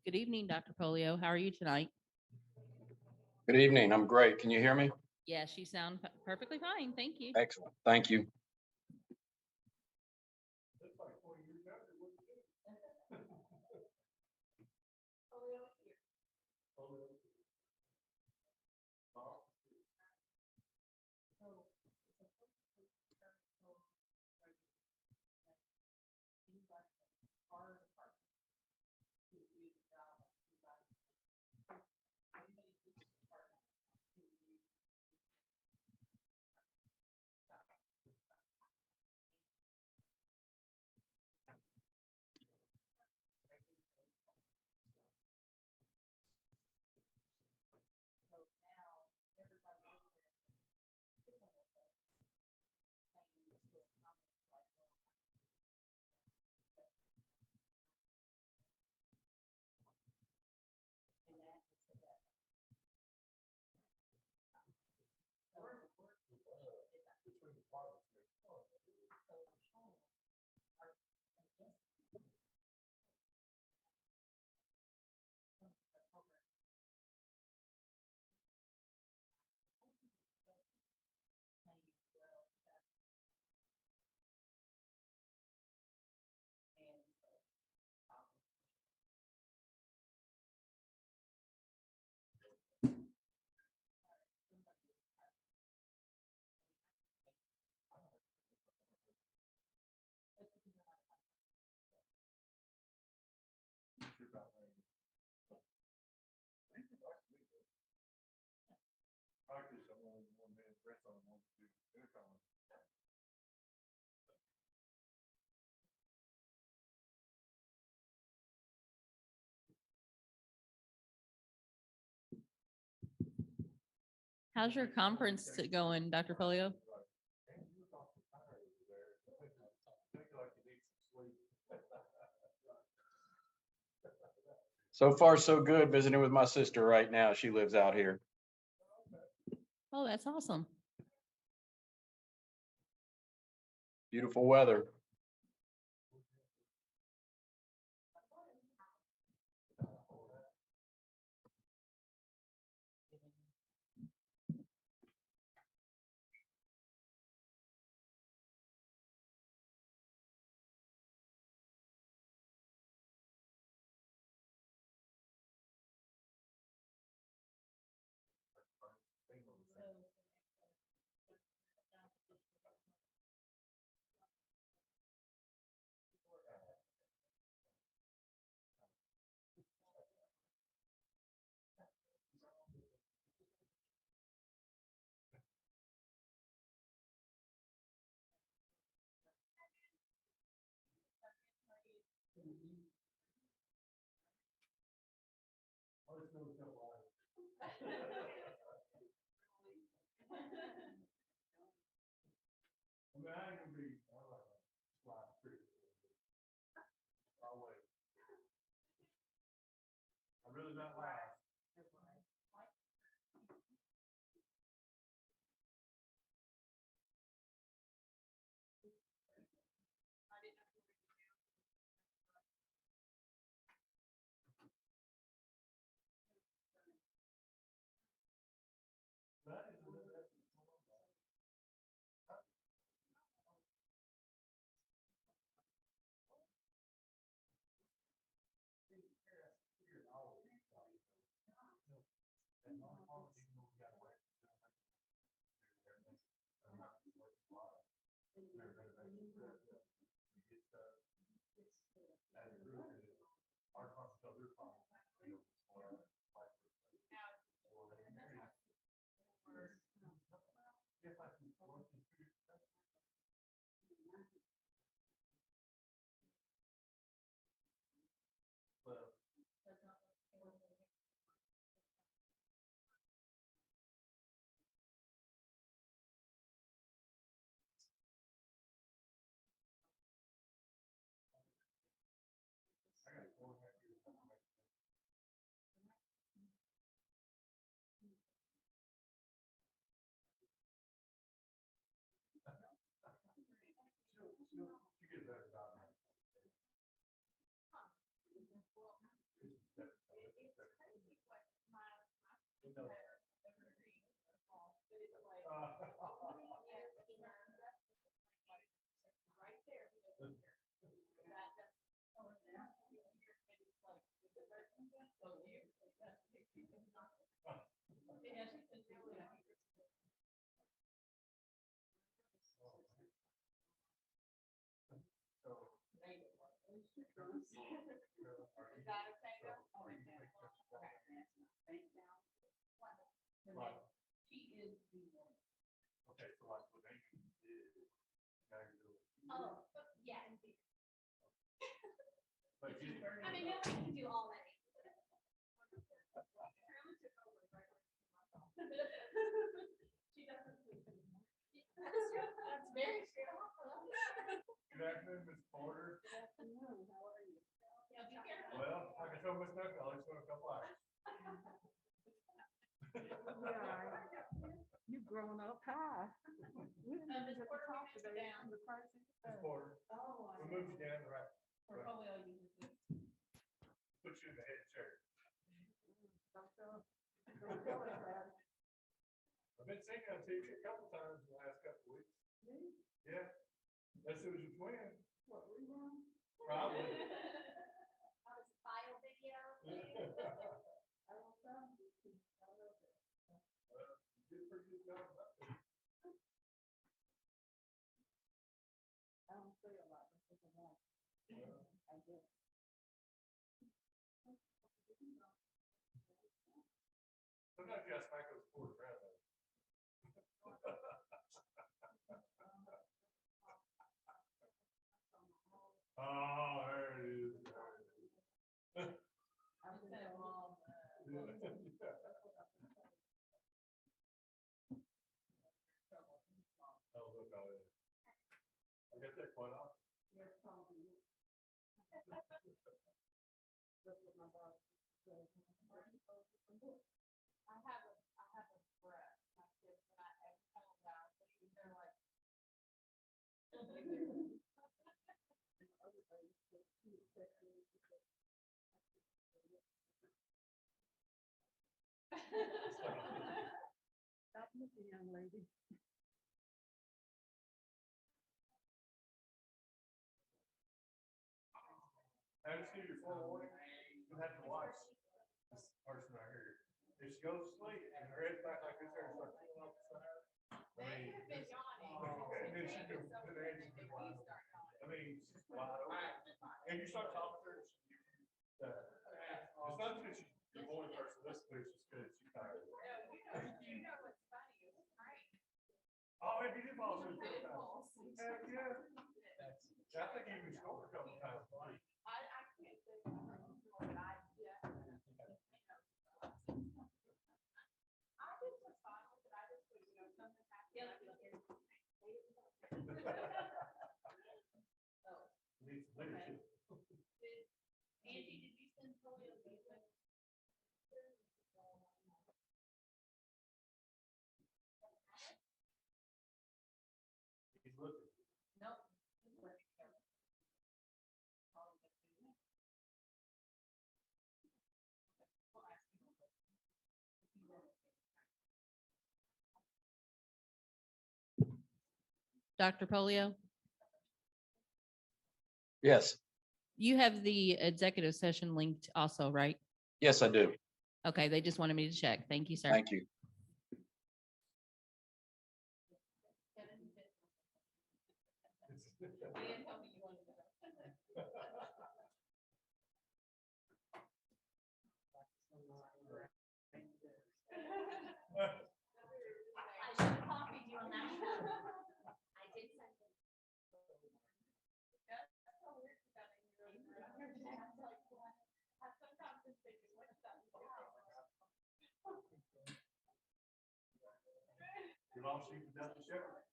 Good evening, Dr. Polio. How are you tonight? Good evening. I'm great. Can you hear me? Yes, you sound perfectly fine. Thank you. Excellent. Thank you. How's your conference going, Dr. Polio? So far, so good. Visiting with my sister right now. She lives out here. Oh, that's awesome. Beautiful weather. Good afternoon, Ms. Porter. Well, like I told Ms. Nucker, I'll just want a couple hours. You've grown up high. We didn't even get to talk today. The crazy Ms. thing. Porter, we'll move you down the right. Put you in the head chair. I've been singing on TV a couple times in the last couple of weeks. Yeah. Unless it was your twin. What, rerun? Probably. You did a pretty good job up there. I don't say a lot, but it's a lot. I guess. Sometimes you gotta smack those boards around though. Oh, there it is. There it is. I've been told. Oh, look, oh, yeah. I get that quite often. Yes, probably. That's what my boss said. Stop looking, young lady. I just give you forewarning, you have to watch this person right here. If she goes to sleep and her head's back like this, her starts pulling off the side. I mean, and then she can, then she can wide open. I mean, she's wide open. And you start talking to her, it's not that she's your morning person, this is just good, she's tired. Oh, if you did fall asleep. Heck, yeah. I think you even scored a couple times. Needs some leadership. Angie, did you send Polio music? He's looking. Nope. Dr. Polio, Yes, you have the executive session linked also, right? yes, I do. Okay, they just wanted me to check. Thank you, sir. Thank you. Your mom seems to have the shepherd.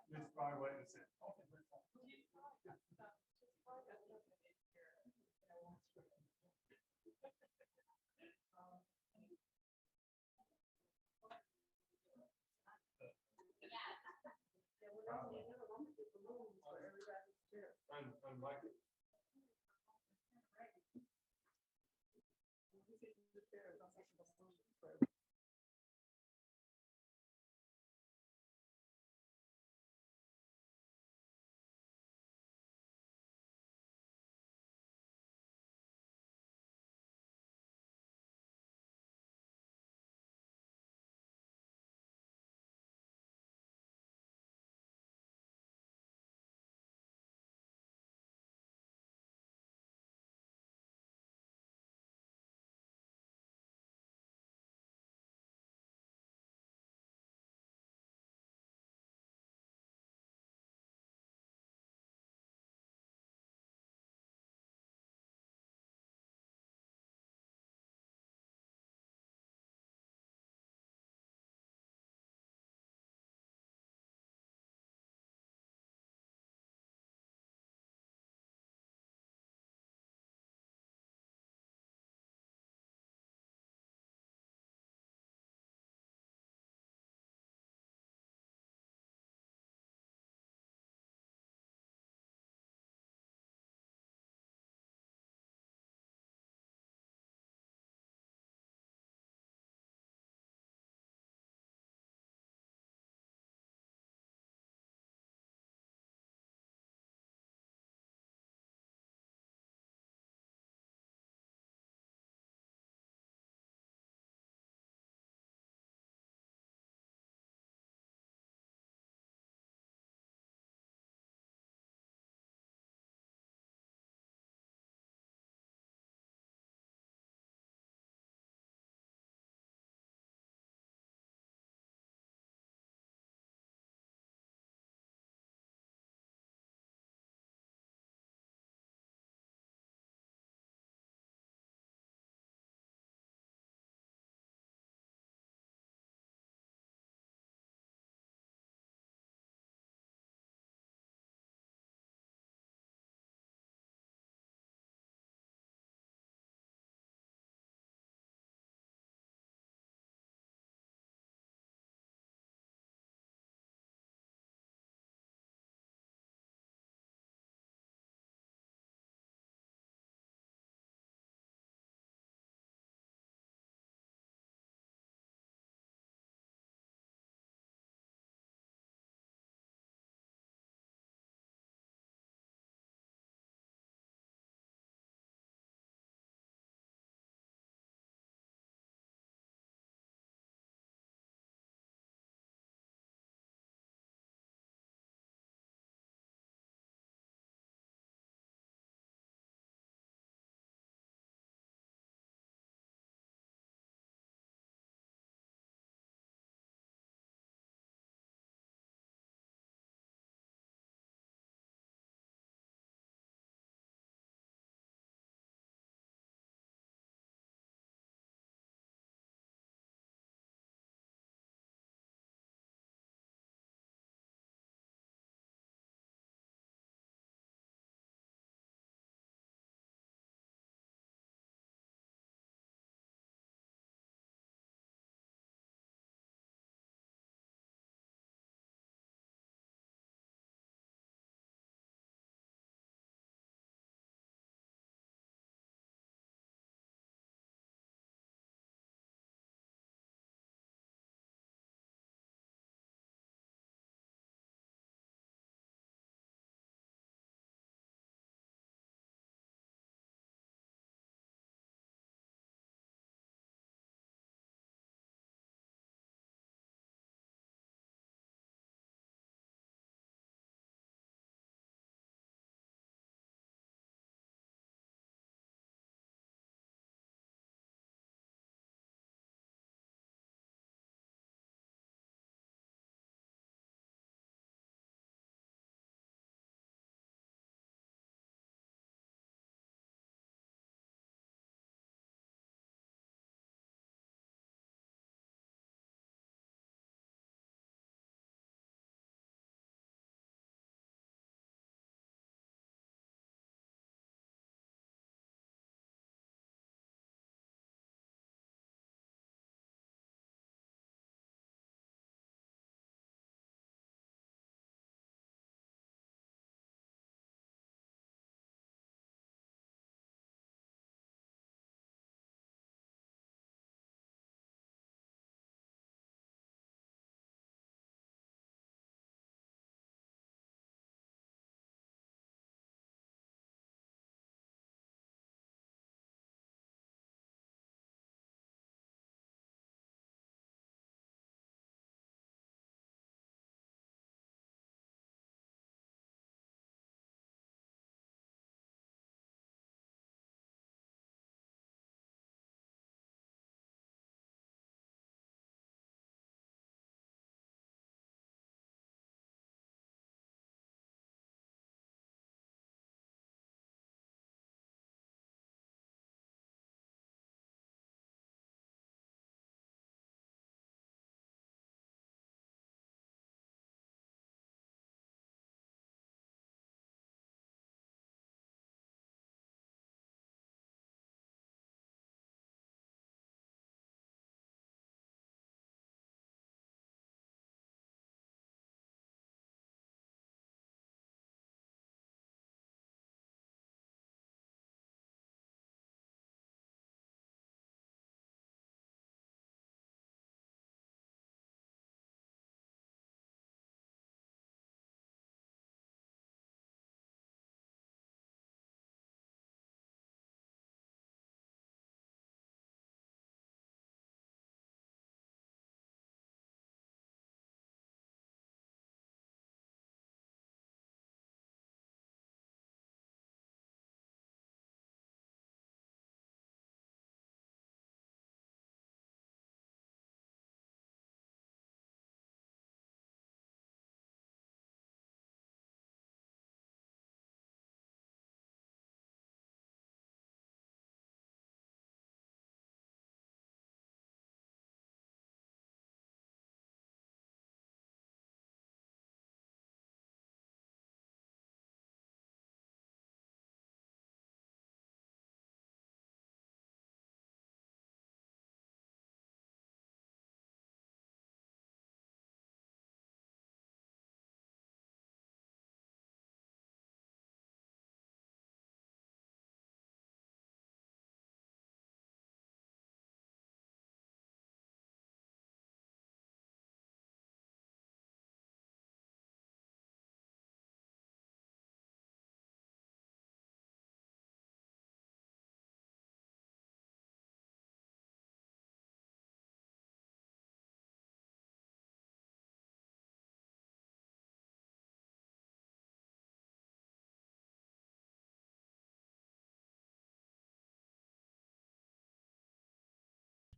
It's probably waiting to sit. I'm like it.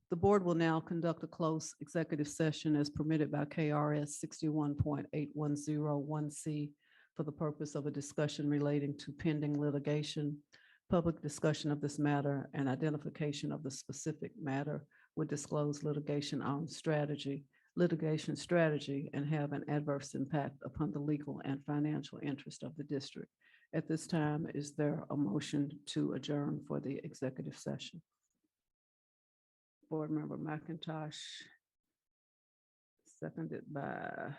The board will now conduct a closed executive session as permitted by KRS 61.8101C for the purpose of a discussion relating to pending litigation, public discussion of this matter, and identification of the specific matter would disclose litigation strategy, and have an adverse impact upon the legal and financial interest of the district. At this time, is there a motion to adjourn for the executive session? Board Member McIntosh, seconded by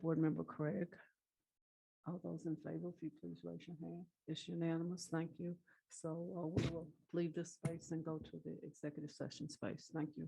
Board Member Craig. All those in favor, if you please raise your hand. It's unanimous. Thank you. So we will leave this space and go to the executive session space. Thank you.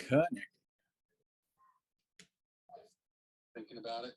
connected. Thinking about it.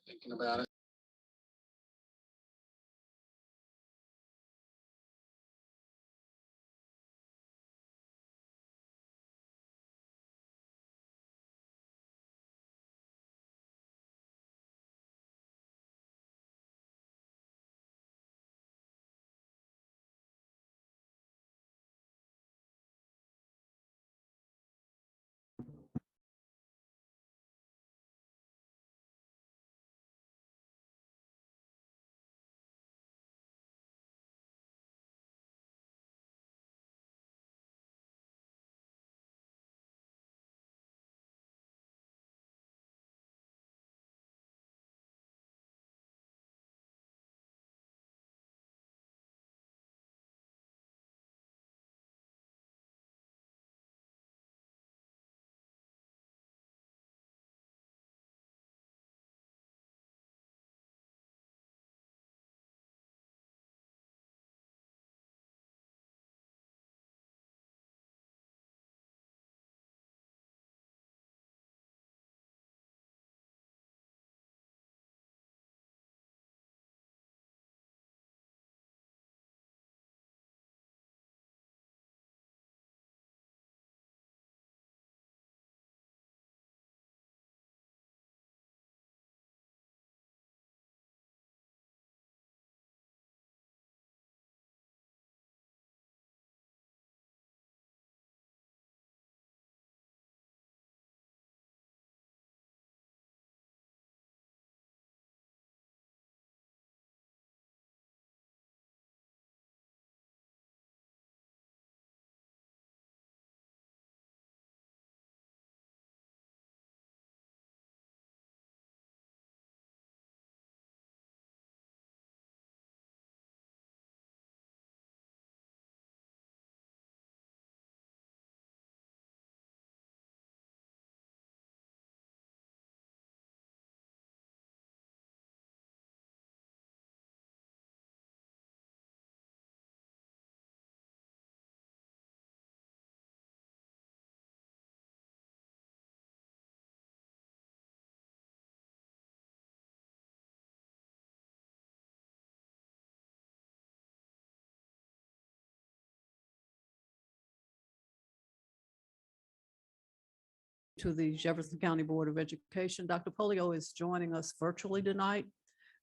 To the Jefferson County Board of Education. Dr. Polio is joining us virtually tonight.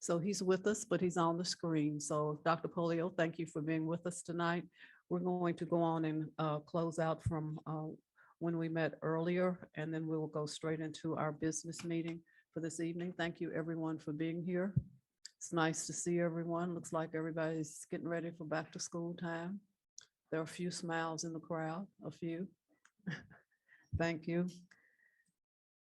So he's with us, but he's on the screen. So Dr. Polio, thank you for being with us tonight. We're going to go on and close out from when we met earlier, and then we will go straight into our business meeting for this evening. Thank you, everyone, for being here. It's nice to see everyone. Looks like everybody's getting ready for back to school time. There are a few smiles in the crowd, a few. Thank you.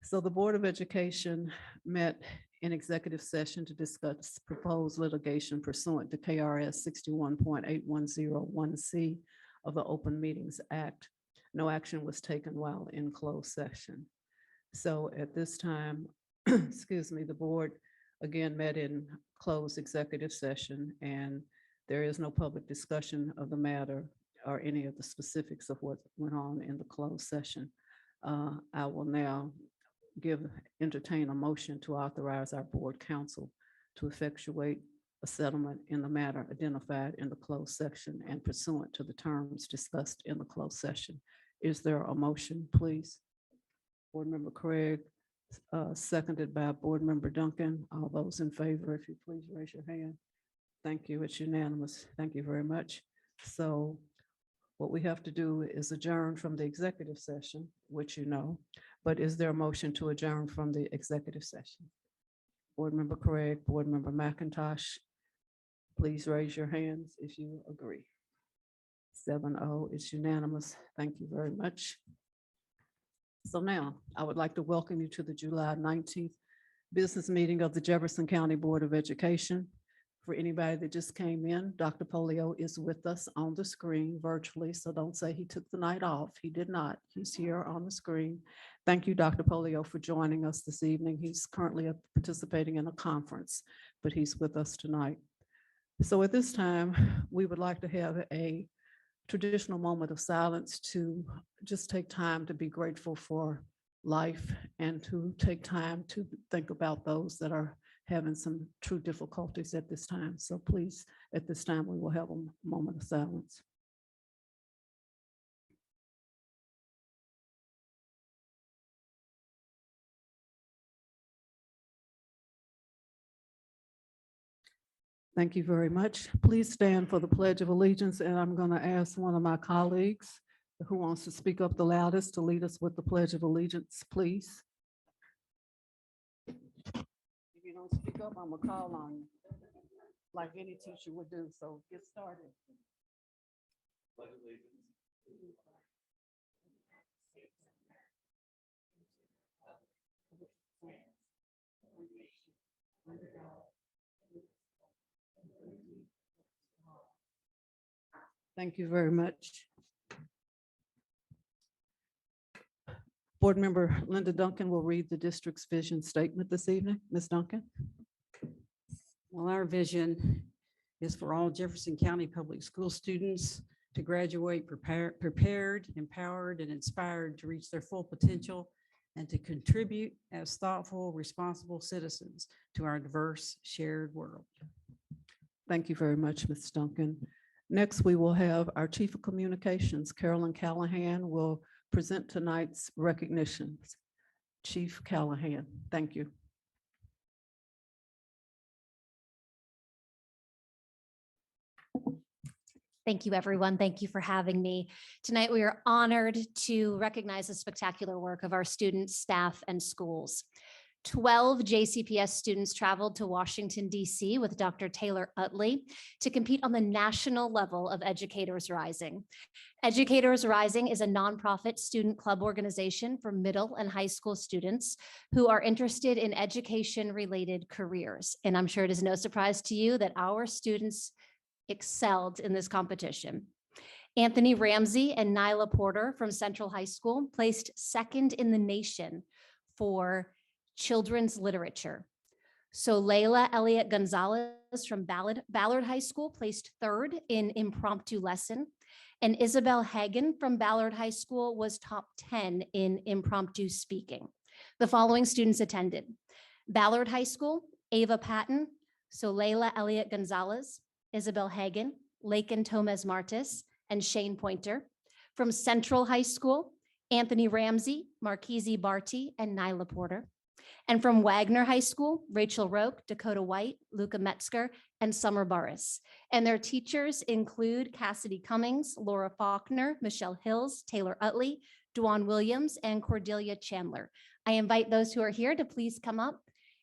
So the Board of Education met in executive session to discuss proposed litigation pursuant to KRS 61.8101C of the Open Meetings Act. No action was taken while in closed session. So at this time, excuse me, the board again met in closed executive session, and there is no public discussion of the matter or any of the specifics of what went on in the closed session. I will now entertain a motion to authorize our board counsel to effectuate a settlement in the matter identified in the closed section and pursuant to the terms discussed in the closed session. Is there a motion, please? Board Member Craig, seconded by Board Member Duncan. All those in favor, if you please raise your hand. Thank you. It's unanimous. Thank you very much. So what we have to do is adjourn from the executive session, which you know, but is there a motion to adjourn from the executive session? Board Member Craig, Board Member McIntosh, please raise your hands if you agree. 7-0, it's unanimous. Thank you very much. So now I would like to welcome you to the July 19th business meeting of the Jefferson County Board of Education. For anybody that just came in, Dr. Polio is with us on the screen virtually, so don't say he took the night off. He did not. He's here on the screen. Thank you, Dr. Polio, for joining us this evening. He's currently participating in a conference, but he's with us tonight. So at this time, we would like to have a traditional moment of silence to just take time to be grateful for life and to take time to think about those that are having some true difficulties at this time. So please, at this time, we will have a moment of silence. Thank you very much. Please stand for the Pledge of Allegiance, and I'm going to ask one of my colleagues who wants to speak up the loudest to lead us with the Pledge of Allegiance, please. If you don't speak up, I'm gonna call on you, like any teacher would do, so get started. Thank you very much. Board Member Linda Duncan will read the district's vision statement this evening. Ms. Duncan? Well, our vision is for all Jefferson County Public School students to graduate prepared, empowered, and inspired to reach their full potential and to contribute as thoughtful, responsible citizens to our diverse, shared world. Thank you very much, Ms. Duncan. Next, we will have our Chief of Communications, Carolyn Callahan, will present tonight's recognitions. Chief Callahan, thank you. Thank you, everyone. Thank you for having me. Tonight, we are honored to recognize the spectacular work of our students, staff, and schools. 12 JCPS students traveled to Washington, D.C. with Dr. Taylor Utley to compete on the national level of Educators Rising. Educators Rising is a nonprofit student club organization for middle and high school students who are interested in education-related careers. And I'm sure it is no surprise to you that our students excelled in this competition. Anthony Ramsey and Nyla Porter from Central High School placed second in the nation for children's literature. So Layla Elliott Gonzalez from Ballard High School placed third in impromptu lesson. And Isabel Hagen from Ballard High School was top 10 in impromptu speaking. The following students attended: Ballard High School, Ava Patton, so Layla Elliott Gonzalez, Isabel Hagen, Lakin Tomez Martis, and Shane Pointer. From Central High School, Anthony Ramsey, Marquise Barty, and Nyla Porter. And from Wagner High School, Rachel Roque, Dakota White, Luca Metzger, and Summer Burris. And their teachers include Cassidy Cummings, Laura Faulkner, Michelle Hills, Taylor Utley, Dwan Williams, and Cordelia Chandler. I invite those who are here to please come up,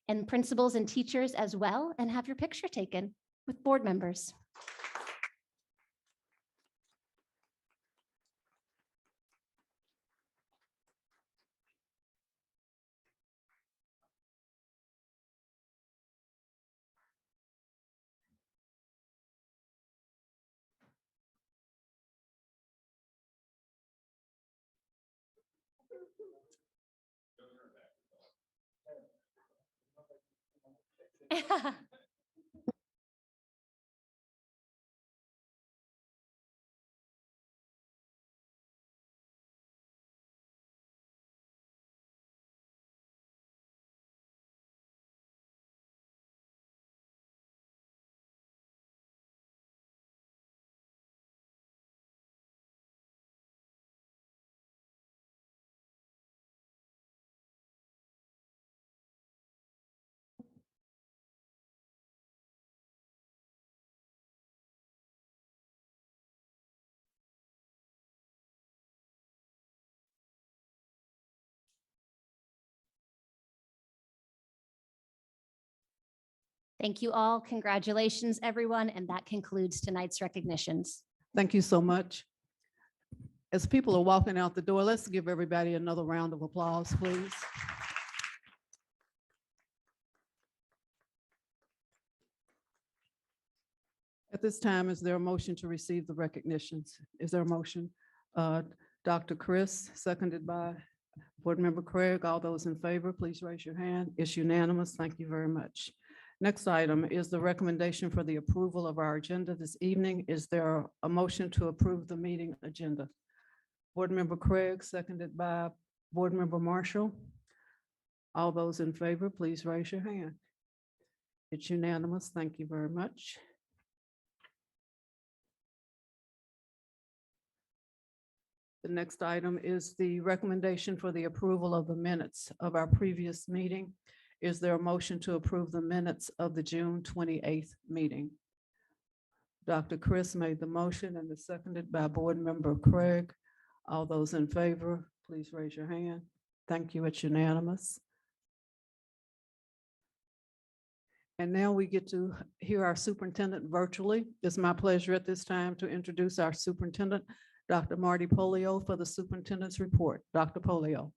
and principals and teachers as well, and have your picture taken with board members. Thank you all. Congratulations, everyone. And that concludes tonight's recognitions. Thank you so much. As people are walking out the door, let's give everybody another round of applause, please. At this time, is there a motion to receive the recognitions? Is there a motion? Dr. Chris, seconded by Board Member Craig. All those in favor, please raise your hand. It's unanimous. Thank you very much. Next item is the recommendation for the approval of our agenda this evening. Is there a motion to approve the meeting agenda? Board Member Craig, seconded by Board Member Marshall? All those in favor, please raise your hand. It's unanimous. Thank you very much. The next item is the recommendation for the approval of the minutes of our previous meeting. Is there a motion to approve the minutes of the June 28th meeting? Dr. Chris made the motion and is seconded by Board Member Craig. All those in favor, please raise your hand. Thank you. It's unanimous. And now we get to hear our superintendent virtually. It's my pleasure at this time to introduce our superintendent, Dr. Marty Polio, for the superintendent's report. Dr. Polio.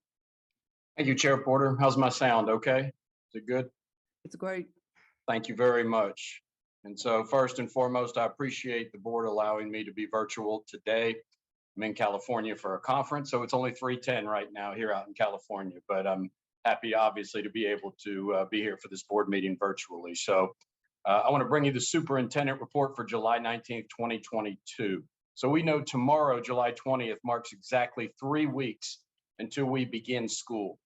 Thank you, Chair Porter. How's my sound? Okay? Is it good? It's great. Thank you very much. And so first and foremost, I appreciate the board allowing me to be virtual today. I'm in California for a conference, so it's only 3:10 right now here out in California, but I'm happy, obviously, to be able to be here for this board meeting virtually. So I want to bring you the superintendent report for July 19th, 2022. So we know tomorrow, July 20th, marks exactly 3 weeks until we begin school.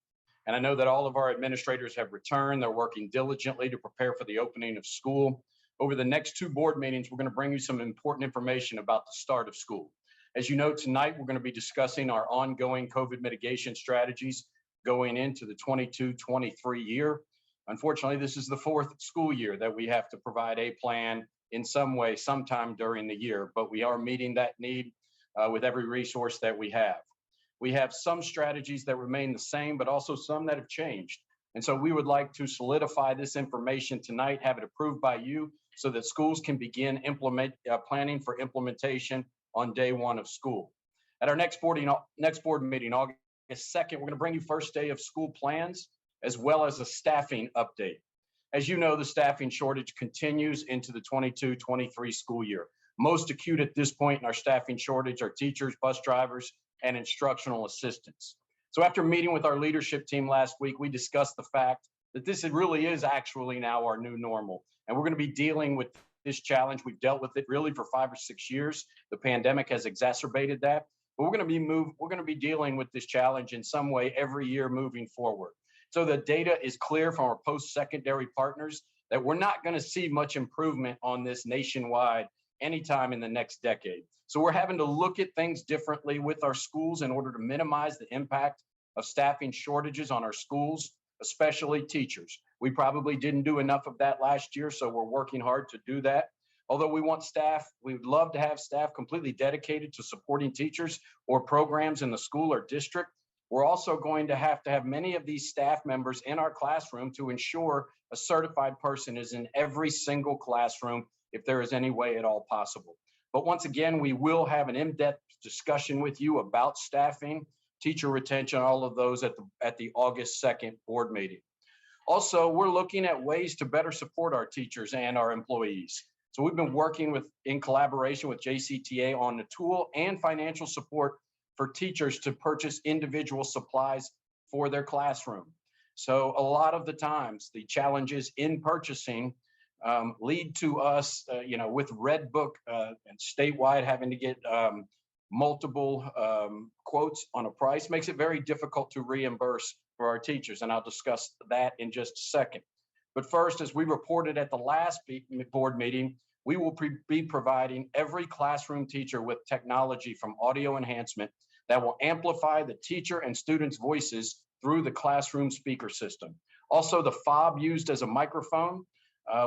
And I know that all of our administrators have returned. They're working diligently to prepare for the opening of school. Over the next 2 board meetings, we're going to bring you some important information about the start of school. As you know, tonight, we're going to be discussing our ongoing COVID mitigation strategies going into the 22-23 year. Unfortunately, this is the 4th school year that we have to provide a plan in some way, sometime during the year, but we are meeting that need with every resource that we have. We have some strategies that remain the same, but also some that have changed. And so we would like to solidify this information tonight, have it approved by you so that schools can begin planning for implementation on day 1 of school. At our next board meeting, August 2nd, we're going to bring you first day of school plans, as well as a staffing update. As you know, the staffing shortage continues into the 22-23 school year. Most acute at this point in our staffing shortage are teachers, bus drivers, and instructional assistants. So after meeting with our leadership team last week, we discussed the fact that this really is actually now our new normal. And we're going to be dealing with this challenge. We've dealt with it really for 5 or 6 years. The pandemic has exacerbated that. But we're going to be dealing with this challenge in some way every year moving forward. So the data is clear from our post-secondary partners that we're not going to see much improvement on this nationwide anytime in the next decade. So we're having to look at things differently with our schools in order to minimize the impact of staffing shortages on our schools, especially teachers. We probably didn't do enough of that last year, so we're working hard to do that. Although we want staff, we would love to have staff completely dedicated to supporting teachers or programs in the school or district. We're also going to have many of these staff members in our classroom to ensure a certified person is in every single classroom if there is any way at all possible. But once again, we will have an in-depth discussion with you about staffing, teacher retention, all of those at the August 2nd board meeting. Also, we're looking at ways to better support our teachers and our employees. So we've been working in collaboration with JCTA on the tool and financial support for teachers to purchase individual supplies for their classroom. So a lot of the times, the challenges in purchasing lead to us, with Red Book and statewide having to get multiple quotes on a price makes it very difficult to reimburse for our teachers. And I'll discuss that in just a second. But first, as we reported at the last board meeting, we will be providing every classroom teacher with technology from audio enhancement that will amplify the teacher and students' voices through the classroom speaker system. Also, the fob used as a microphone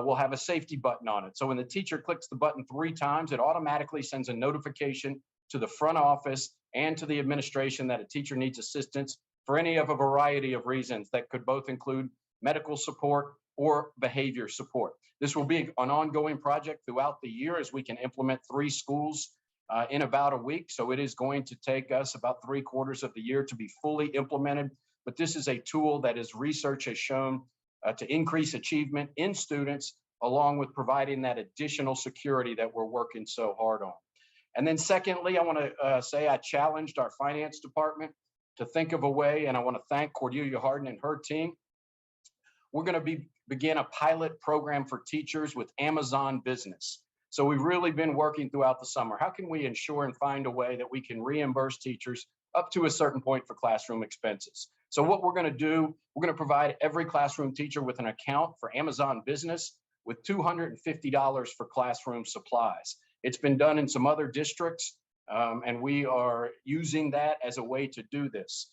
will have a safety button on it. So when the teacher clicks the button 3 times, it automatically sends a notification to the front office and to the administration that a teacher needs assistance for any of a variety of reasons that could both include medical support or behavior support. This will be an ongoing project throughout the year as we can implement 3 schools in about a week. So it is going to take us about 3/4 of the year to be fully implemented. But this is a tool that is research has shown to increase achievement in students, along with providing that additional security that we're working so hard on. And then secondly, I want to say I challenged our finance department to think of a way, and I want to thank Cordelia Harden and her team. We're going to begin a pilot program for teachers with Amazon Business. So we've really been working throughout the summer. How can we ensure and find a way that we can reimburse teachers up to a certain point for classroom expenses. So what we're going to do, we're going to provide every classroom teacher with an account for Amazon Business with $250 for classroom supplies. It's been done in some other districts, and we are using that as a way to do this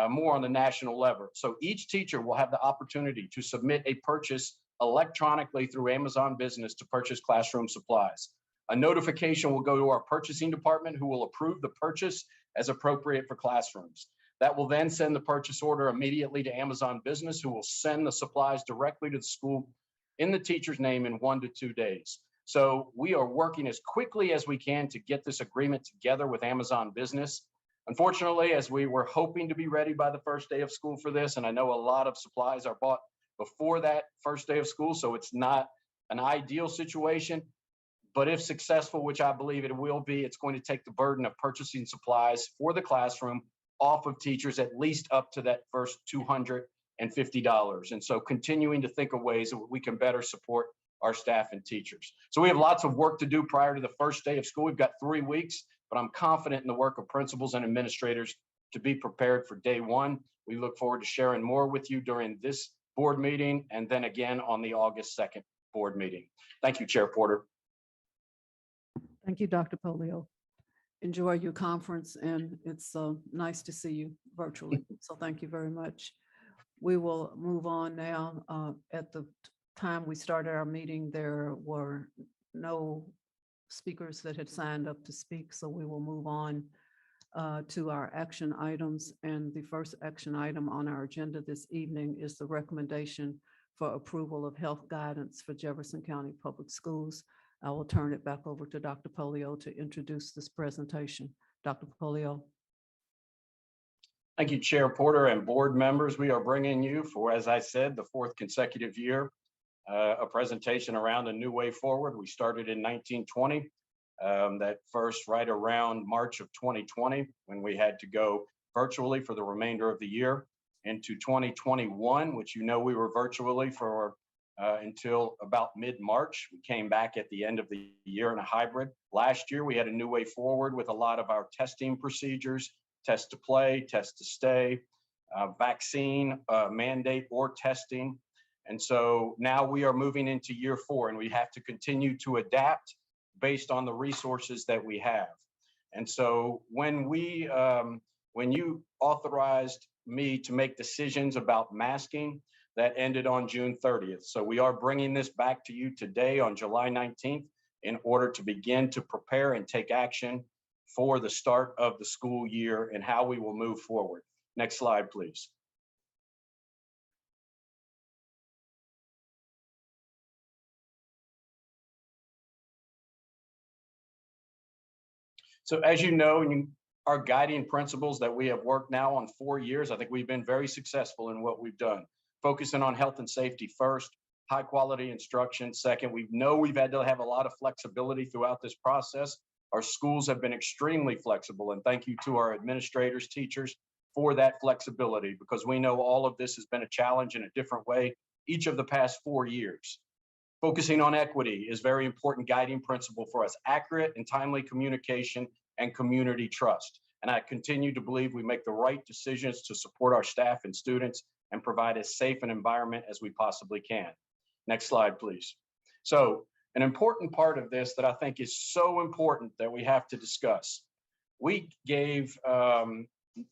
more on the national level. So each teacher will have the opportunity to submit a purchase electronically through Amazon Business to purchase classroom supplies. A notification will go to our purchasing department, who will approve the purchase as appropriate for classrooms. That will then send the purchase order immediately to Amazon Business, who will send the supplies directly to the school in the teacher's name in 1 to 2 days. So we are working as quickly as we can to get this agreement together with Amazon Business. Unfortunately, as we were hoping to be ready by the first day of school for this, and I know a lot of supplies are bought before that first day of school, so it's not an ideal situation. But if successful, which I believe it will be, it's going to take the burden of purchasing supplies for the classroom off of teachers, at least up to that first $250. And so continuing to think of ways that we can better support our staff and teachers. So we have lots of work to do prior to the first day of school. We've got 3 weeks, but I'm confident in the work of principals and administrators to be prepared for day one. We look forward to sharing more with you during this board meeting and then again on the August 2nd board meeting. Thank you, Chair Porter. Thank you, Dr. Polio. Enjoy your conference, and it's nice to see you virtually. So thank you very much. We will move on now. At the time we started our meeting, there were no speakers that had signed up to speak, so we will move on to our action items. And the first action item on our agenda this evening is the recommendation for approval of health guidance for Jefferson County Public Schools. I will turn it back over to Dr. Polio to introduce this presentation. Dr. Polio. Thank you, Chair Porter and board members. We are bringing you for, as I said, the 4th consecutive year, a presentation around a new way forward. We started in 1920, that first right around March of 2020, when we had to go virtually for the remainder of the year, into 2021, which you know we were virtually for until about mid-March. We came back at the end of the year in a hybrid. Last year, we had a new way forward with a lot of our testing procedures, test to play, test to stay, vaccine mandate or testing. And so now we are moving into year 4, and we have to continue to adapt based on the resources that we have. And so when you authorized me to make decisions about masking, that ended on June 30th. So we are bringing this back to you today on July 19th in order to begin to prepare and take action for the start of the school year and how we will move forward. Next slide, please. So as you know, our guiding principles that we have worked now on 4 years, I think we've been very successful in what we've done. Focusing on health and safety first, high quality instruction second. We know we've had to have a lot of flexibility throughout this process. Our schools have been extremely flexible, and thank you to our administrators, teachers for that flexibility, because we know all of this has been a challenge in a different way each of the past 4 years. Focusing on equity is very important guiding principle for us. Accurate and timely communication and community trust. And I continue to believe we make the right decisions to support our staff and students and provide as safe an environment as we possibly can. Next slide, please. So an important part of this that I think is so important that we have to discuss. We gave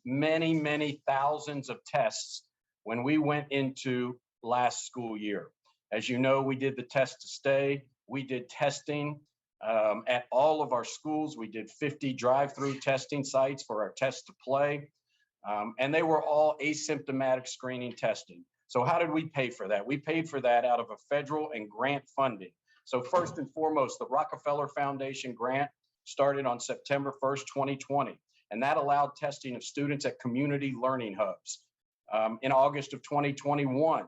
many, many thousands of tests when we went into last school year. As you know, we did the test to stay. We did testing at all of our schools. We did 50 drive-through testing sites for our test to play. And they were all asymptomatic screening testing. So how did we pay for that? We paid for that out of a federal and grant funding. So first and foremost, the Rockefeller Foundation grant started on September 1st, 2020. And that allowed testing of students at community learning hubs. In August of 2021,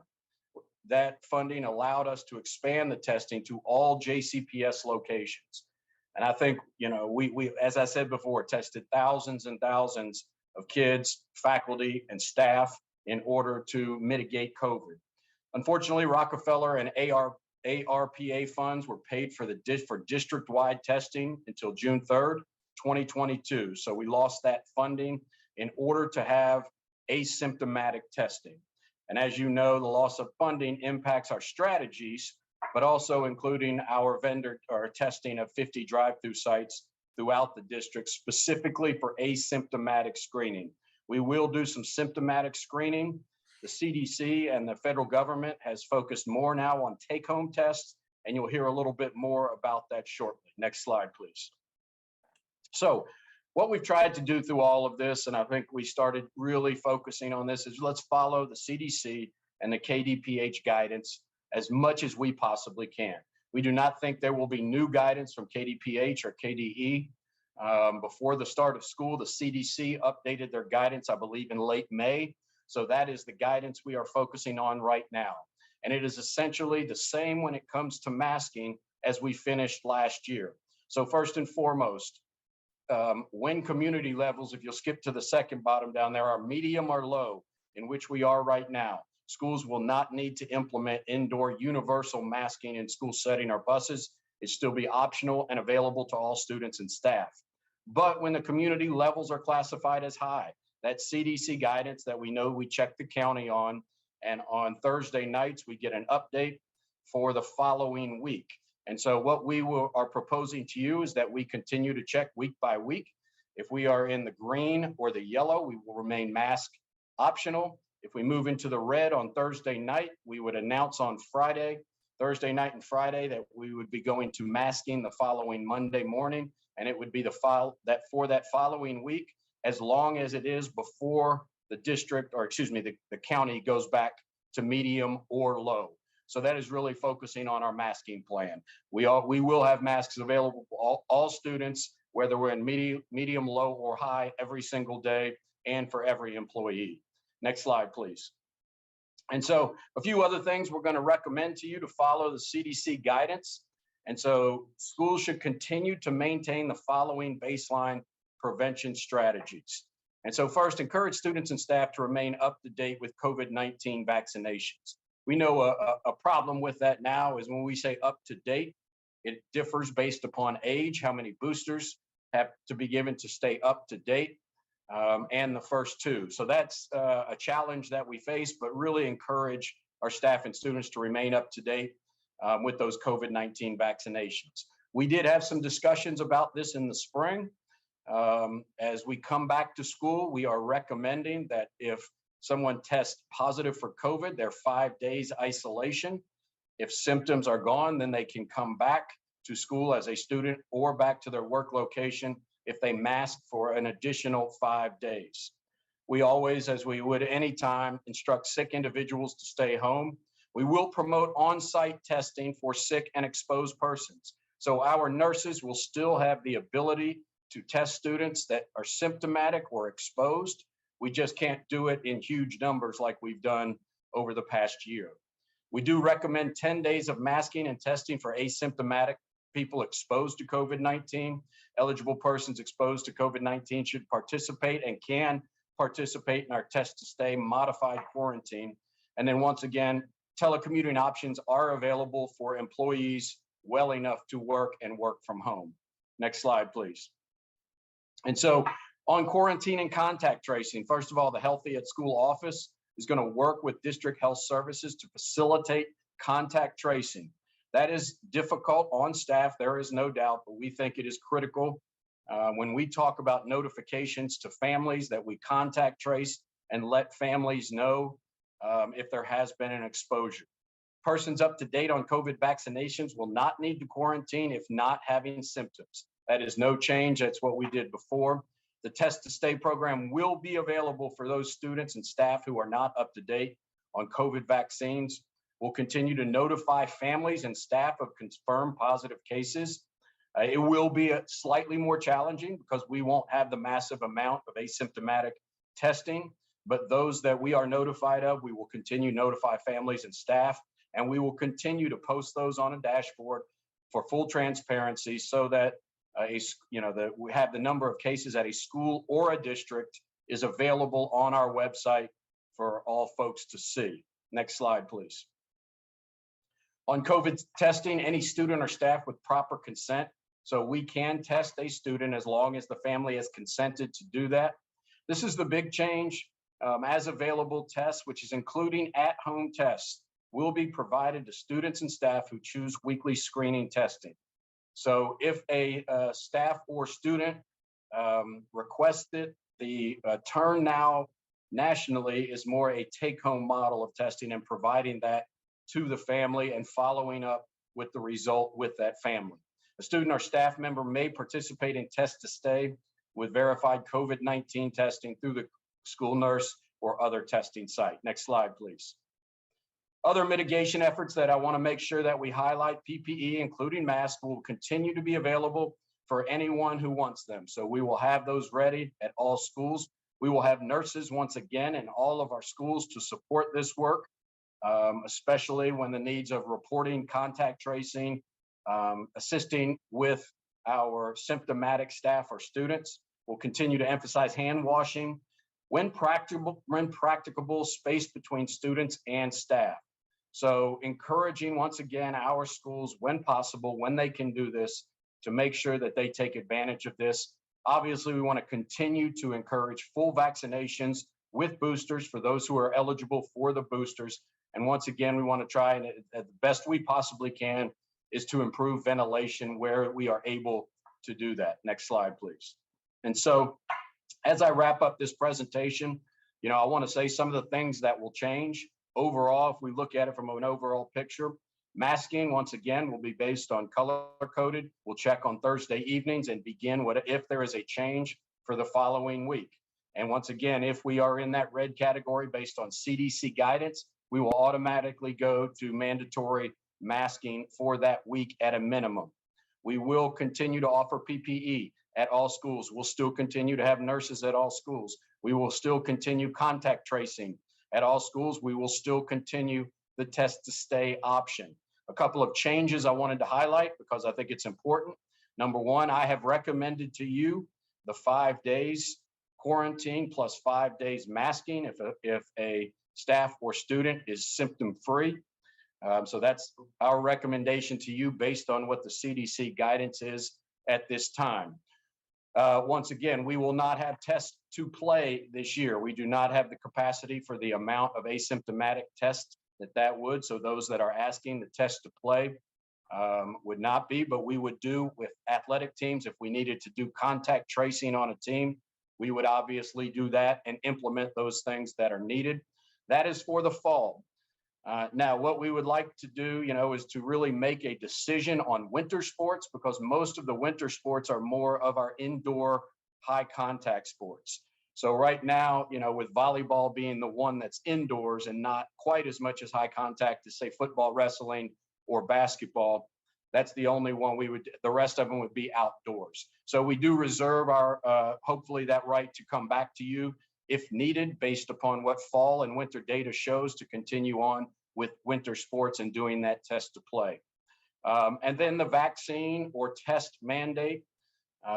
that funding allowed us to expand the testing to all JCPS locations. And I think, you know, we as I said before, tested thousands and thousands of kids, faculty, and staff in order to mitigate COVID. Unfortunately, Rockefeller and ARPA funds were paid for district-wide testing until June 3rd, 2022. So we lost that funding. in order to have asymptomatic testing. And as you know, the loss of funding impacts our strategies, but also including our vendor or testing of 50 drive-through sites throughout the district, specifically for asymptomatic screening. We will do some symptomatic screening. The CDC and the federal government has focused more now on take-home tests, and you'll hear a little bit more about that shortly. Next slide, please. So what we've tried to do through all of this, and I think we started really focusing on this, is let's follow the CDC and the KDPH guidance as much as we possibly can. We do not think there will be new guidance from KDPH or KDE. Before the start of school, the CDC updated their guidance, I believe, in late May. So that is the guidance we are focusing on right now. And it is essentially the same when it comes to masking as we finished last year. So first and foremost, when community levels, if you'll skip to the second bottom down there, are medium or low, in which we are right now, schools will not need to implement indoor universal masking in school setting or buses. It still be optional and available to all students and staff. But when the community levels are classified as high, that CDC guidance that we know we check the county on, and on Thursday nights, we get an update for the following week. And so what we are proposing to you is that we continue to check week by week. If we are in the green or the yellow, we will remain mask optional. If we move into the red on Thursday night, we would announce on Thursday night and Friday, that we would be going to masking the following Monday morning. And it would be for that following week, as long as it is before the district, or excuse me, the county goes back to medium or low. So that is really focusing on our masking plan. We will have masks available for all students, whether we're in medium, low, or high, every single day, and for every employee. Next slide, please. And so a few other things we're going to recommend to you to follow the CDC guidance. And so schools should continue to maintain the following baseline prevention strategies. And so first, encourage students and staff to remain up to date with COVID-19 vaccinations. We know a problem with that now is when we say up to date, it differs based upon age, how many boosters have to be given to stay up to date, and the first two. So that's a challenge that we face, but really encourage our staff and students to remain up to date with those COVID-19 vaccinations. We did have some discussions about this in the spring. As we come back to school, we are recommending that if someone tests positive for COVID, they're 5 days isolation. If symptoms are gone, then they can come back to school as a student or back to their work location if they mask for an additional 5 days. We always, as we would any time, instruct sick individuals to stay home. We will promote on-site testing for sick and exposed persons. So our nurses will still have the ability to test students that are symptomatic or exposed. We just can't do it in huge numbers like we've done over the past year. We do recommend 10 days of masking and testing for asymptomatic people exposed to COVID-19. Eligible persons exposed to COVID-19 should participate and can participate in our test to stay modified quarantine. And then once again, telecommuting options are available for employees well enough to work and work from home. Next slide, please. And so on quarantine and contact tracing, first of all, the Healthy at School office is going to work with district health services to facilitate contact tracing. That is difficult on staff, there is no doubt, but we think it is critical when we talk about notifications to families that we contact trace and let families know if there has been an exposure. Persons up to date on COVID vaccinations will not need to quarantine if not having symptoms. That is no change. That's what we did before. The Test to Stay program will be available for those students and staff who are not up to date on COVID vaccines. We'll continue to notify families and staff of confirmed positive cases. It will be slightly more challenging because we won't have the massive amount of asymptomatic testing, but those that we are notified of, we will continue to notify families and staff, and we will continue to post those on a dashboard for full transparency so that we have the number of cases at a school or a district is available on our website for all folks to see. Next slide, please. On COVID testing, any student or staff with proper consent. So we can test a student as long as the family has consented to do that. This is the big change. As available tests, which is including at-home tests, will be provided to students and staff who choose weekly screening testing. So if a staff or student requested, the turn now nationally is more a take-home model of testing and providing that to the family and following up with the result with that family. A student or staff member may participate in test to stay with verified COVID-19 testing through the school nurse or other testing site. Next slide, please. Other mitigation efforts that I want to make sure that we highlight: PPE, including masks, will continue to be available for anyone who wants them. So we will have those ready at all schools. We will have nurses once again in all of our schools to support this work, especially when the needs of reporting, contact tracing, assisting with our symptomatic staff or students. We'll continue to emphasize hand washing when practicable, space between students and staff. So encouraging, once again, our schools, when possible, when they can do this, to make sure that they take advantage of this. Obviously, we want to continue to encourage full vaccinations with boosters for those who are eligible for the boosters. And once again, we want to try and at the best we possibly can is to improve ventilation where we are able to do that. Next slide, please. And so as I wrap up this presentation, I want to say some of the things that will change. Overall, if we look at it from an overall picture, masking, once again, will be based on color coded. We'll check on Thursday evenings and begin if there is a change for the following week. And once again, if we are in that red category based on CDC guidance, we will automatically go to mandatory masking for that week at a minimum. We will continue to offer PPE at all schools. We'll still continue to have nurses at all schools. We will still continue contact tracing at all schools. We will still continue the test to stay option. A couple of changes I wanted to highlight because I think it's important. Number one, I have recommended to you the 5 days quarantine plus 5 days masking if a staff or student is symptom-free. So that's our recommendation to you based on what the CDC guidance is at this time. Once again, we will not have tests to play this year. We do not have the capacity for the amount of asymptomatic tests that would. So those that are asking the test to play would not be, but we would do with athletic teams. If we needed to do contact tracing on a team, we would obviously do that and implement those things that are needed. That is for the fall. Now, what we would like to do, is to really make a decision on winter sports, because most of the winter sports are more of our indoor high contact sports. So right now, with volleyball being the one that's indoors and not quite as much as high contact as say football, wrestling, or basketball, that's the only one the rest of them would be outdoors. So we do reserve our, hopefully that right to come back to you if needed, based upon what fall and winter data shows, to continue on with winter sports and doing that test to play. And then the vaccine or test mandate.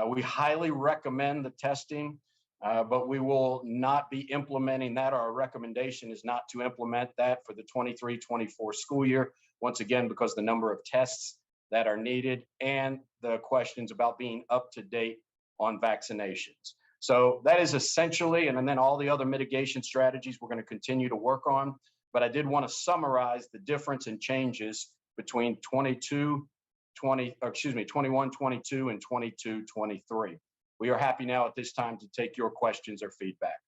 We highly recommend the testing, but we will not be implementing that. Our recommendation is not to implement that for the 23-24 school year. Once again, because the number of tests that are needed and the questions about being up to date on vaccinations. So that is essentially, and then all the other mitigation strategies we're going to continue to work on. But I did want to summarize the difference in changes between 21-22 and 22-23. We are happy now at this time to take your questions or feedback.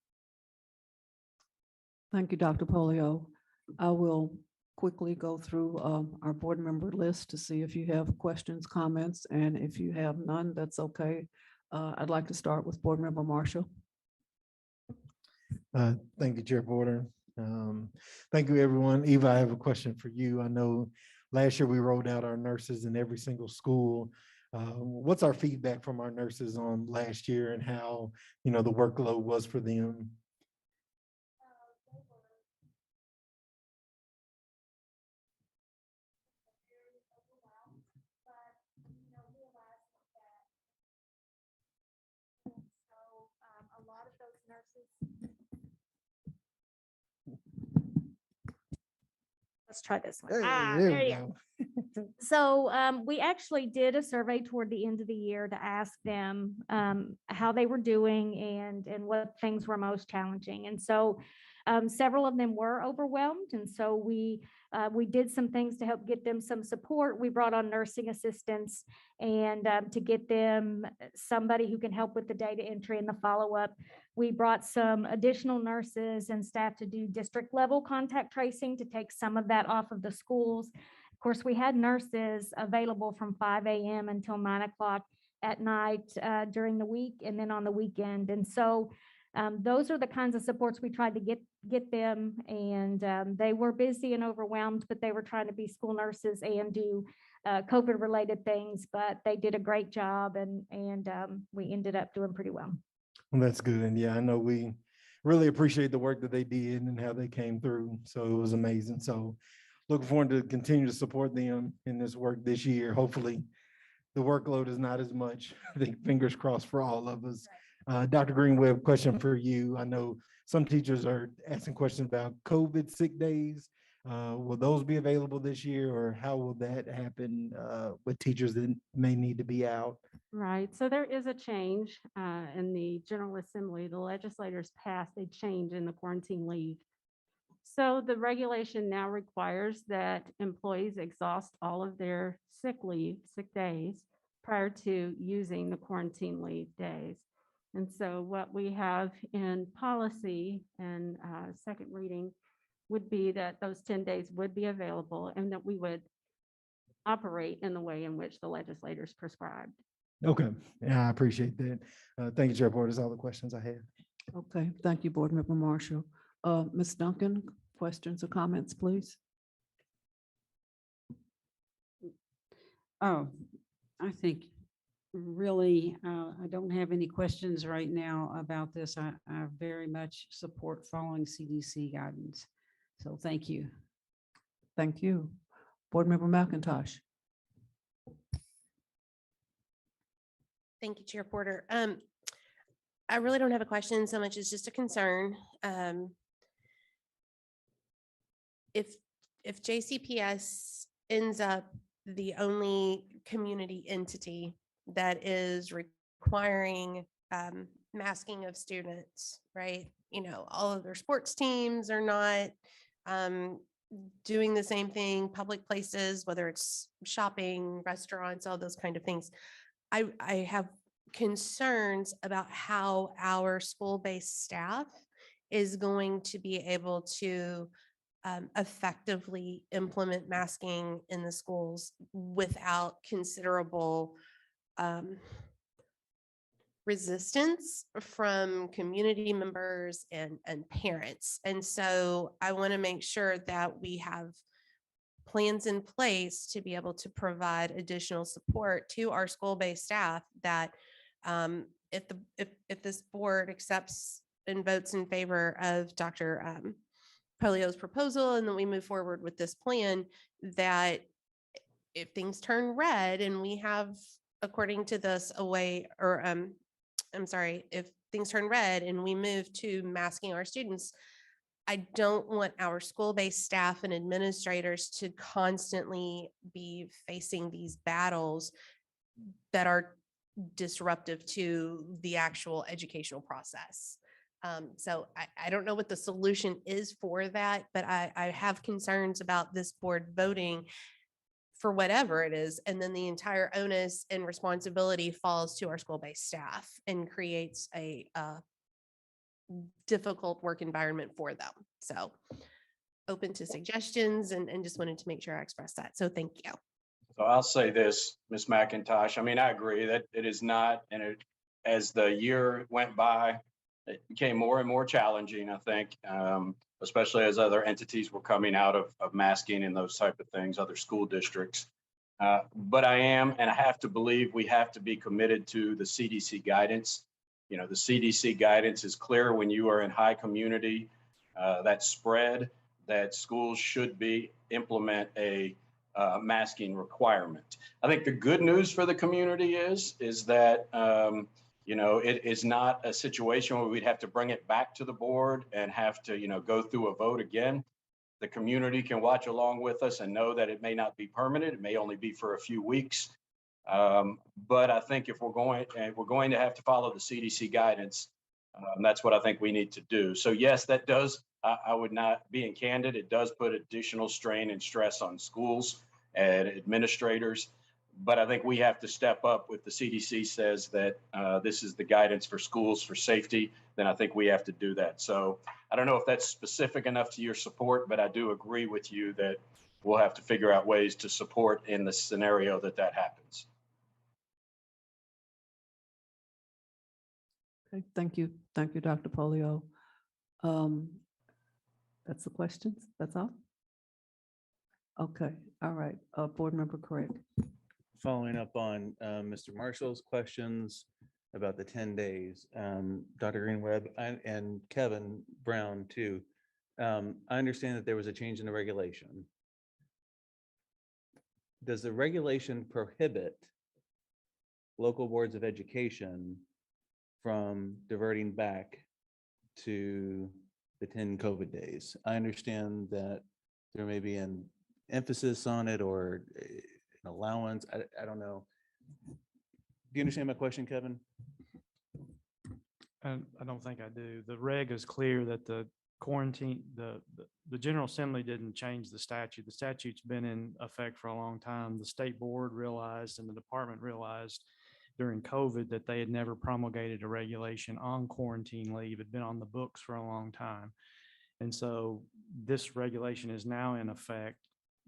Thank you, Dr. Polio. I will quickly go through our board member list to see if you have questions, comments, and if you have none, that's okay. I'd like to start with Board Member Marshall. Thank you, Chair Porter. Thank you, everyone. Eva, I have a question for you. I know last year we rolled out our nurses in every single school. What's our feedback from our nurses on last year and how, the workload was for them? let's try this one. There There we you go. go. So we actually did a survey toward the end of the year to ask them how they were doing and what things were most challenging. And so several of them were overwhelmed. And so we did some things to help get them some support. We brought on nursing assistants and to get them somebody who can help with the data entry and the follow-up. We brought some additional nurses and staff to do district level contact tracing to take some of that off of the schools. Of course, we had nurses available from 5 a.m. until 9 o'clock at night during the week and then on the weekend. And so those are the kinds of supports we tried to get them. And they were busy and overwhelmed, but they were trying to be school nurses and do COVID related things, but they did a great job and we ended up doing pretty well. Well, that's good. And yeah, I know we really appreciate the work that they did and how they came through. So it was amazing. So looking forward to continue to support them in this work this year. Hopefully the workload is not as much. I think fingers crossed for all of us. Dr. Greenweb, question for you. I know some teachers are asking questions about COVID sick days. Will those be available this year, or how will that happen with teachers that may need to be out? Right, so there is a change in the General Assembly. The legislators passed a change in the quarantine leave. So the regulation now requires that employees exhaust all of their sick days prior to using the quarantine leave days. And so what we have in policy and second reading would be that those 10 days would be available and that we would operate in the way in which the legislators prescribed. Okay, yeah, I appreciate that. Thank you, Chair Porter. That's all the questions I have. Okay, thank you, Board Member Marshall. Ms. Duncan, questions or comments, please? Oh, I think really, I don't have any questions right now about this. I very much support following CDC guidance. So thank you. Thank you. Board Member McIntosh. Thank you, Chair Porter. I really don't have a question so much as just a concern. If JCPS ends up the only community entity that is requiring masking of students, right? You know, all of their sports teams are not doing the same thing, public places, whether it's shopping, restaurants, all those kind of things. I have concerns about how our school-based staff is going to be able to effectively implement masking in the schools without considerable resistance from community members and parents. And so I want to make sure that we have plans in place to be able to provide additional support to our school-based staff that if this board accepts and votes in favor of Dr. Polio's proposal, and then we move forward with this plan, that if things turn red and we have, according to this, if things turn red and we move to masking our students, I don't want our school-based staff and administrators to constantly be facing these battles that are disruptive to the actual educational process. So I don't know what the solution is for that, but I have concerns about this board voting for whatever it is, and then the entire onus and responsibility falls to our school-based staff and creates a difficult work environment for them. So open to suggestions and just wanted to make sure I expressed that. So thank you. So I'll say this, Ms. McIntosh, I mean, I agree that it is not, and as the year went by, it became more and more challenging, I think, especially as other entities were coming out of masking and those type of things, other school districts. But I am, and I have to believe we have to be committed to the CDC guidance. You know, the CDC guidance is clear when you are in high community, that spread, that schools should implement a masking requirement. I think the good news for the community is that, you know, it is not a situation where we'd have to bring it back to the board and have to, you know, go through a vote again. the community can watch along with us and know that it may not be permanent. It may only be for a few weeks. But I think if we're going to have to follow the CDC guidance, that's what I think we need to do. So yes, that does, I would not, being candid, it does put additional strain and stress on schools and administrators. But I think we have to step up. If the CDC says that this is the guidance for schools for safety, then I think we have to do that. So I don't know if that's specific enough to your support, but I do agree with you that we'll have to figure out ways to support in the scenario that that happens. Okay, thank you. Thank you, Dr. Polio. That's the questions? That's all? Okay, all right. Board Member Craig. Following up on Mr. Marshall's questions about the 10 days, Dr. Greenweb and Kevin Brown too. I understand that there was a change in the regulation. Does the regulation prohibit local boards of education from diverting back to the 10 COVID days? I understand that there may be an emphasis on it or an allowance. I don't know. Do you understand my question, Kevin? I don't think I do. The reg is clear that the quarantine, the General Assembly didn't change the statute. The statute's been in effect for a long time. The state board realized and the department realized during COVID that they had never promulgated a regulation on quarantine leave. It had been on the books for a long time. And so this regulation is now in effect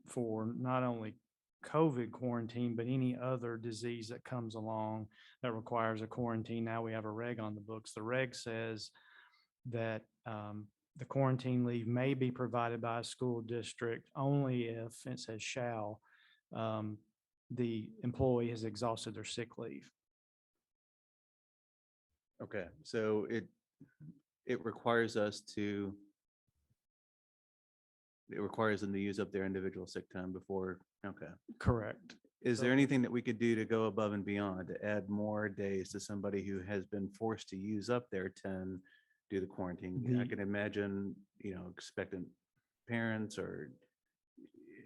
for not only COVID quarantine, but any other disease that comes along that requires a quarantine. Now we have a reg on the books. The reg says that the quarantine leave may be provided by a school district only if, it says shall, the employee has exhausted their sick leave. Okay, so it requires us to, it requires them to use up their individual sick time before, okay. Correct. Is there anything that we could do to go above and beyond to add more days to somebody who has been forced to use up their 10 due to the quarantine? I can imagine, expectant parents or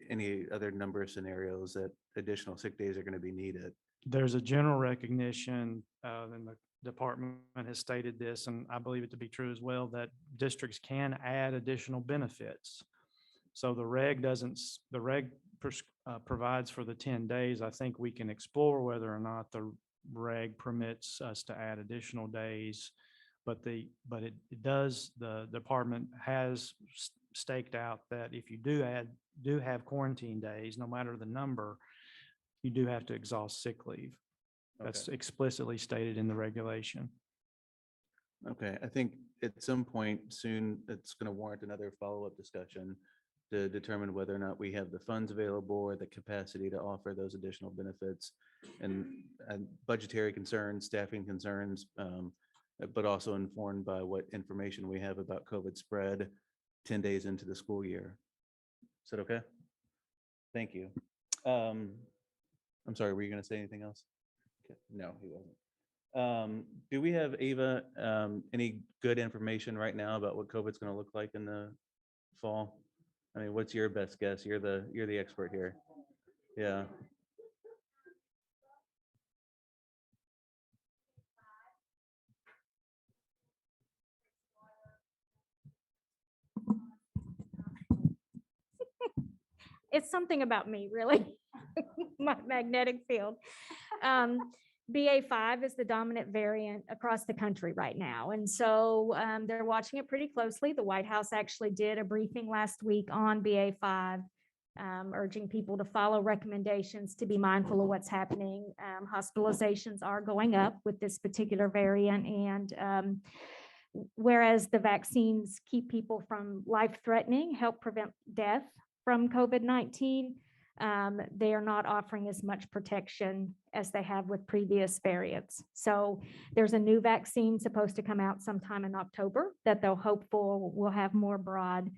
any other number of scenarios that additional sick days are going to be needed. There's a general recognition, and the department has stated this, and I believe it to be true as well, that districts can add additional benefits. So the reg provides for the 10 days. I think we can explore whether or not the reg permits us to add additional days. But it does, the department has staked out that if you do have quarantine days, no matter the number, you do have to exhaust sick leave. That's explicitly stated in the regulation. Okay, I think at some point soon, it's going to warrant another follow-up discussion to determine whether or not we have the funds available or the capacity to offer those additional benefits and budgetary concerns, staffing concerns, but also informed by what information we have about COVID spread 10 days into the school year. Is that okay? Thank you. I'm sorry, were you going to say anything else? Okay. No, he wasn't. Do we have, Ava, any good information right now about what COVID's going to look like in the fall? I mean, what's your best guess? You're the expert here. Yeah. It's something about me, really, my magnetic field. BA.5 is the dominant variant across the country right now. And so they're watching it pretty closely. The White House actually did a briefing last week on BA.5, urging people to follow recommendations, to be mindful of what's happening. Hospitalizations are going up with this particular variant. And whereas the vaccines keep people from life-threatening, help prevent death from COVID-19, they are not offering as much protection as they have with previous variants. So there's a new vaccine supposed to come out sometime in October that they'll hope for will have more broad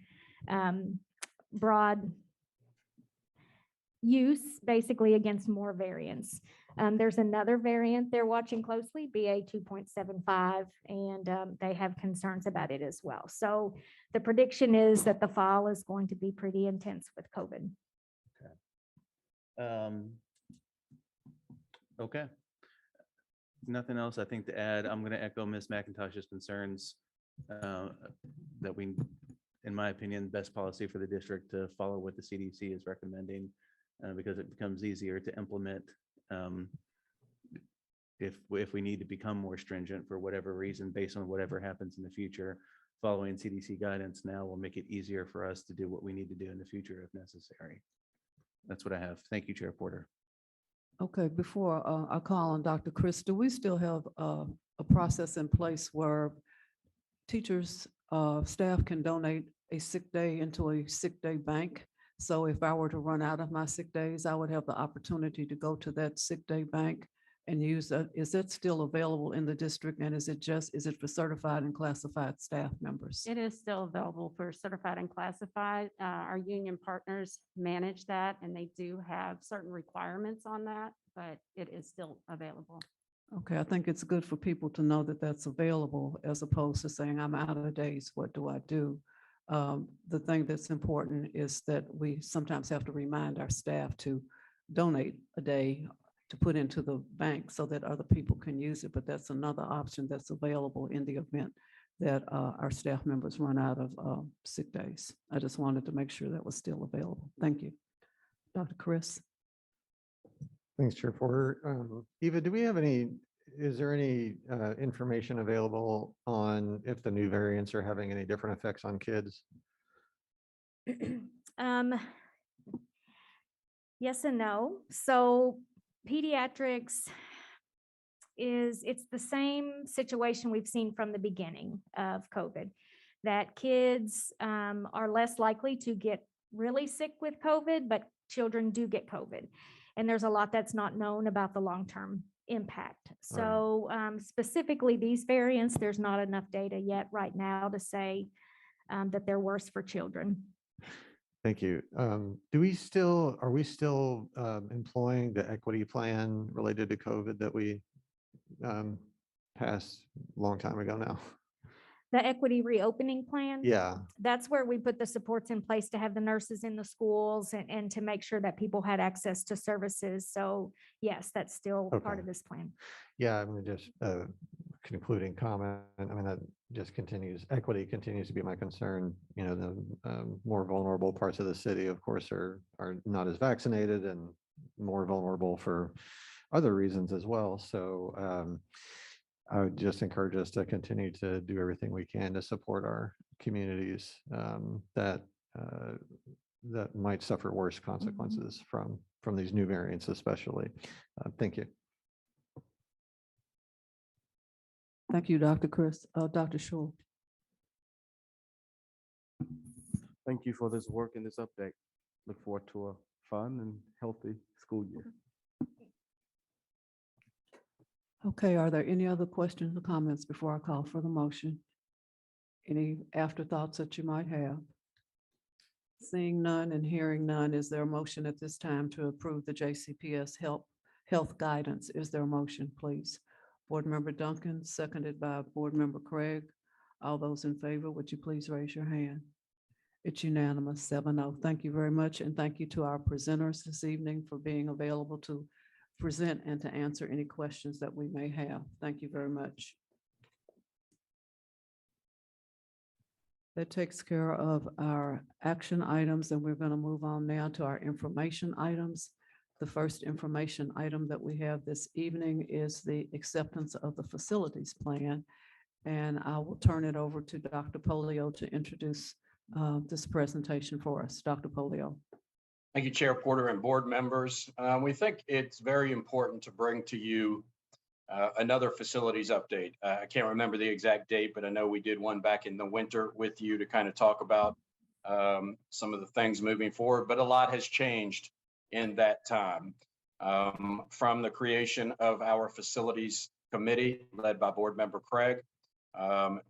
use, basically against more variants. There's another variant they're watching closely, BA 2.75, and they have concerns about it as well. So the prediction is that the fall is going to be pretty intense with COVID. Okay. Nothing else, I think, to add. I'm going to echo Ms. McIntosh's concerns that we, in my opinion, best policy for the district to follow what the CDC is recommending because it becomes easier to implement if we need to become more stringent for whatever reason, based on whatever happens in the future. Following CDC guidance now will make it easier for us to do what we need to do in the future if necessary. That's what I have. Thank you, Chair Porter. Okay, before I call on Dr. Chris, do we still have a process in place where teachers, staff can donate a sick day into a sick day bank? So if I were to run out of my sick days, I would have the opportunity to go to that sick day bank and use that. Is that still available in the district? And is it for certified and classified staff members? It is still available for certified and classified. Our union partners manage that, and they do have certain requirements on that, but it is still available. Okay, I think it's good for people to know that that's available as opposed to saying, I'm out of days, what do I do? The thing that's important is that we sometimes have to remind our staff to donate a day to put into the bank so that other people can use it. But that's another option that's available in the event that our staff members run out of sick days. I just wanted to make sure that was still available. Thank you. Dr. Chris? Thanks, Chair Porter. Eva, is there any information available on if the new variants are having any different effects on kids? Yes and no. So pediatrics it's the same situation we've seen from the beginning of COVID, that kids are less likely to get really sick with COVID, but children do get COVID. And there's a lot that's not known about the long-term impact. So specifically these variants, there's not enough data yet right now to say that they're worse for children. Thank you. Are we still employing the equity plan related to COVID that we passed a long time ago now? The equity reopening plan? Yeah. That's where we put the supports in place to have the nurses in the schools and to make sure that people had access to services. So yes, that's still part of this plan. Yeah, I mean, just concluding comment. I mean, that just continues. Equity continues to be my concern. You know, the more vulnerable parts of the city, of course, are not as vaccinated and more vulnerable for other reasons as well. So I would just encourage us to continue to do everything we can to support our communities that might suffer worse consequences from these new variants, especially. Thank you. Thank you, Dr. Chris. Dr. Shore. Thank you for this work and this update. Look forward to a fun and healthy school year. Okay, are there any other questions or comments before I call for the motion? Any afterthoughts that you might have? Seeing none and hearing none, is there a motion at this time to approve the JCPS health guidance? Is there a motion, please? Board Member Duncan, seconded by Board Member Craig. All those in favor, would you please raise your hand? It's unanimous, 7-0. Thank you very much, and thank you to our presenters this evening for being available to present and to answer any questions that we may have. Thank you very much. That takes care of our action items, and we're going to move on now to our information items. The first information item that we have this evening is the acceptance of the facilities plan. And I will turn it over to Dr. Polio to introduce this presentation for us. Dr. Polio. Thank you, Chair Porter and board members. We think it's very important to bring to you another facilities update. I can't remember the exact date, but I know we did one back in the winter with you to kind of talk about some of the things moving forward, but a lot has changed in that time. From the creation of our facilities committee led by board member Craig,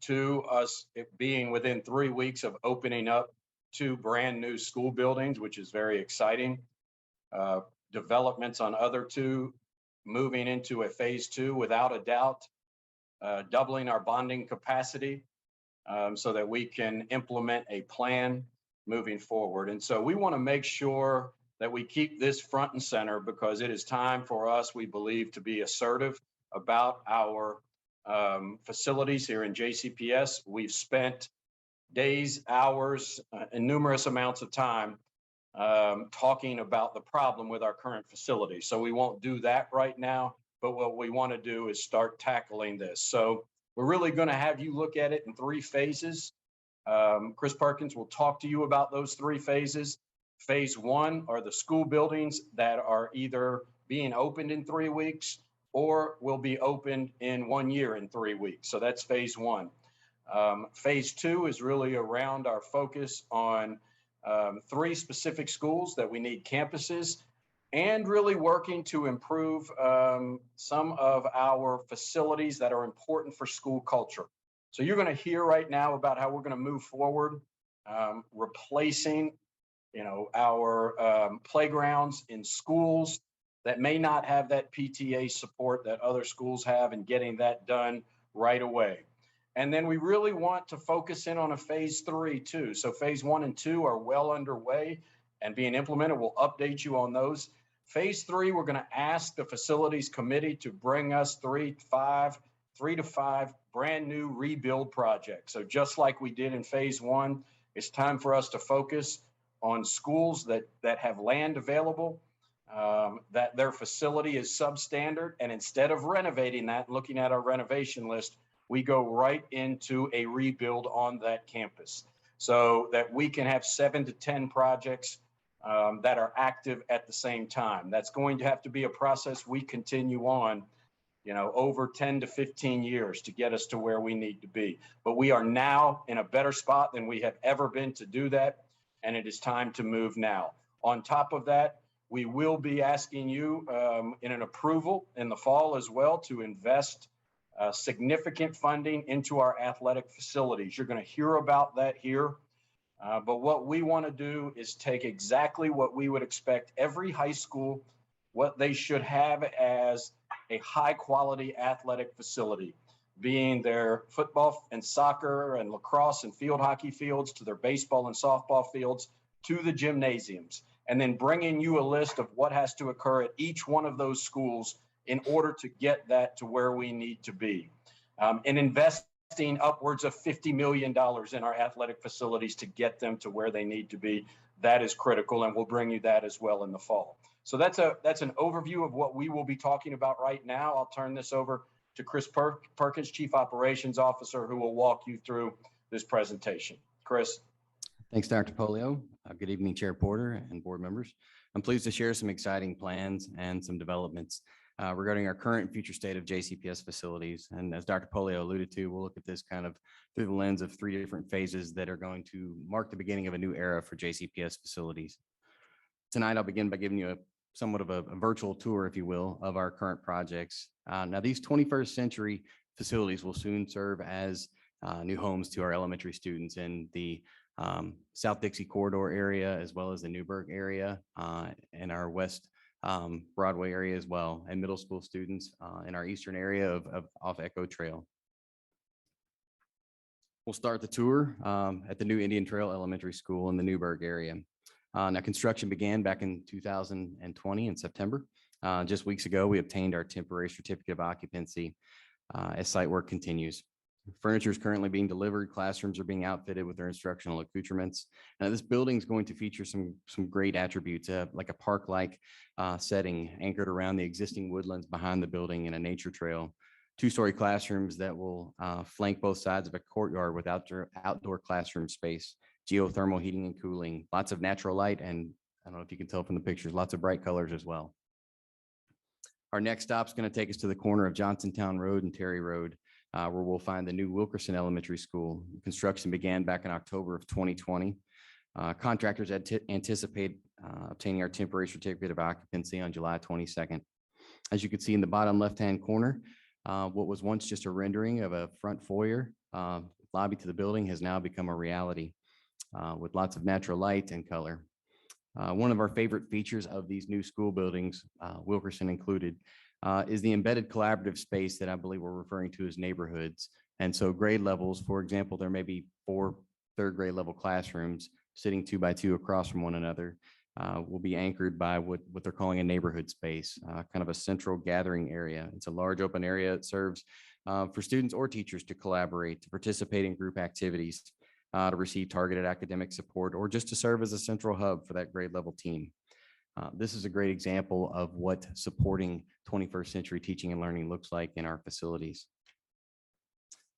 to us being within 3 weeks of opening up 2 brand new school buildings, which is very exciting. Developments on other 2 moving into a phase two without a doubt, doubling our bonding capacity so that we can implement a plan moving forward. And so we want to make sure that we keep this front and center because it is time for us, we believe, to be assertive about our facilities here in JCPS. We've spent days, hours, and numerous amounts of time talking about the problem with our current facility. So we won't do that right now, but what we want to do is start tackling this. So we're really going to have you look at it in three phases. Chris Perkins will talk to you about those three phases. Phase one are the school buildings that are either being opened in 3 weeks or will be opened in 1 year in 3 weeks. So that's phase one. Phase two is really around our focus on 3 specific schools that we need campuses and really working to improve some of our facilities that are important for school culture. So you're going to hear right now about how we're going to move forward, replacing, our playgrounds in schools that may not have that PTA support that other schools have and getting that done right away. And then we really want to focus in on a phase three too. So phase 1 and 2 are well underway and being implemented. We'll update you on those. Phase 3, we're going to ask the facilities committee to bring us 3 to 5 brand new rebuild projects. So just like we did in phase 1, it's time for us to focus on schools that have land available, that their facility is substandard. And instead of renovating that, looking at our renovation list, we go right into a rebuild on that campus so that we can have 7 to 10 projects that are active at the same time. That's going to have to be a process we continue on, over 10 to 15 years to get us to where we need to be. But we are now in a better spot than we have ever been to do that. And it is time to move now. On top of that, we will be asking you in an approval in the fall as well to invest significant funding into our athletic facilities. You're going to hear about that here. But what we want to do is take exactly what we would expect every high school, what they should have as a high quality athletic facility, being their football and soccer and lacrosse and field hockey fields to their baseball and softball fields to the gymnasiums, and then bringing you a list of what has to occur at each one of those schools in order to get that to where we need to be. And investing upwards of $50 million in our athletic facilities to get them to where they need to be. That is critical, and we'll bring you that as well in the fall. So that's an overview of what we will be talking about right now. I'll turn this over to Chris Perkins, Chief Operations Officer, who will walk you through this presentation. Chris. Thanks, Dr. Polio. Good evening, Chair Porter and board members. I'm pleased to share some exciting plans and some developments regarding our current and future state of JCPS facilities. And as Dr. Polio alluded to, we'll look at this kind of through the lens of 3 different phases that are going to mark the beginning of a new era for JCPS facilities. Tonight, I'll begin by giving you somewhat of a virtual tour, if you will, of our current projects. Now, these 21st century facilities will soon serve as new homes to our elementary students in the South Dixie Corridor area, as well as the Newburgh area and our West Broadway area as well, and middle school students in our eastern area of off Echo Trail. We'll start the tour at the new Indian Trail Elementary School in the Newburgh area. Now, construction began back in 2020 in September. Just weeks ago, we obtained our temporary certificate of occupancy as site work continues. Furniture is currently being delivered. Classrooms are being outfitted with their instructional accoutrements. Now, this building is going to feature some great attributes, like a park-like setting anchored around the existing woodlands behind the building and a nature trail. 2-story classrooms that will flank both sides of a courtyard with outdoor classroom space, geothermal heating and cooling, lots of natural light, and I don't know if you can tell from the pictures, lots of bright colors as well. Our next stop is going to take us to the corner of Johnsontown Road and Terry Road, where we'll find the new Wilkerson Elementary School. Construction began back in October of 2020. Contractors anticipate obtaining our temporary certificate of occupancy on July 22nd. As you can see in the bottom left-hand corner, what was once just a rendering of a front foyer lobby to the building has now become a reality with lots of natural light and color. One of our favorite features of these new school buildings, Wilkerson included, is the embedded collaborative space that I believe we're referring to as neighborhoods. And so grade levels, for example, there may be 4 third grade level classrooms sitting 2 by 2 across from one another, will be anchored by what they're calling a neighborhood space, kind of a central gathering area. It's a large open area that serves for students or teachers to collaborate, to participate in group activities, to receive targeted academic support, or just to serve as a central hub for that grade level team. This is a great example of what supporting 21st century teaching and learning looks like in our facilities.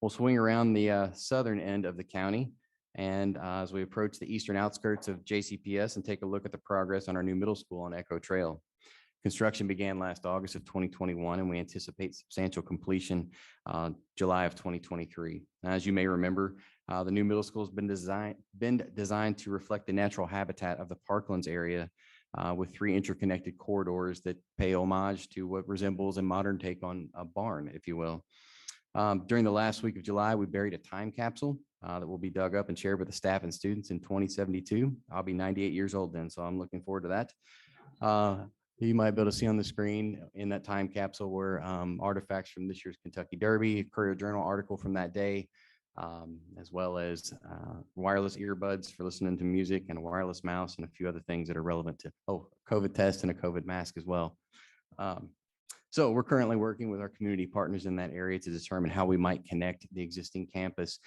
We'll swing around the southern end of the county, and as we approach the eastern outskirts of JCPS and take a look at the progress on our new middle school on Echo Trail. Construction began last August of 2021, and we anticipate substantial completion July of 2023. As you may remember, the new middle school has been designed to reflect the natural habitat of the Parklands area, with 3 interconnected corridors that pay homage to what resembles a modern take on a barn, if you will. During the last week of July, we buried a time capsule that will be dug up and shared with the staff and students in 2072. I'll be 98 years old then, so I'm looking forward to that. You might be able to see on the screen in that time capsule were artifacts from this year's Kentucky Derby, Courier Journal article from that day, as well as wireless earbuds for listening to music, and a wireless mouse, and a few other things that are relevant to, COVID test and a COVID mask as well. So we're currently working with our community partners in that area to determine how we might connect the existing campus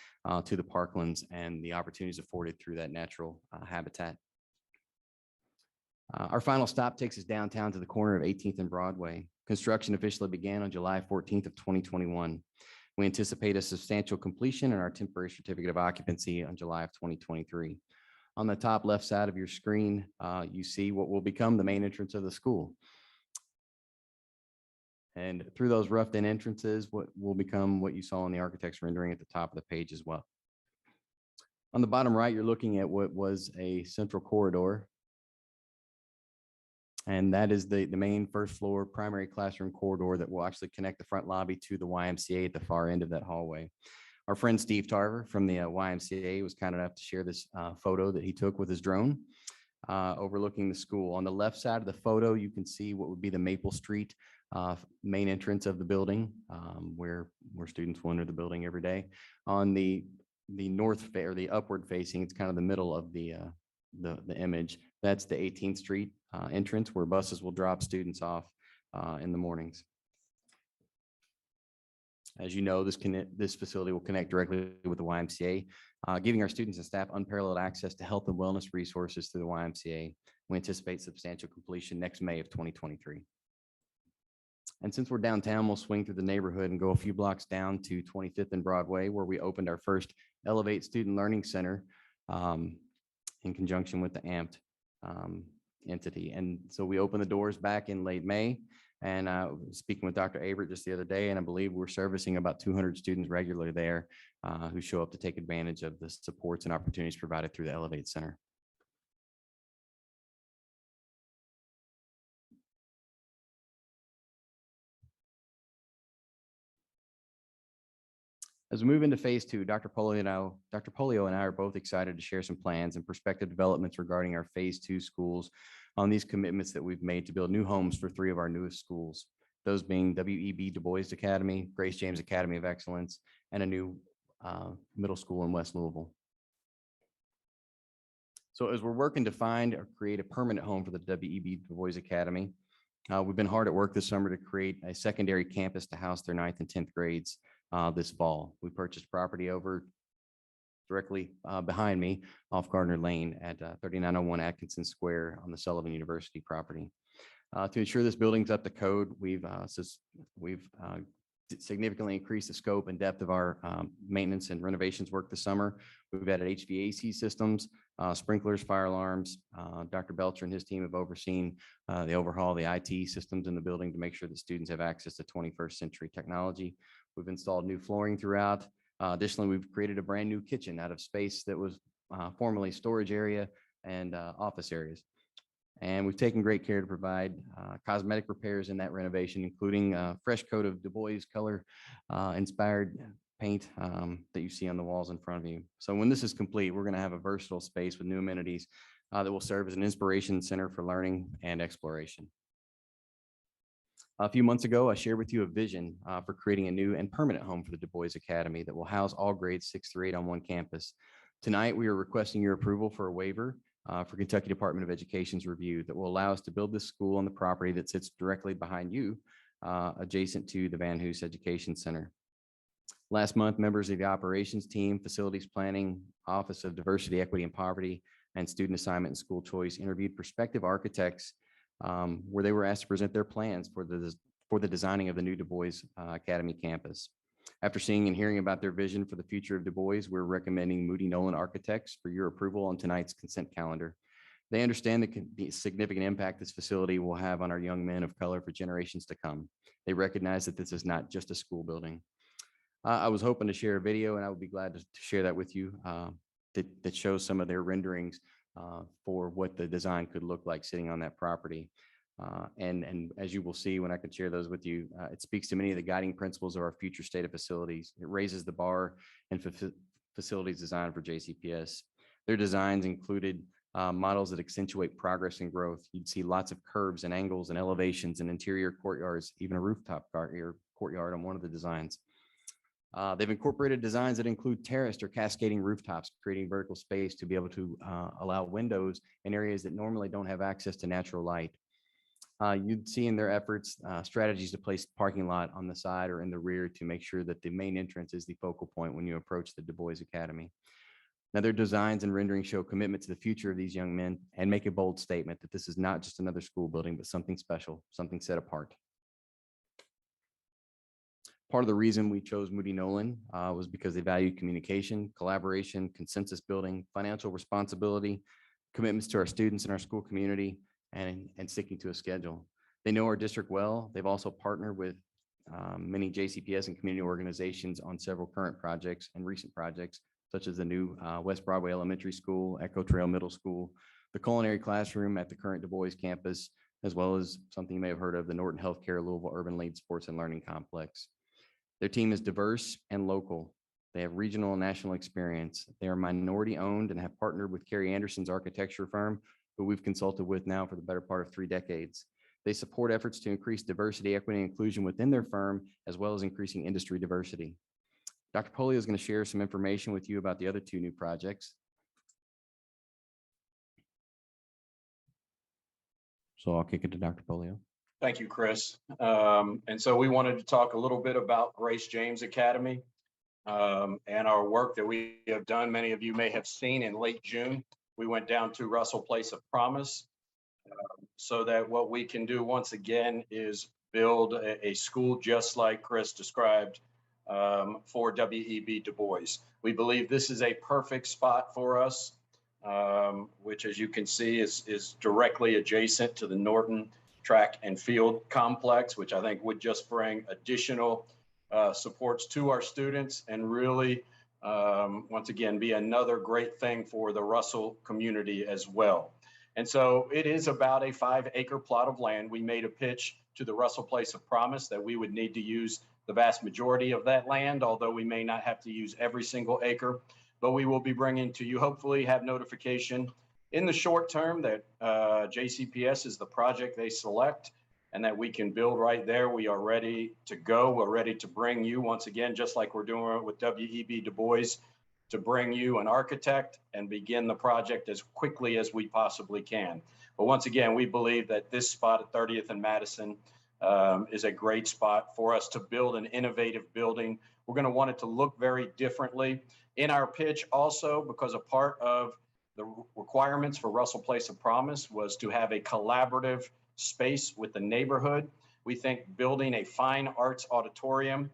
to the Parklands and the opportunities afforded through that natural habitat. Our final stop takes us downtown to the corner of 18th and Broadway. Construction officially began on July 14th of 2021. We anticipate a substantial completion in our temporary certificate of occupancy on July of 2023. On the top left side of your screen, you see what will become the main entrance of the school. And through those roughed-in entrances, what will become what you saw in the architect's rendering at the top of the page as well. On the bottom right, you're looking at what was a central corridor. And that is the main first floor primary classroom corridor that will actually connect the front lobby to the YMCA at the far end of that hallway. Our friend Steve Tarver from the YMCA was kind enough to share this photo that he took with his drone overlooking the school. On the left side of the photo, you can see what would be the Maple Street main entrance of the building, where students will enter the building every day. On the north or the upward facing, it's kind of the middle of the image. That's the 18th Street entrance, where buses will drop students off in the mornings. As you know, this facility will connect directly with the YMCA, giving our students and staff unparalleled access to health and wellness resources through the YMCA. We anticipate substantial completion next May of 2023. And since we're downtown, we'll swing through the neighborhood and go a few blocks down to 25th and Broadway, where we opened our first Elevate Student Learning Center in conjunction with the AMPT entity. And so we opened the doors back in late May. And speaking with Dr. Avert just the other day, and I believe we're servicing about 200 students regularly there who show up to take advantage of the supports and opportunities provided through the Elevate Center. As we move into phase 2, Dr. Polio and I are both excited to share some plans and prospective developments regarding our phase 2 schools on these commitments that we've made to build new homes for 3 of our newest schools, those being W.E.B. Du Bois Academy, Grace James Academy of Excellence, and a new middle school in West Louisville. So as we're working to find or create a permanent home for the W.E.B. Du Bois Academy, we've been hard at work this summer to create a secondary campus to house their 9th and 10th grades this fall. We purchased property over directly behind me off Gardner Lane at 3901 Atkinson Square on the Sullivan University property. To ensure this building's up to code, we've significantly increased the scope and depth of our maintenance and renovations work this summer. We've added HVAC systems, sprinklers, fire alarms. Dr. Belcher and his team have overseen the overhaul of the IT systems in the building to make sure that students have access to 21st century technology. We've installed new flooring throughout. Additionally, we've created a brand new kitchen out of space that was formerly storage area and office areas. And we've taken great care to provide cosmetic repairs in that renovation, including a fresh coat of Du Bois color inspired paint that you see on the walls in front of you. So when this is complete, we're going to have a versatile space with new amenities that will serve as an inspiration center for learning and exploration. A few months ago, I shared with you a vision for creating a new and permanent home for the Du Bois Academy that will house all grades 6 through 8 on one campus. Tonight, we are requesting your approval for a waiver for Kentucky Department of Education's review that will allow us to build this school on the property that sits directly behind you, adjacent to the Van Hoos Education Center. Last month, members of the operations team, facilities planning, Office of Diversity, Equity, and Poverty, and Student Assignment and School Choice interviewed prospective architects where they were asked to present their plans for the designing of the new Du Bois Academy campus. After seeing and hearing about their vision for the future of Du Bois, we're recommending Moody Nolan Architects for your approval on tonight's consent calendar. They understand the significant impact this facility will have on our young men of color for generations to come. They recognize that this is not just a school building. I was hoping to share a video, and I would be glad to share that with you that shows some of their renderings for what the design could look like sitting on that property. And as you will see when I can share those with you, it speaks to many of the guiding principles of our future state of facilities. It raises the bar and facilities design for JCPS. Their designs included models that accentuate progress and growth. You'd see lots of curves and angles and elevations and interior courtyards, even a rooftop courtyard on one of the designs. They've incorporated designs that include terraced or cascading rooftops, creating vertical space to be able to allow windows in areas that normally don't have access to natural light. You'd see in their efforts strategies to place parking lot on the side or in the rear to make sure that the main entrance is the focal point when you approach the Du Bois Academy. Now, their designs and renderings show commitment to the future of these young men and make a bold statement that this is not just another school building, but something special, something set apart. Part of the reason we chose Moody Nolan was because they value communication, collaboration, consensus building, financial responsibility, commitments to our students and our school community, and sticking to a schedule. They know our district well. They've also partnered with many JCPS and community organizations on several current projects and recent projects, such as the new West Broadway Elementary School, Echo Trail Middle School, the culinary classroom at the current Du Bois campus, as well as something you may have heard of, the Norton Healthcare Louisville Urban Lead Sports and Learning Complex. Their team is diverse and local. They have regional and national experience. They are minority owned and have partnered with Kerry Anderson's architecture firm, who we've consulted with now for the better part of 3 decades. They support efforts to increase diversity, equity, and inclusion within their firm, as well as increasing industry diversity. Dr. Polio is going to share some information with you about the other 2 new projects. So I'll kick it to Dr. Polio. Thank you, Chris. And so we wanted to talk a little bit about Grace James Academy and our work that we have done. Many of you may have seen in late June, we went down to Russell Place of Promise so that what we can do once again is build a school just like Chris described for W.E.B. Du Bois. We believe this is a perfect spot for us, which as you can see is directly adjacent to the Norton Track and Field Complex, which I think would just bring additional supports to our students and really, once again, be another great thing for the Russell community as well. And so it is about a 5-acre plot of land. We made a pitch to the Russell Place of Promise that we would need to use the vast majority of that land, although we may not have to use every single acre, but we will be bringing to you, hopefully have notification in the short term that JCPS is the project they select and that we can build right there. We are ready to go. We're ready to bring you, once again, just like we're doing with W.E.B. Du Bois, to bring you an architect and begin the project as quickly as we possibly can. But once again, we believe that this spot at 30th and Madison is a great spot for us to build an innovative building. We're going to want it to look very differently. In our pitch also, because a part of the requirements for Russell Place of Promise was to have a collaborative space with the neighborhood. We think building a fine arts auditorium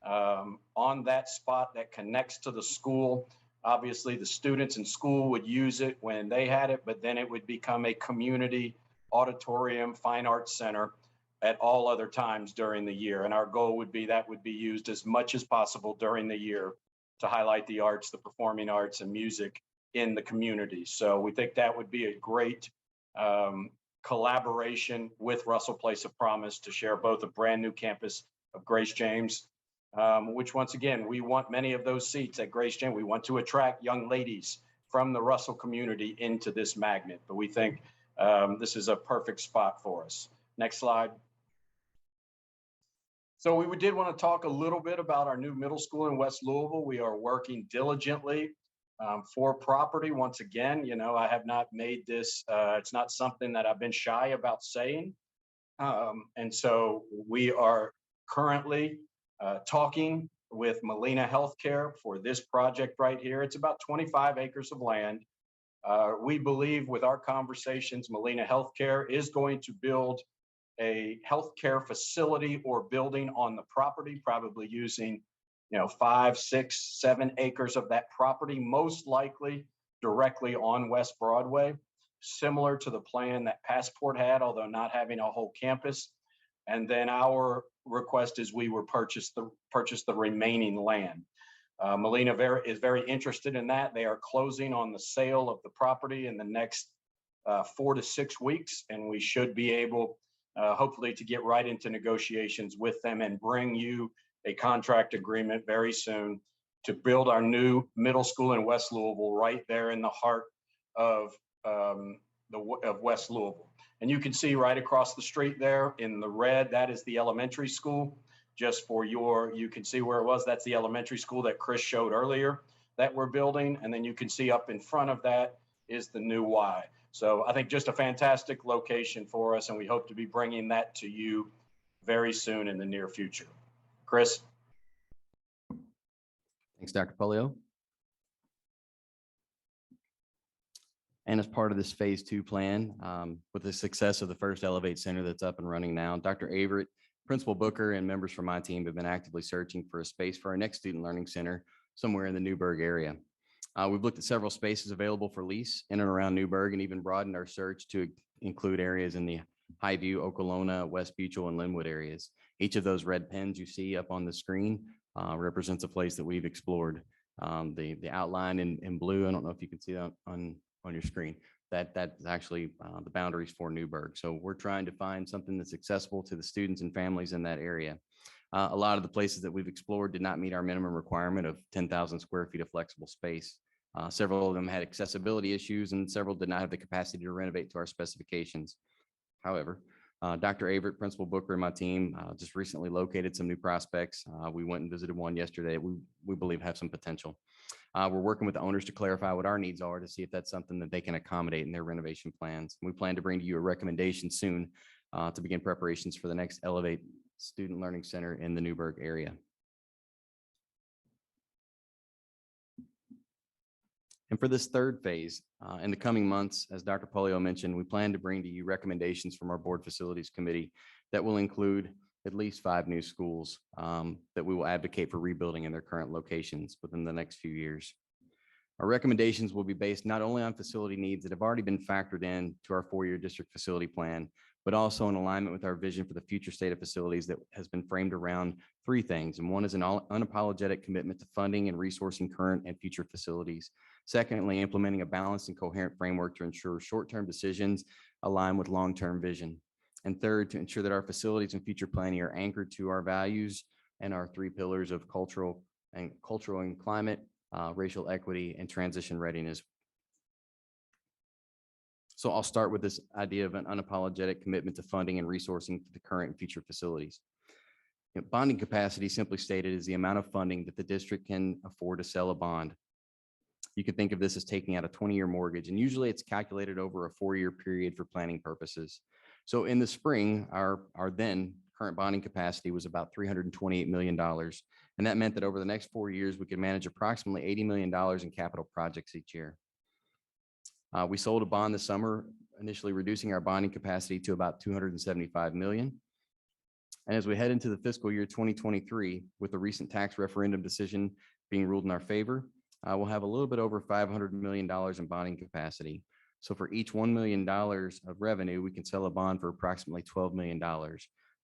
on that spot that connects to the school. Obviously, the students in school would use it when they had it, but then it would become a community auditorium, fine arts center at all other times during the year. And our goal would be that would be used as much as possible during the year to highlight the arts, the performing arts, and music in the community. So we think that would be a great collaboration with Russell Place of Promise to share both a brand new campus of Grace James, which once again, we want many of those seats at Grace James. We want to attract young ladies from the Russell community into this magnet. But we think this is a perfect spot for us. Next slide. So we did want to talk a little bit about our new middle school in West Louisville. We are working diligently for property. Once again, you know, I have not made this, it's not something that I've been shy about saying. And so we are currently talking with Molina Healthcare for this project right here. It's about 25 acres of land. We believe with our conversations, Molina Healthcare is going to build a healthcare facility or building on the property, probably using, you know, 5, 6, 7 acres of that property, most likely directly on West Broadway, similar to the plan that Passport had, although not having a whole campus. And then our request is we will purchase the remaining land. Molina is very interested in that. They are closing on the sale of the property in the next 4 to 6 weeks, and we should be able hopefully to get right into negotiations with them and bring you a contract agreement very soon to build our new middle school in West Louisville, right there in the heart of West Louisville. And you can see right across the street there in the red, that is the elementary school. Just for you can see where it was. That's the elementary school that Chris showed earlier that we're building. And then you can see up in front of that is the new Y. So I think just a fantastic location for us, and we hope to be bringing that to you very soon in the near future. Chris? Thanks, Dr. Polio. And as part of this phase 2 plan, with the success of the first Elevate Center that's up and running now, Dr. Averett, Principal Booker, and members from my team have been actively searching for a space for our next Student Learning Center somewhere in the Newburgh area. We've looked at several spaces available for lease in and around Newburgh and even broadened our search to include areas in the Highview, Okolona, West Buchel, and Linwood areas. Each of those red pens you see up on the screen represents a place that we've explored. The outline in blue, I don't know if you can see that on your screen, that's actually the boundaries for Newburgh. So we're trying to find something that's accessible to the students and families in that area. A lot of the places that we've explored did not meet our minimum requirement of 10,000 square feet of flexible space. Several of them had accessibility issues and several did not have the capacity to renovate to our specifications. However, Dr. Averett, Principal Booker, and my team just recently located some new prospects. We went and visited one yesterday. We believe have some potential. We're working with the owners to clarify what our needs are to see if that's something that they can accommodate in their renovation plans. We plan to bring to you a recommendation soon to begin preparations for the next Elevate Student Learning Center in the Newburgh area. And for this third phase, in the coming months, as Dr. Polio mentioned, we plan to bring to you recommendations from our Board Facilities Committee that will include at least 5 new schools that we will advocate for rebuilding in their current locations within the next few years. Our recommendations will be based not only on facility needs that have already been factored in to our 4-year district facility plan, but also in alignment with our vision for the future state of facilities that has been framed around 3 things. And one is an unapologetic commitment to funding and resourcing current and future facilities. Secondly, implementing a balanced and coherent framework to ensure short-term decisions align with long-term vision. And third, to ensure that our facilities and future planning are anchored to our values and our 3 pillars of cultural and climate, racial equity, and transition readiness. So I'll start with this idea of an unapologetic commitment to funding and resourcing the current and future facilities. Bonding capacity, simply stated, is the amount of funding that the district can afford to sell a bond. You can think of this as taking out a 20-year mortgage, and usually it's calculated over a 4-year period for planning purposes. So in the spring, our then current bonding capacity was about $328 million. And that meant that over the next 4 years, we could manage approximately $80 million in capital projects each year. We sold a bond this summer, initially reducing our bonding capacity to about $275 million. And as we head into the fiscal year 2023, with the recent tax referendum decision being ruled in our favor, we'll have a little bit over $500 million in bonding capacity. So for each $1 million of revenue, we can sell a bond for approximately $12 million.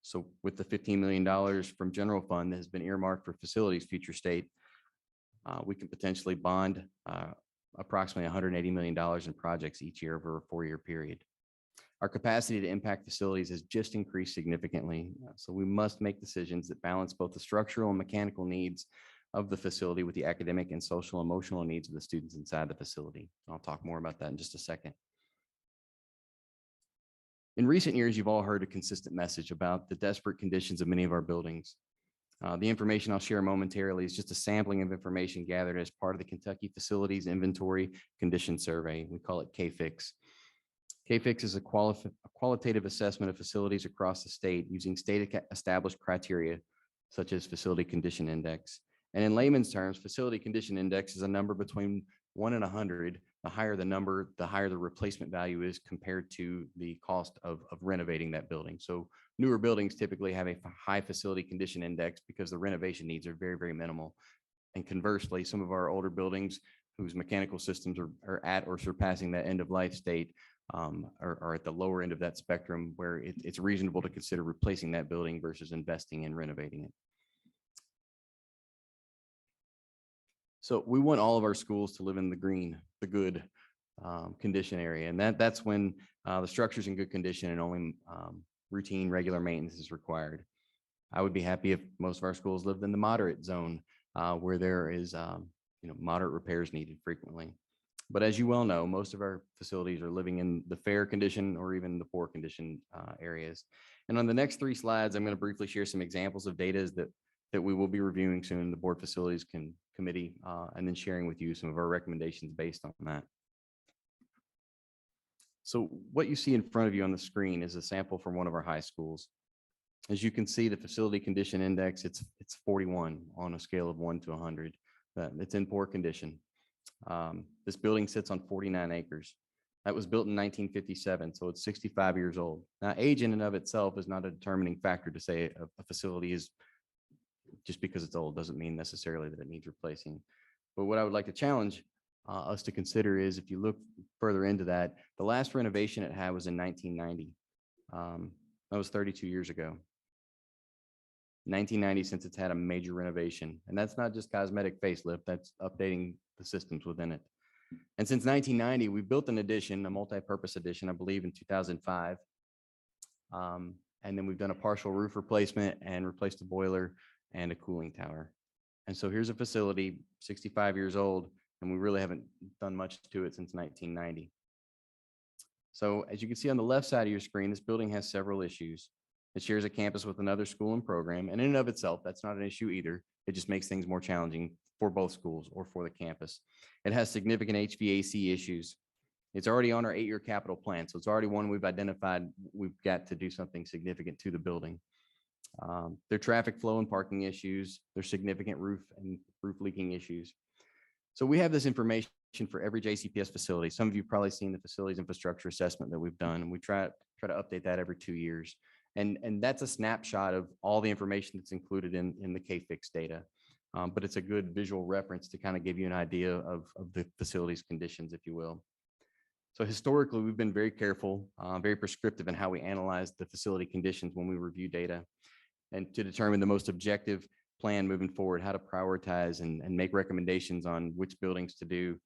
So with the $15 million from general fund that has been earmarked for facilities future state, we can potentially bond approximately $180 million in projects each year over a 4-year period. Our capacity to impact facilities has just increased significantly. So we must make decisions that balance both the structural and mechanical needs of the facility with the academic and social emotional needs of the students inside the facility. I'll talk more about that in just a second. In recent years, you've all heard a consistent message about the desperate conditions of many of our buildings. The information I'll share momentarily is just a sampling of information gathered as part of the Kentucky Facilities Inventory Condition Survey. We call it KFIX. KFIX is a qualitative assessment of facilities across the state using state-established criteria such as facility condition index. And in layman's terms, facility condition index is a number between 1 and 100. The higher the number, the higher the replacement value is compared to the cost of renovating that building. So newer buildings typically have a high facility condition index because the renovation needs are very, very minimal. And conversely, some of our older buildings whose mechanical systems are at or surpassing that end of life state are at the lower end of that spectrum where it's reasonable to consider replacing that building versus investing in renovating it. So we want all of our schools to live in the green, the good condition area. And that's when the structure's in good condition and only routine, regular maintenance is required. I would be happy if most of our schools lived in the moderate zone where there is moderate repairs needed frequently. But as you well know, most of our facilities are living in the fair condition or even the poor condition areas. And on the next 3 slides, I'm going to briefly share some examples of data that we will be reviewing soon, the Board Facilities Committee, and then sharing with you some of our recommendations based on that. So what you see in front of you on the screen is a sample from one of our high schools. As you can see, the facility condition index, it's 41 on a scale of 1 to 100. It's in poor condition. This building sits on 49 acres. That was built in 1957, so it's 65 years old. Now, age in and of itself is not a determining factor to say a facility is, just because it's old doesn't mean necessarily that it needs replacing. But what I would like to challenge us to consider is, if you look further into that, the last renovation it had was in 1990. That was 32 years ago. 1990 since it's had a major renovation. And that's not just cosmetic facelift, that's updating the systems within it. And since 1990, we built an addition, a multi-purpose addition, I believe in 2005. And then we've done a partial roof replacement and replaced a boiler and a cooling tower. And so here's a facility, 65 years old, and we really haven't done much to it since 1990. So as you can see on the left side of your screen, this building has several issues. It shares a campus with another school and program, and in and of itself, that's not an issue either. It just makes things more challenging for both schools or for the campus. It has significant HVAC issues. It's already on our 8-year capital plan, so it's already one we've identified we've got to do something significant to the building. There are traffic flow and parking issues. There's significant roof and roof leaking issues. So we have this information for every JCPS facility. Some of you have probably seen the facilities infrastructure assessment that we've done, and we try to update that every 2 years. And that's a snapshot of all the information that's included in the KFIX data. But it's a good visual reference to kind of give you an idea of the facility's conditions, if you will. So historically, we've been very careful, very prescriptive in how we analyze the facility conditions when we review data, and to determine the most objective plan moving forward, how to prioritize and make recommendations on which buildings to do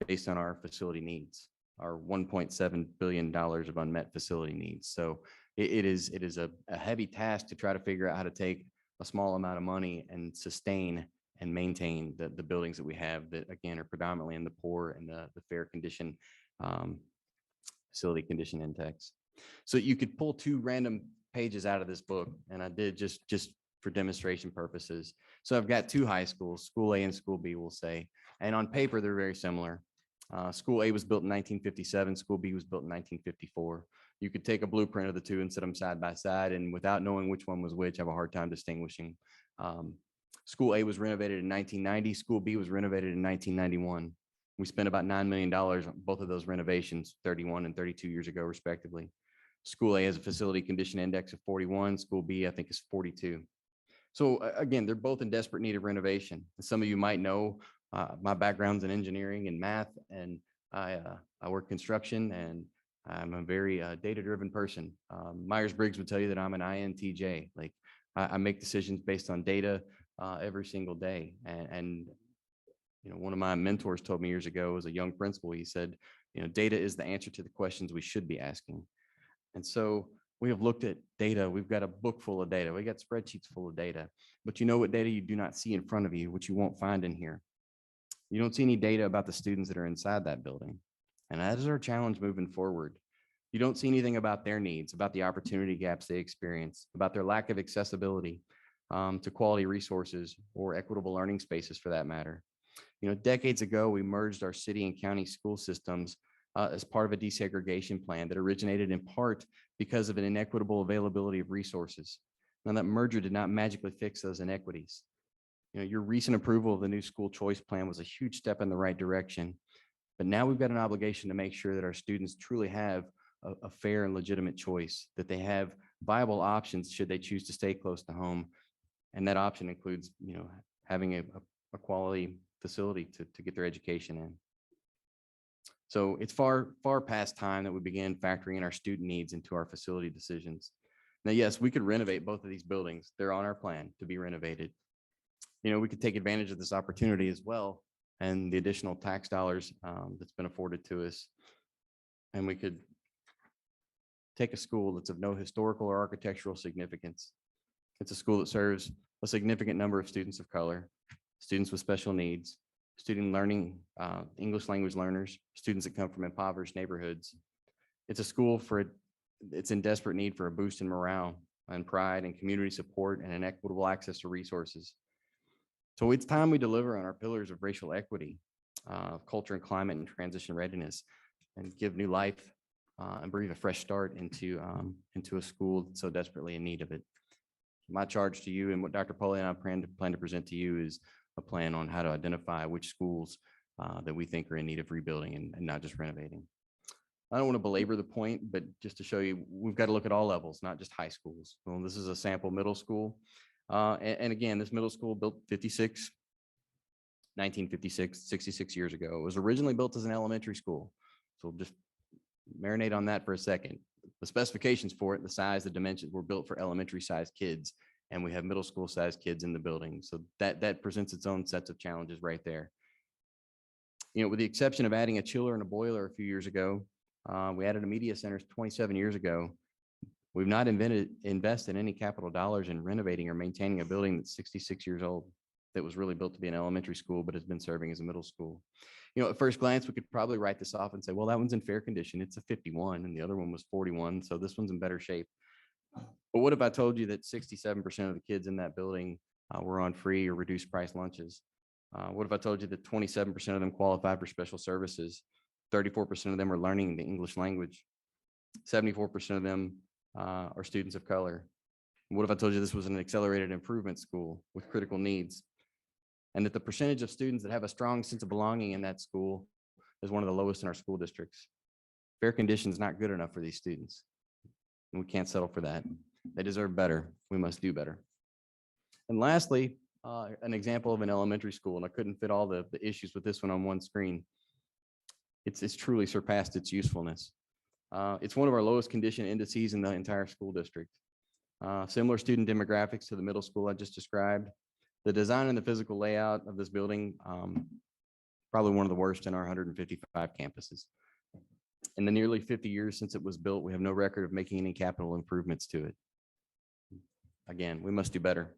based on our facility needs, our $1.7 billion of unmet facility needs. So it is a heavy task to try to figure out how to take a small amount of money and sustain and maintain the buildings that we have that, again, are predominantly in the poor and the fair condition facility condition index. So you could pull 2 random pages out of this book, and I did just for demonstration purposes. So I've got 2 high schools, School A and School B, we'll say, and on paper, they're very similar. School A was built in 1957, School B was built in 1954. You could take a blueprint of the 2 and set them side by side, and without knowing which one was which, have a hard time distinguishing. School A was renovated in 1990, School B was renovated in 1991. We spent about $9 million on both of those renovations 31 and 32 years ago, respectively. School A has a facility condition index of 41, School B, I think, is 42. So again, they're both in desperate need of renovation. Some of you might know my background's in engineering and math, and I work construction, and I'm a very data-driven person. Myers-Briggs would tell you that I'm an INTJ. Like I make decisions based on data every single day. And you know, one of my mentors told me years ago as a young principal, he said, you know, data is the answer to the questions we should be asking. And so We have looked at data. We've got a book full of data. We got spreadsheets full of data. But you know what data you do not see in front of you, which you won't find in here. You don't see any data about the students that are inside that building. And that is our challenge moving forward. You don't see anything about their needs, about the opportunity gaps they experience, about their lack of accessibility to quality resources or equitable learning spaces for that matter. You know, decades ago, we merged our city and county school systems as part of a desegregation plan that originated in part because of an inequitable availability of resources. Now, that merger did not magically fix those inequities. You know, your recent approval of the new school choice plan was a huge step in the right direction. But now we've got an obligation to make sure that our students truly have a fair and legitimate choice, that they have viable options should they choose to stay close to home. And that option includes, you know, having a quality facility to get their education in. So it's far past time that we begin factoring in our student needs into our facility decisions. Now, yes, we could renovate both of these buildings. They're on our plan to be renovated. You know, we could take advantage of this opportunity as well and the additional tax dollars that's been afforded to us. And we could take a school that's of no historical or architectural significance. It's a school that serves a significant number of students of color, students with special needs, student learning, English language learners, students that come from impoverished neighborhoods. It's a school it's in desperate need for a boost in morale and pride and community support and an equitable access to resources. So it's time we deliver on our pillars of racial equity, culture and climate and transition readiness, and give new life and breathe a fresh start into a school that's so desperately in need of it. My charge to you and what Dr. Pauly and I plan to present to you is a plan on how to identify which schools that we think are in need of rebuilding and not just renovating. I don't want to belabor the point, but just to show you, we've got to look at all levels, not just high schools. Well, this is a sample middle school. And again, this middle school built 1956, 66 years ago. It was originally built as an elementary school. So just marinate on that for a second. The specifications for it, the size, the dimensions were built for elementary sized kids. And we have middle school sized kids in the building. So that presents its own sets of challenges right there. You know, with the exception of adding a chiller and a boiler a few years ago, we added a media center 27 years ago. We've not invested any capital dollars in renovating or maintaining a building that's 66 years old that was really built to be an elementary school, but has been serving as a middle school. You know, at first glance, we could probably write this off and say, well, that one's in fair condition. It's a 51 and the other one was 41. So this one's in better shape. But what if I told you that 67% of the kids in that building were on free or reduced price lunches? What if I told you that 27% of them qualified for special services? 34% of them are learning the English language. 74% of them are students of color. What if I told you this was an accelerated improvement school with critical needs? And that the percentage of students that have a strong sense of belonging in that school is one of the lowest in our school districts. Fair conditions not good enough for these students. And we can't settle for that. They deserve better. We must do better. And lastly, an example of an elementary school, and I couldn't fit all the issues with this one on one screen. It's truly surpassed its usefulness. It's one of our lowest condition indices in the entire school district. Similar student demographics to the middle school I just described. The design and the physical layout of this building, probably one of the worst in our 155 campuses. In the nearly 50 years since it was built, we have no record of making any capital improvements to it. Again, we must do better.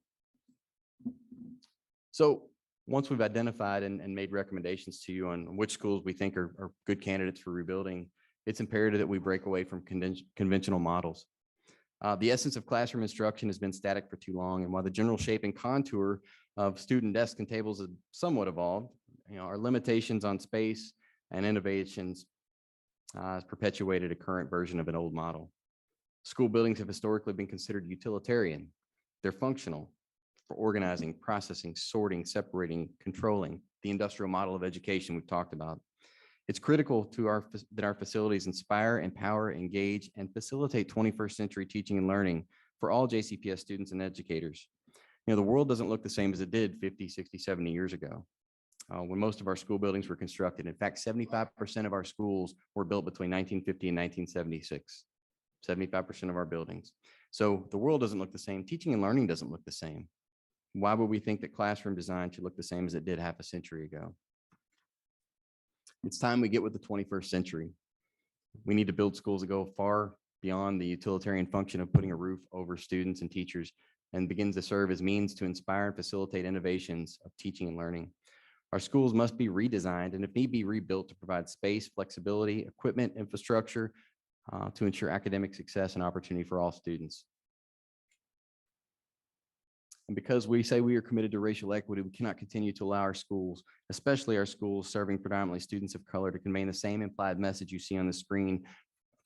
So once we've identified and made recommendations to you on which schools we think are good candidates for rebuilding, it's imperative that we break away from conventional models. The essence of classroom instruction has been static for too long, and while the general shape and contour of student desks and tables have somewhat evolved, you know, our limitations on space and innovations has perpetuated a current version of an old model. School buildings have historically been considered utilitarian. They're functional for organizing, processing, sorting, separating, controlling, the industrial model of education we've talked about. It's critical to that our facilities inspire, empower, engage, and facilitate 21st century teaching and learning for all JCPS students and educators. You know, the world doesn't look the same as it did 50, 60, 70 years ago when most of our school buildings were constructed. In fact, 75% of our schools were built between 1950 and 1976. 75% of our buildings. So the world doesn't look the same. Teaching and learning doesn't look the same. Why would we think that classroom design should look the same as it did half a century ago? It's time we get with the 21st century. We need to build schools that go far beyond the utilitarian function of putting a roof over students and teachers and begins to serve as means to inspire and facilitate innovations of teaching and learning. Our schools must be redesigned and if need be rebuilt to provide space, flexibility, equipment, infrastructure to ensure academic success and opportunity for all students. And because we say we are committed to racial equity, we cannot continue to allow our schools, especially our schools serving predominantly students of color, to convey the same implied message you see on the screen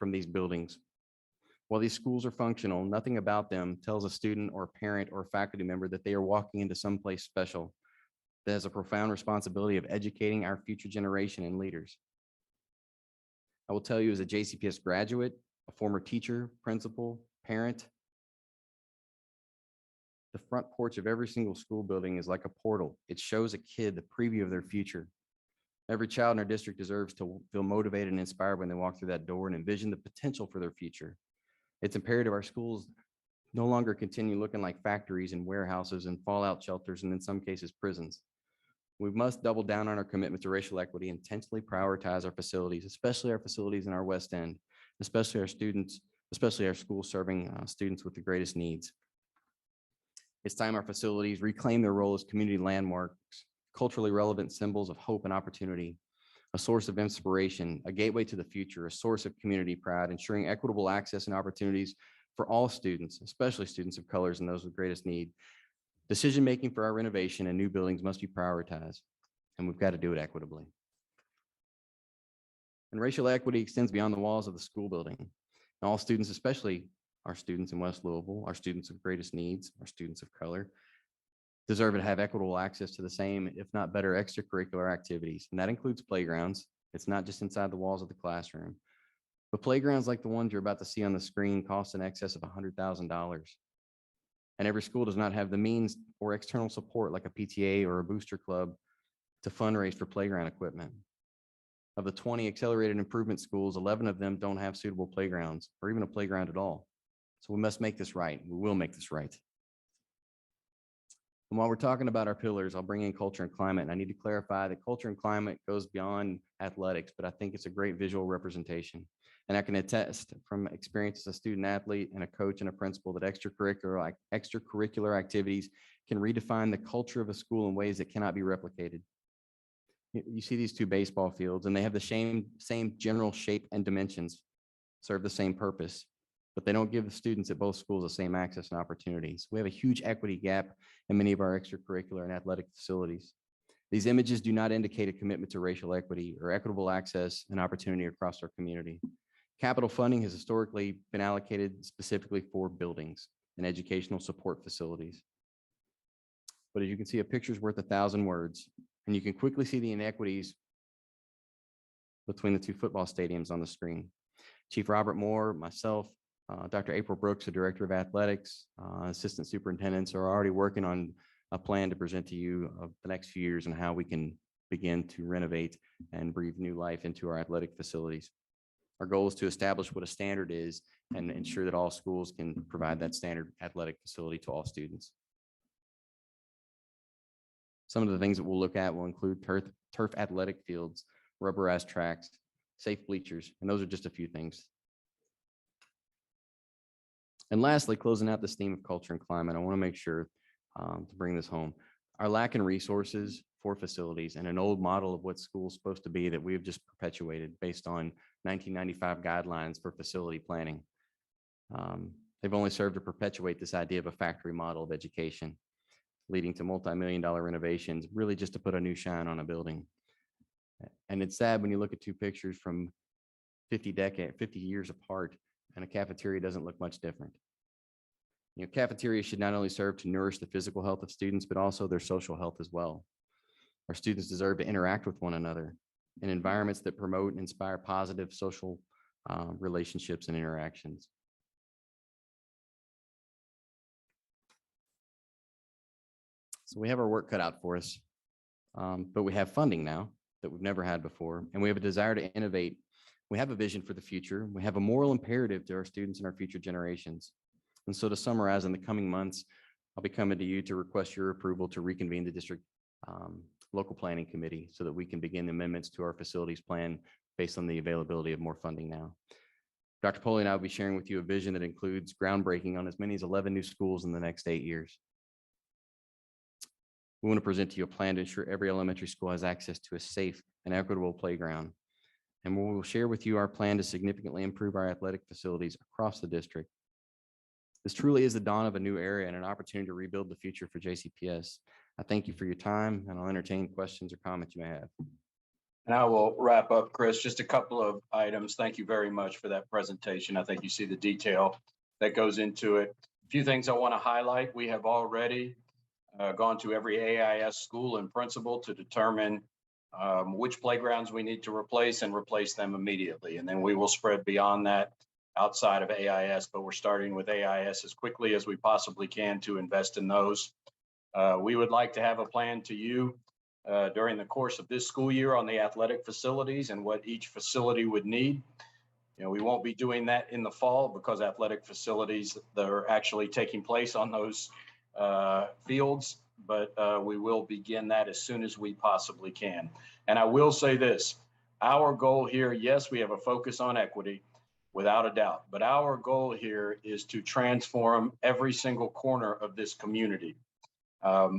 from these buildings. While these schools are functional, nothing about them tells a student or a parent or a faculty member that they are walking into someplace special that has a profound responsibility of educating our future generation and leaders. I will tell you as a JCPS graduate, a former teacher, principal, parent, the front porch of every single school building is like a portal. It shows a kid the preview of their future. Every child in our district deserves to feel motivated and inspired when they walk through that door and envision the potential for their future. It's imperative our schools no longer continue looking like factories and warehouses and fallout shelters and in some cases prisons. We must double down on our commitment to racial equity, intentionally prioritize our facilities, especially our facilities in our West End, especially our students, especially our schools serving students with the greatest needs. It's time our facilities reclaim their role as community landmarks, culturally relevant symbols of hope and opportunity, a source of inspiration, a gateway to the future, a source of community pride, ensuring equitable access and opportunities for all students, especially students of colors and those with greatest need. Decision-making for our renovation and new buildings must be prioritized, and we've got to do it equitably. And racial equity extends beyond the walls of the school building. And all students, especially our students in West Louisville, our students of greatest needs, our students of color, deserve to have equitable access to the same, if not better, extracurricular activities. And that includes playgrounds. It's not just inside the walls of the classroom. But playgrounds like the ones you're about to see on the screen cost in excess of $100,000. And every school does not have the means or external support like a PTA or a booster club to fundraise for playground equipment. Of the 20 accelerated improvement schools, 11 of them don't have suitable playgrounds or even a playground at all. So we must make this right. We will make this right. And while we're talking about our pillars, I'll bring in culture and climate. And I need to clarify that culture and climate goes beyond athletics, but I think it's a great visual representation. And I can attest from experience as a student athlete and a coach and a principal that extracurricular activities can redefine the culture of a school in ways that cannot be replicated. You see these two baseball fields and they have the same general shape and dimensions, serve the same purpose, but they don't give the students at both schools the same access and opportunities. We have a huge equity gap in many of our extracurricular and athletic facilities. These images do not indicate a commitment to racial equity or equitable access and opportunity across our community. Capital funding has historically been allocated specifically for buildings and educational support facilities. But as you can see, a picture's worth 1,000 words, and you can quickly see the inequities between the two football stadiums on the screen. Chief Robert Moore, myself, Dr. April Brooks, the Director of Athletics, Assistant Superintendents are already working on a plan to present to you of the next few years and how we can begin to renovate and breathe new life into our athletic facilities. Our goal is to establish what a standard is and ensure that all schools can provide that standard athletic facility to all students. Some of the things that we'll look at will include turf athletic fields, rubberized tracks, safe bleachers, and those are just a few things. And lastly, closing out this theme of culture and climate, I want to make sure to bring this home. Our lack in resources for facilities and an old model of what school's supposed to be that we have just perpetuated based on 1995 guidelines for facility planning. They've only served to perpetuate this idea of a factory model of education, leading to multi-million-dollar renovations, really just to put a new shine on a building. And it's sad when you look at two pictures from 50 years apart, and a cafeteria doesn't look much different. You know, cafeterias should not only serve to nourish the physical health of students, but also their social health as well. Our students deserve to interact with one another in environments that promote and inspire positive social relationships and interactions. So we have our work cut out for us, but we have funding now that we've never had before, and we have a desire to innovate. We have a vision for the future. We have a moral imperative to our students and our future generations. And so to summarize, in the coming months, I'll be coming to you to request your approval to reconvene the district local planning committee so that we can begin amendments to our facilities plan based on the availability of more funding now. Dr. Polly and I will be sharing with you a vision that includes groundbreaking on as many as 11 new schools in the next 8 years. We want to present to you a plan to ensure every elementary school has access to a safe and equitable playground. And we will share with you our plan to significantly improve our athletic facilities across the district. This truly is the dawn of a new era and an opportunity to rebuild the future for JCPS. I thank you for your time, and I'll entertain questions or comments you may have. And I will wrap up, Chris, just a couple of items. Thank you very much for that presentation. I think you see the detail that goes into it. A few things I want to highlight. We have already gone to every AIS school and principal to determine which playgrounds we need to replace and replace them immediately. And then we will spread beyond that outside of AIS, but we're starting with AIS as quickly as we possibly can to invest in those. We would like to have a plan to you during the course of this school year on the athletic facilities and what each facility would need. You know, we won't be doing that in the fall because athletic facilities that are actually taking place on those fields, but we will begin that as soon as we possibly can. And I will say this, our goal here, yes, we have a focus on equity without a doubt, but our goal here is to transform every single corner of this community.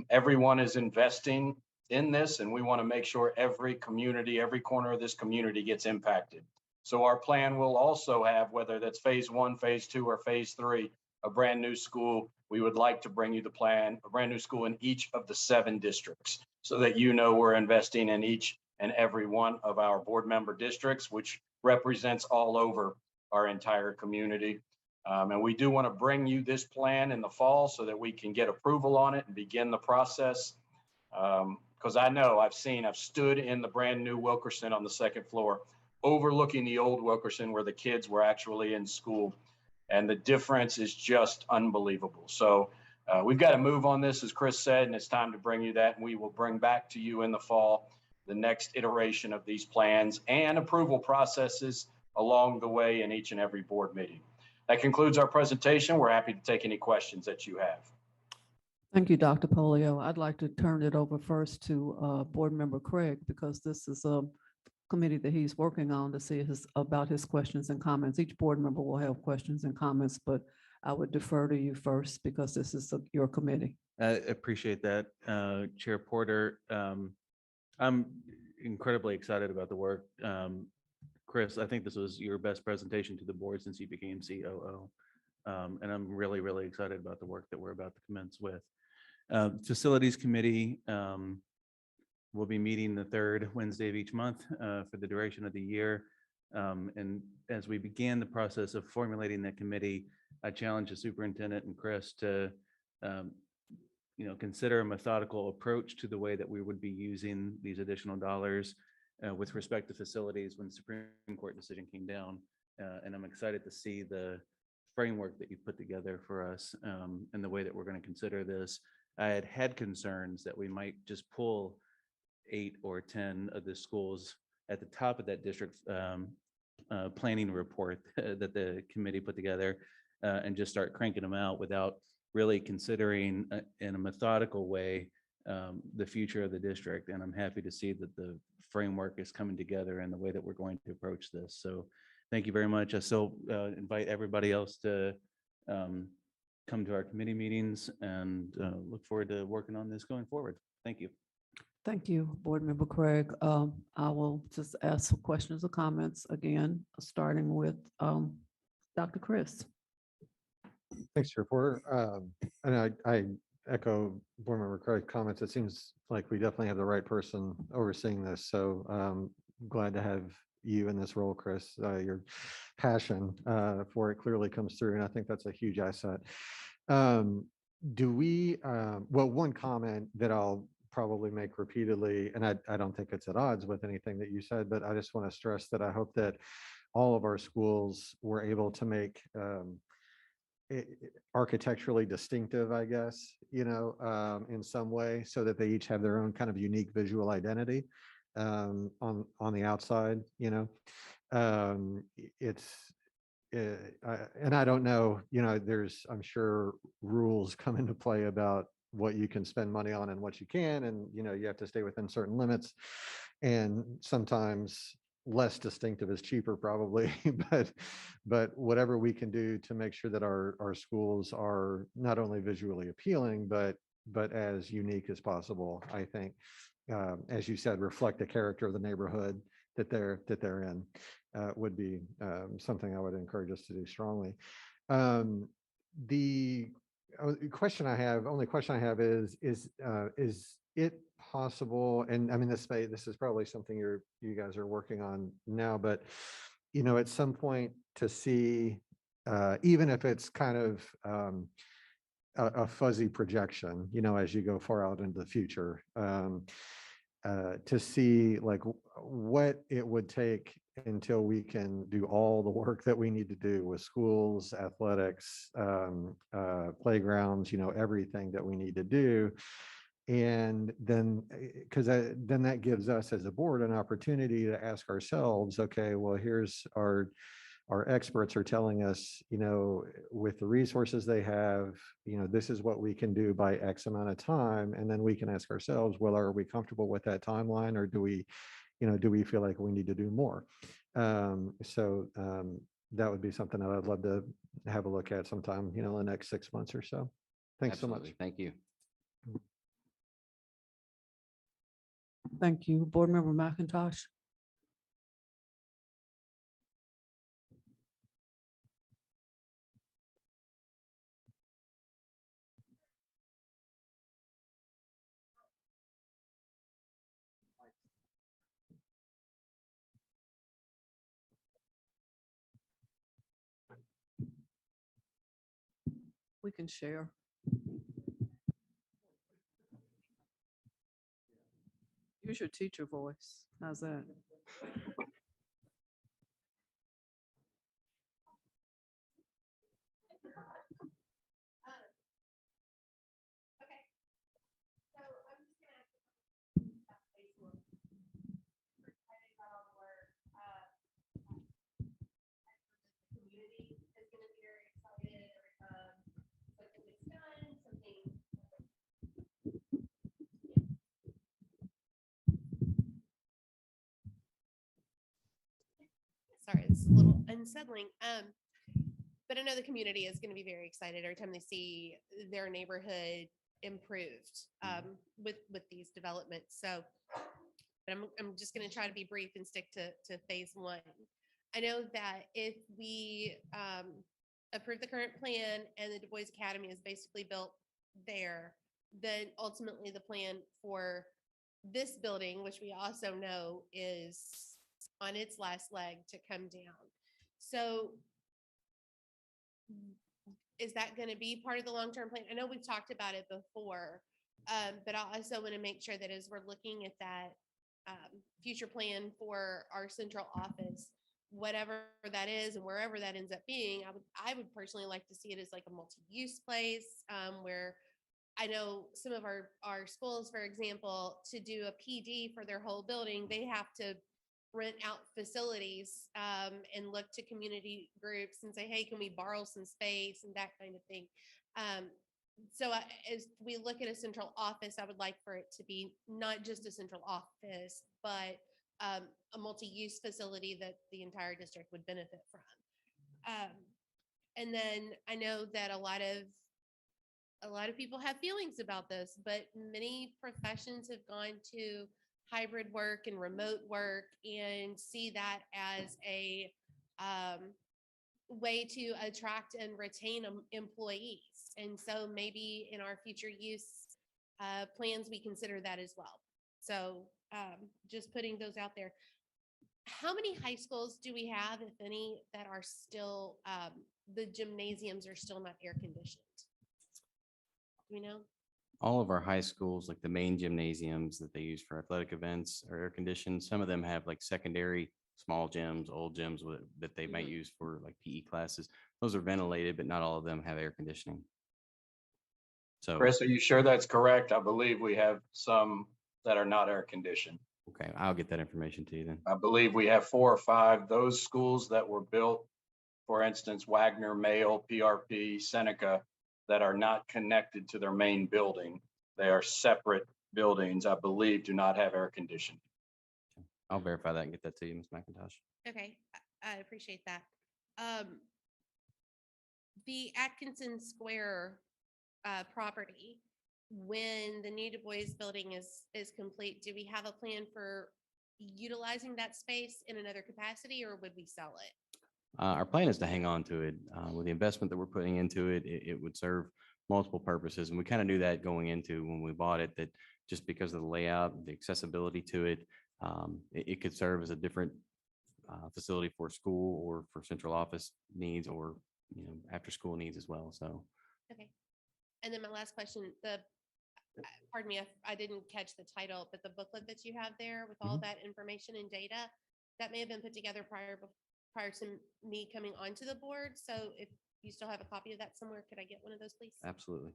Everyone is investing in this, and we want to make sure every community, every corner of this community gets impacted. So our plan will also have, whether that's phase 1, phase 2, or phase 3, a brand new school. We would like to bring you the plan, a brand new school in each of the 7 districts, so that you know we're investing in each and every one of our board member districts, which represents all over our entire community. And we do want to bring you this plan in the fall so that we can get approval on it and begin the process. Because I know I've stood in the brand new Wilkerson on the 2nd floor, overlooking the old Wilkerson where the kids were actually in school. And the difference is just unbelievable. So we've got to move on this, as Chris said, and it's time to bring you that. And we will bring back to you in the fall the next iteration of these plans and approval processes along the way in each and every board meeting. That concludes our presentation. We're happy to take any questions that you have. Thank you, Dr. Polio. I'd like to turn it over first to Board Member Craig, because this is a committee that he's working on to see about his questions and comments. Each board member will have questions and comments, but I would defer to you first because this is your committee. I appreciate that, Chair Porter. I'm incredibly excited about the work. Chris, I think this was your best presentation to the board since you became COO. And I'm really, really excited about the work that we're about to commence with. Facilities Committee will be meeting the 3rd Wednesday of each month for the duration of the year. And as we began the process of formulating that committee, I challenged the superintendent and Chris to consider a methodical approach to the way that we would be using these additional dollars with respect to facilities when the Supreme Court decision came down. And I'm excited to see the framework that you put together for us and the way that we're going to consider this. I had concerns that we might just pull 8 or 10 of the schools at the top of that district planning report that the committee put together and just start cranking them out without really considering in a methodical way the future of the district. And I'm happy to see that the framework is coming together and the way that we're going to approach this. So thank you very much. I still invite everybody else to come to our committee meetings and look forward to working on this going forward. Thank you. Thank you, Board Member Craig. I will just ask some questions or comments again, starting with Dr. Chris. Thanks, Chair Porter. And I echo Board Member Craig's comments. It seems like we definitely have the right person overseeing this. So glad to have you in this role, Chris. Your passion for it clearly comes through, and I think that's a huge asset. Well, one comment that I'll probably make repeatedly, and I don't think it's at odds with anything that you said, but I just want to stress that I hope that all of our schools were able to make architecturally distinctive, I guess, in some way, so that they each have their own kind of unique visual identity on the outside. And I don't know, there's, I'm sure, rules come into play about what you can spend money on and what you can, and you have to stay within certain limits. And sometimes less distinctive is cheaper probably, but whatever we can do to make sure that our schools are not only visually appealing, but as unique as possible, I think, as you said, reflect the character of the neighborhood that they're in, would be something I would encourage us to do strongly. The only question I have is it possible, and I mean, this is probably something you guys are working on now, but at some point to see, even if it's kind of a fuzzy projection, as you go far out into the future, to see like what it would take until we can do all the work that we need to do with schools, athletics, playgrounds, everything that we need to do. And then, because then that gives us as a board an opportunity to ask ourselves, okay, well, here's our experts are telling us, with the resources they have, this is what we can do by X amount of time. And then we can ask ourselves, well, are we comfortable with that timeline, or do we feel like we need to do more? So that would be something that I'd love to have a look at sometime, in the next 6 months or so. Thanks so much. Absolutely. Thank you. Thank you. Board Member McIntosh. We can share. Use your teacher voice. How's that? Sorry, it's a little unsettling. But I know the community is going to be very excited every time they see their neighborhood improved with these developments. So, but I'm just going to try to be brief and stick to phase one. I know that if we approve the current plan and the Du Bois Academy is basically built there, then ultimately the plan for this building, which we also know is on its last leg to come down. So is that going to be part of the long-term plan? I know we've talked about it before, but I also want to make sure that as we're looking at that future plan for our central office, whatever that is and wherever that ends up being, I would personally like to see it as like a multi-use place, where I know some of our schools, for example, to do a PD for their whole building, they have to rent out facilities and look to community groups and say, hey, can we borrow some space and that kind of thing. So as we look at a central office, I would like for it to be not just a central office, but a multi-use facility that the entire district would benefit from. And then I know that a lot of people have feelings about this, but many professions have gone to hybrid work and remote work and see that as a way to attract and retain employees. And so maybe in our future use plans, we consider that as well. So just putting those out there. How many high schools do we have, if any, that are still, the gymnasiums are still not air conditioned? Do we know? All of our high schools, like the main gymnasiums that they use for athletic events, are air conditioned. Some of them have like secondary small gyms, old gyms that they might use for like PE classes. Those are ventilated, but not all of them have air conditioning. So, Chris, are you sure that's correct? I believe we have some that are not air conditioned. okay, I'll get that information to you then. I believe we have 4 or 5, those schools that were built, for instance, Wagner, Mayo, PRP, Seneca, that are not connected to their main building. They are separate buildings, I believe, do not have air conditioning. I'll verify that and get that to you, Ms. McIntosh. Okay, I appreciate that. The Atkinson Square property, when the new Du Bois building is complete, do we have a plan for utilizing that space in another capacity, or would we sell it? Our plan is to hang on to it. With the investment that we're putting into it, it would serve multiple purposes. And we kind of knew that going into when we bought it, that just because of the layout, the accessibility to it, it could serve as a different facility for school or for central office needs, or, after school needs as well. So. Okay. And then my last question, pardon me if I didn't catch the title, but the booklet that you have there with all that information and data, that may have been put together prior to me coming onto the board. So if you still have a copy of that somewhere, could I get one of those, please? Absolutely.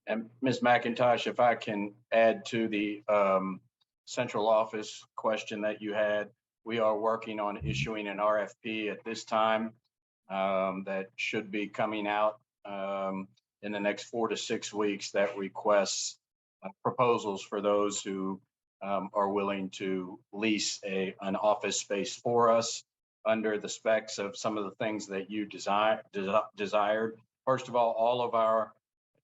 And Ms. McIntosh, if I can add to the central office question that you had, we are working on issuing an RFP at this time that should be coming out in the next 4 to 6 weeks, that requests proposals for those who are willing to lease an office space for us under the specs of some of the things that you desired. First of all of our,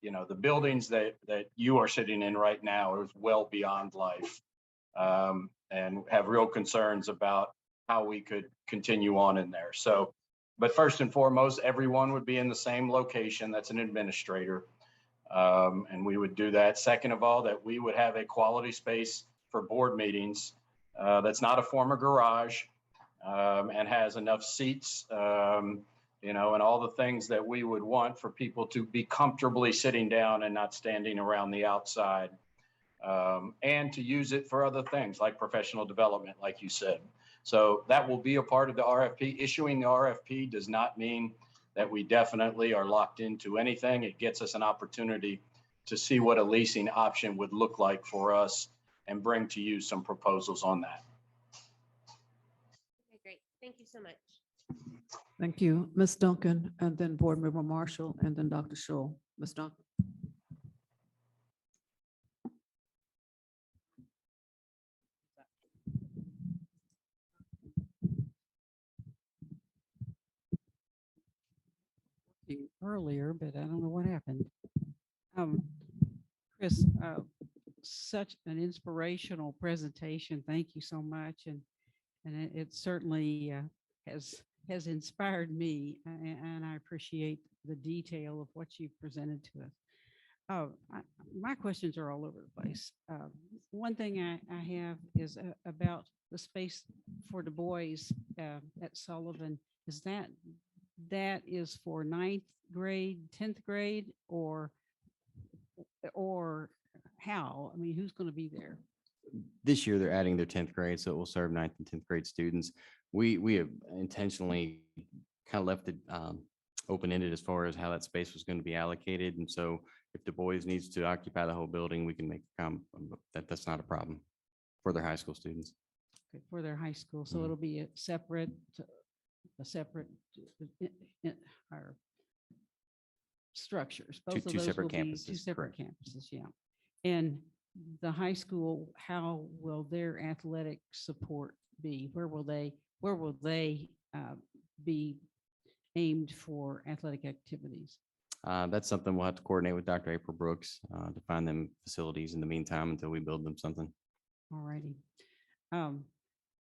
the buildings that you are sitting in right now are well beyond life, and have real concerns about how we could continue on in there. So, but first and foremost, everyone would be in the same location. That's an administrator. And we would do that. Second of all, that we would have a quality space for board meetings that's not a former garage, and has enough seats, and all the things that we would want for people to be comfortably sitting down and not standing around the outside, and to use it for other things like professional development, like you said. So that will be a part of the RFP. Issuing the RFP does not mean that we definitely are locked into anything. It gets us an opportunity to see what a leasing option would look like for us and bring to you some proposals on that. Okay, great. Thank you so much. Thank you, Ms. Duncan, and then Board Member Marshall, and then Dr. Scholl. Ms. Duncan. Earlier, but I don't know what happened. Chris, such an inspirational presentation. Thank you so much. And it certainly has inspired me, and I appreciate the detail of what you've presented to us. My questions are all over the place. One thing I have is about the space for Du Bois at Sullivan. Is that is for 9th grade, 10th grade, or how? I mean, who's going to be there? This year, they're adding their 10th grade, so it will serve 9th and 10th grade students. We have intentionally kind of left it open-ended as far as how that space was going to be allocated. And so if Du Bois needs to occupy the whole building, we can make that's not a problem for their high school students. Okay, for their high school. So it'll be a separate or structures. Both of Two those separate will be campuses, two separate correct. campuses, yeah. And the high school, how will their athletic support be? Where will they be aimed for athletic activities? That's something we'll have to coordinate with Dr. April Brooks to find them facilities in the meantime until we build them something. All righty.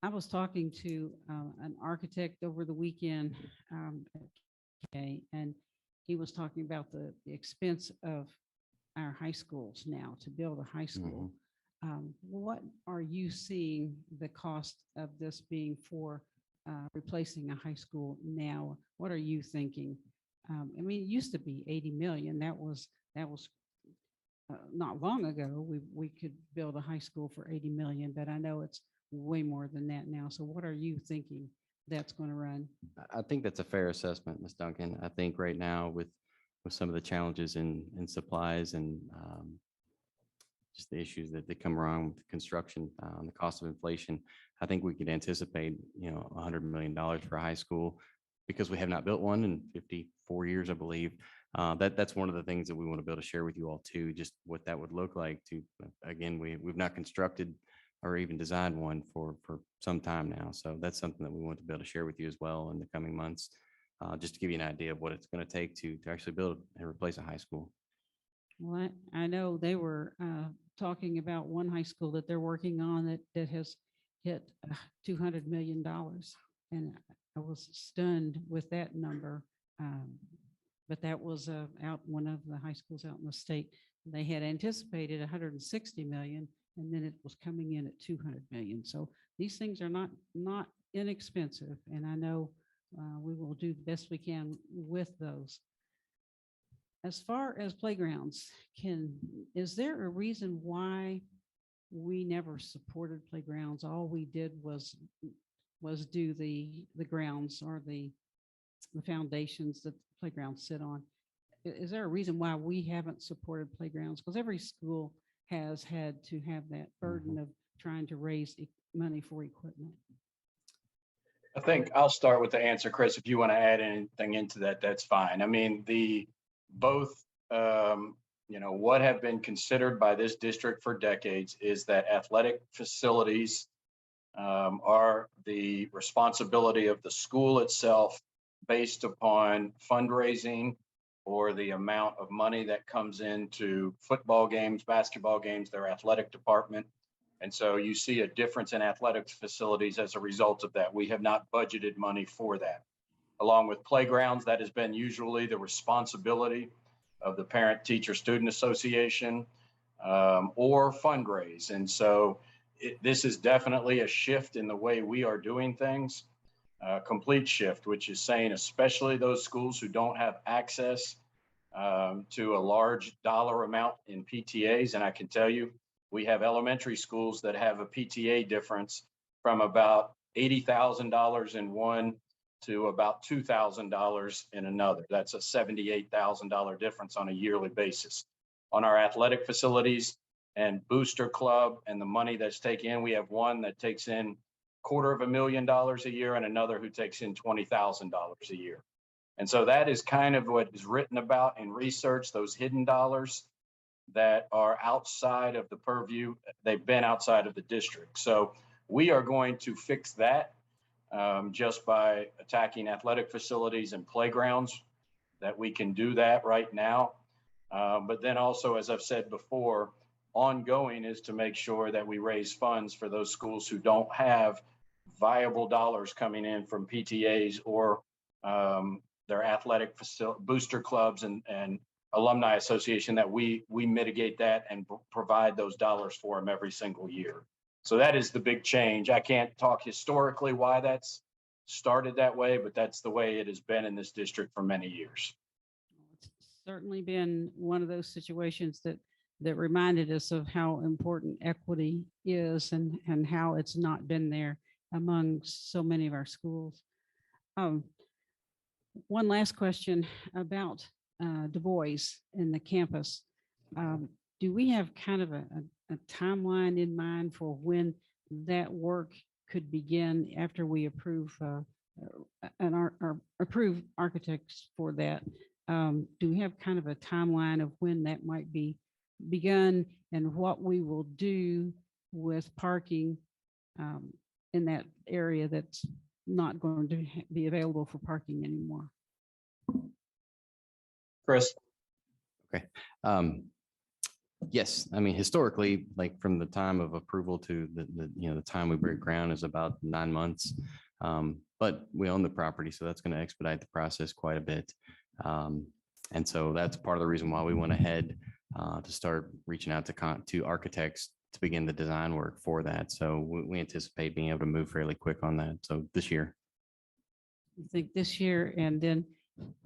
I was talking to an architect over the weekend, and he was talking about the expense of our high schools now to build a high school. What are you seeing the cost of this being for replacing a high school now? What are you thinking? I mean, it used to be 80 million. That was not long ago. We could build a high school for 80 million, but I know it's way more than that now. So what are you thinking that's going to run? I think that's a fair assessment, Ms. Duncan. I think right now with some of the challenges in supplies and just the issues that come around with construction, the cost of inflation, I think we could anticipate, $100 million for a high school because we have not built one in 54 years, I believe. That's one of the things that we want to be able to share with you all too, just what that would look like to, again, we've not constructed or even designed one for some time now. So that's something that we want to be able to share with you as well in the coming months, just to give you an idea of what it's going to take to actually build and replace a high school. Well, I know they were talking about one high school that they're working on that has hit $200 million. And I was stunned with that number. But that was out one of the high schools out in the state. They had anticipated 160 million, and then it was coming in at 200 million. So these things are not inexpensive, and I know we will do the best we can with those. As far as playgrounds, is there a reason why we never supported playgrounds? All we did was do the grounds or the foundations that playgrounds sit on. Is there a reason why we haven't supported playgrounds? Because every school has had to have that burden of trying to raise money for equipment. I think I'll start with the answer, Chris. If you want to add anything into that, that's fine. I mean, both, what have been considered by this district for decades is that athletic facilities are the responsibility of the school itself based upon fundraising or the amount of money that comes into football games, basketball games, their athletic department. And so you see a difference in athletics facilities as a result of that. We have not budgeted money for that. Along with playgrounds, that has been usually the responsibility of the Parent Teacher Student Association or fundraise. And so this is definitely a shift in the way we are doing things. Complete shift, which is saying especially those schools who don't have access to a large dollar amount in PTAs. And I can tell you, we have elementary schools that have a PTA difference from about $80,000 in one to about $2,000 in another. That's a $78,000 difference on a yearly basis. On our athletic facilities and booster club and the money that's taken in, we have one that takes in $250,000 a year and another who takes in $20,000 a year. And so that is kind of what is written about in research, those hidden dollars that are outside of the purview. They've been outside of the district. So we are going to fix that just by attacking athletic facilities and playgrounds, that we can do that right now. But then also, as I've said before, ongoing is to make sure that we raise funds for those schools who don't have viable dollars coming in from PTAs or their athletic booster clubs and alumni association, that we mitigate that and provide those dollars for them every single year. So that is the big change. I can't talk historically why that's started that way, but that's the way it has been in this district for many years. It's certainly been one of those situations that reminded us of how important equity is and how it's not been there among so many of our schools. One last question about Du Bois and the campus. Do we have kind of a timeline in mind for when that work could begin after we approve approve architects for that? Do we have kind of a timeline of when that might be begun and what we will do with parking in that area that's not going to be available for parking anymore? Chris? Okay. Yes, I mean, historically, like from the time of approval to the time we break ground is about 9 months. But we own the property, so that's going to expedite the process quite a bit. And so that's part of the reason why we went ahead to start reaching out to architects to begin the design work for that. So we anticipate being able to move fairly quick on that. So this year. I think this year, and then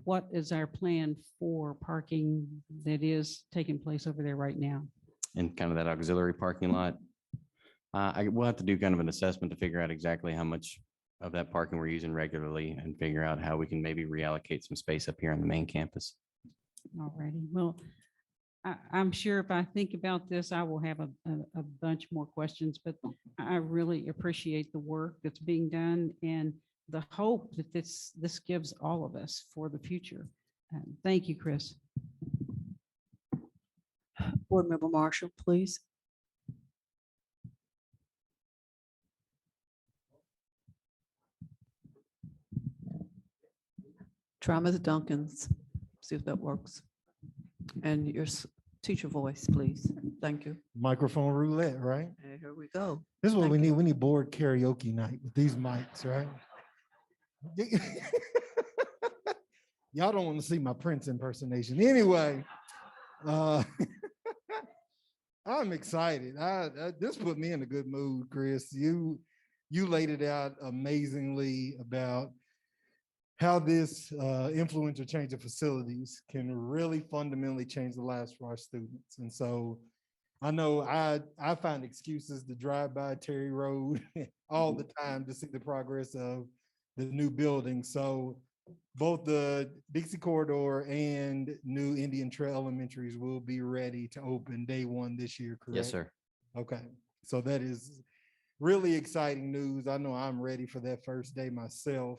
what is our plan for parking that is taking place over there right now? And kind of that auxiliary parking lot. We'll have to do kind of an assessment to figure out exactly how much of that parking we're using regularly and figure out how we can maybe reallocate some space up here on the main campus. Alrighty. Well, I'm sure if I think about this, I will have a bunch more questions, but I really appreciate the work that's being done and the hope that this gives all of us for the future. Thank you, Chris. Board Member Marshall, please. Try Ms. Duncan's, see if that works. And your teacher voice, please. Thank you. Microphone roulette, right? And here we go. This is what Thank we you. need. We need board karaoke night with these mics, right? Y'all don't want to see my Prince impersonation. Anyway, I'm excited. This put me in a good mood, Chris. You laid it out amazingly about how this influential change of facilities can really fundamentally change the lives for our students. And so I know I find excuses to drive by Terry Road all the time to see the progress of the new building. So both the Dixie Corridor and new Indian Trail Elementaries will be ready to open day one this year, correct? Yes, sir. Okay, so that is really exciting news. I know I'm ready for that first day myself.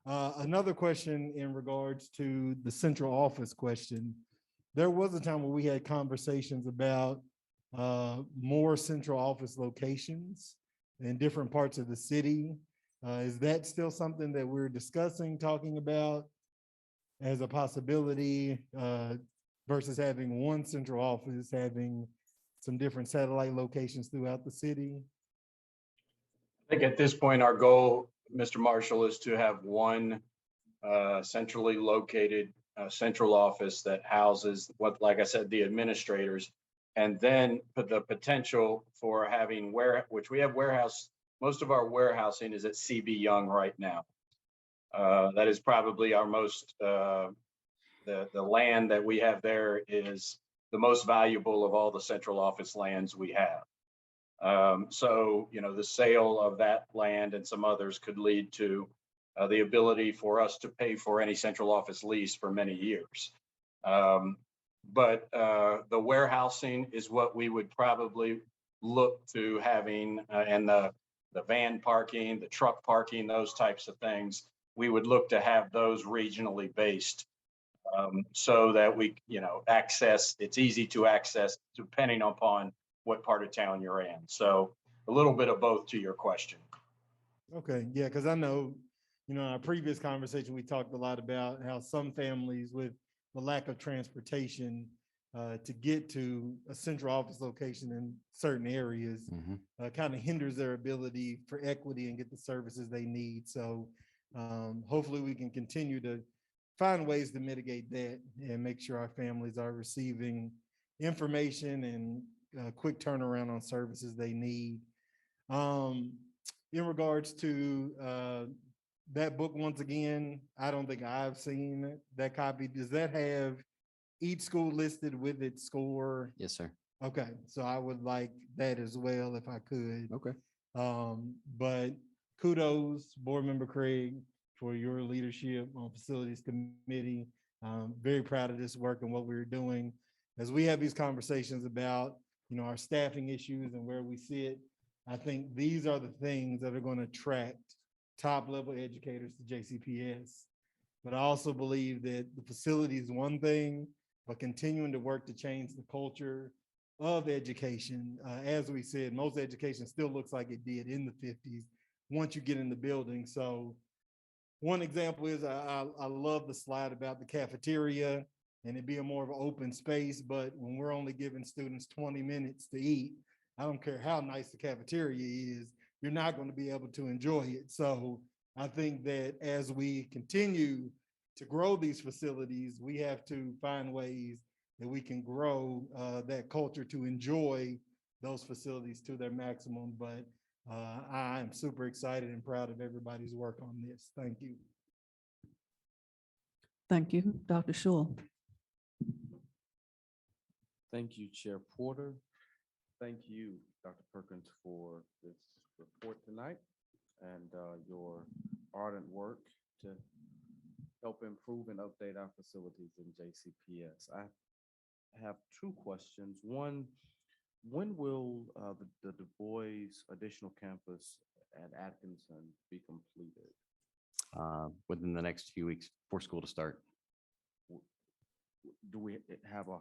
Another question in regards to the central office question. There was a time where we had conversations about more central office locations in different parts of the city. Is that still something that we're discussing, talking about as a possibility versus having one central office, having some different satellite locations throughout the city? I think at this point, our goal, Mr. Marshall, is to have one centrally located central office that houses what, like I said, the administrators, and then put the potential for having which we have warehouse. Most of our warehousing is at CB Young right now. That is probably our most, the land that we have there is the most valuable of all the central office lands we have. So, you know, the sale of that land and some others could lead to the ability for us to pay for any central office lease for many years. But the warehousing is what we would probably look to having, and the van parking, the truck parking, those types of things, we would look to have those regionally based, so that we, you know, it's easy to access depending upon what part of town you're in. So a little bit of both to your question. Okay, yeah, because I know, you know, in our previous conversation, we talked a lot about how some families with the lack of transportation to get to a central office location in certain areas kind of hinders their ability for equity and get the services they need. So hopefully we can continue to find ways to mitigate that and make sure our families are receiving information and quick turnaround on services they need. In regards to that book, once again, I don't think I've seen that copy. Does that have each school listed with its score? Yes, sir. Okay, so I would like that as well if I could. Okay. But kudos, Board Member Craig, for your leadership on Facilities Committee. Very proud of this work and what we're doing. As we have these conversations about, you know, our staffing issues and where we sit, I think these are the things that are going to attract top level educators to JCPS. But I also believe that the facility is one thing, but continuing to work to change the culture of education. As we said, most education still looks like it did in the 50s once you get in the building. So one example is I love the slide about the cafeteria and it being more of an open space, but when we're only giving students 20 minutes to eat, I don't care how nice the cafeteria is, you're not going to be able to enjoy it. So I think that as we continue to grow these facilities, we have to find ways that we can grow that culture to enjoy those facilities to their maximum. But I am super excited and proud of everybody's work on this. Thank you. Thank you, Dr. Shul. Thank you, Chair Porter. Thank you, Dr. Perkins, for this report tonight and your ardent work to help improve and update our facilities in JCPS. I have two questions. One, when will the Du Bois additional campus at Atkinson be completed? Within the next few weeks for school to start. Do we have a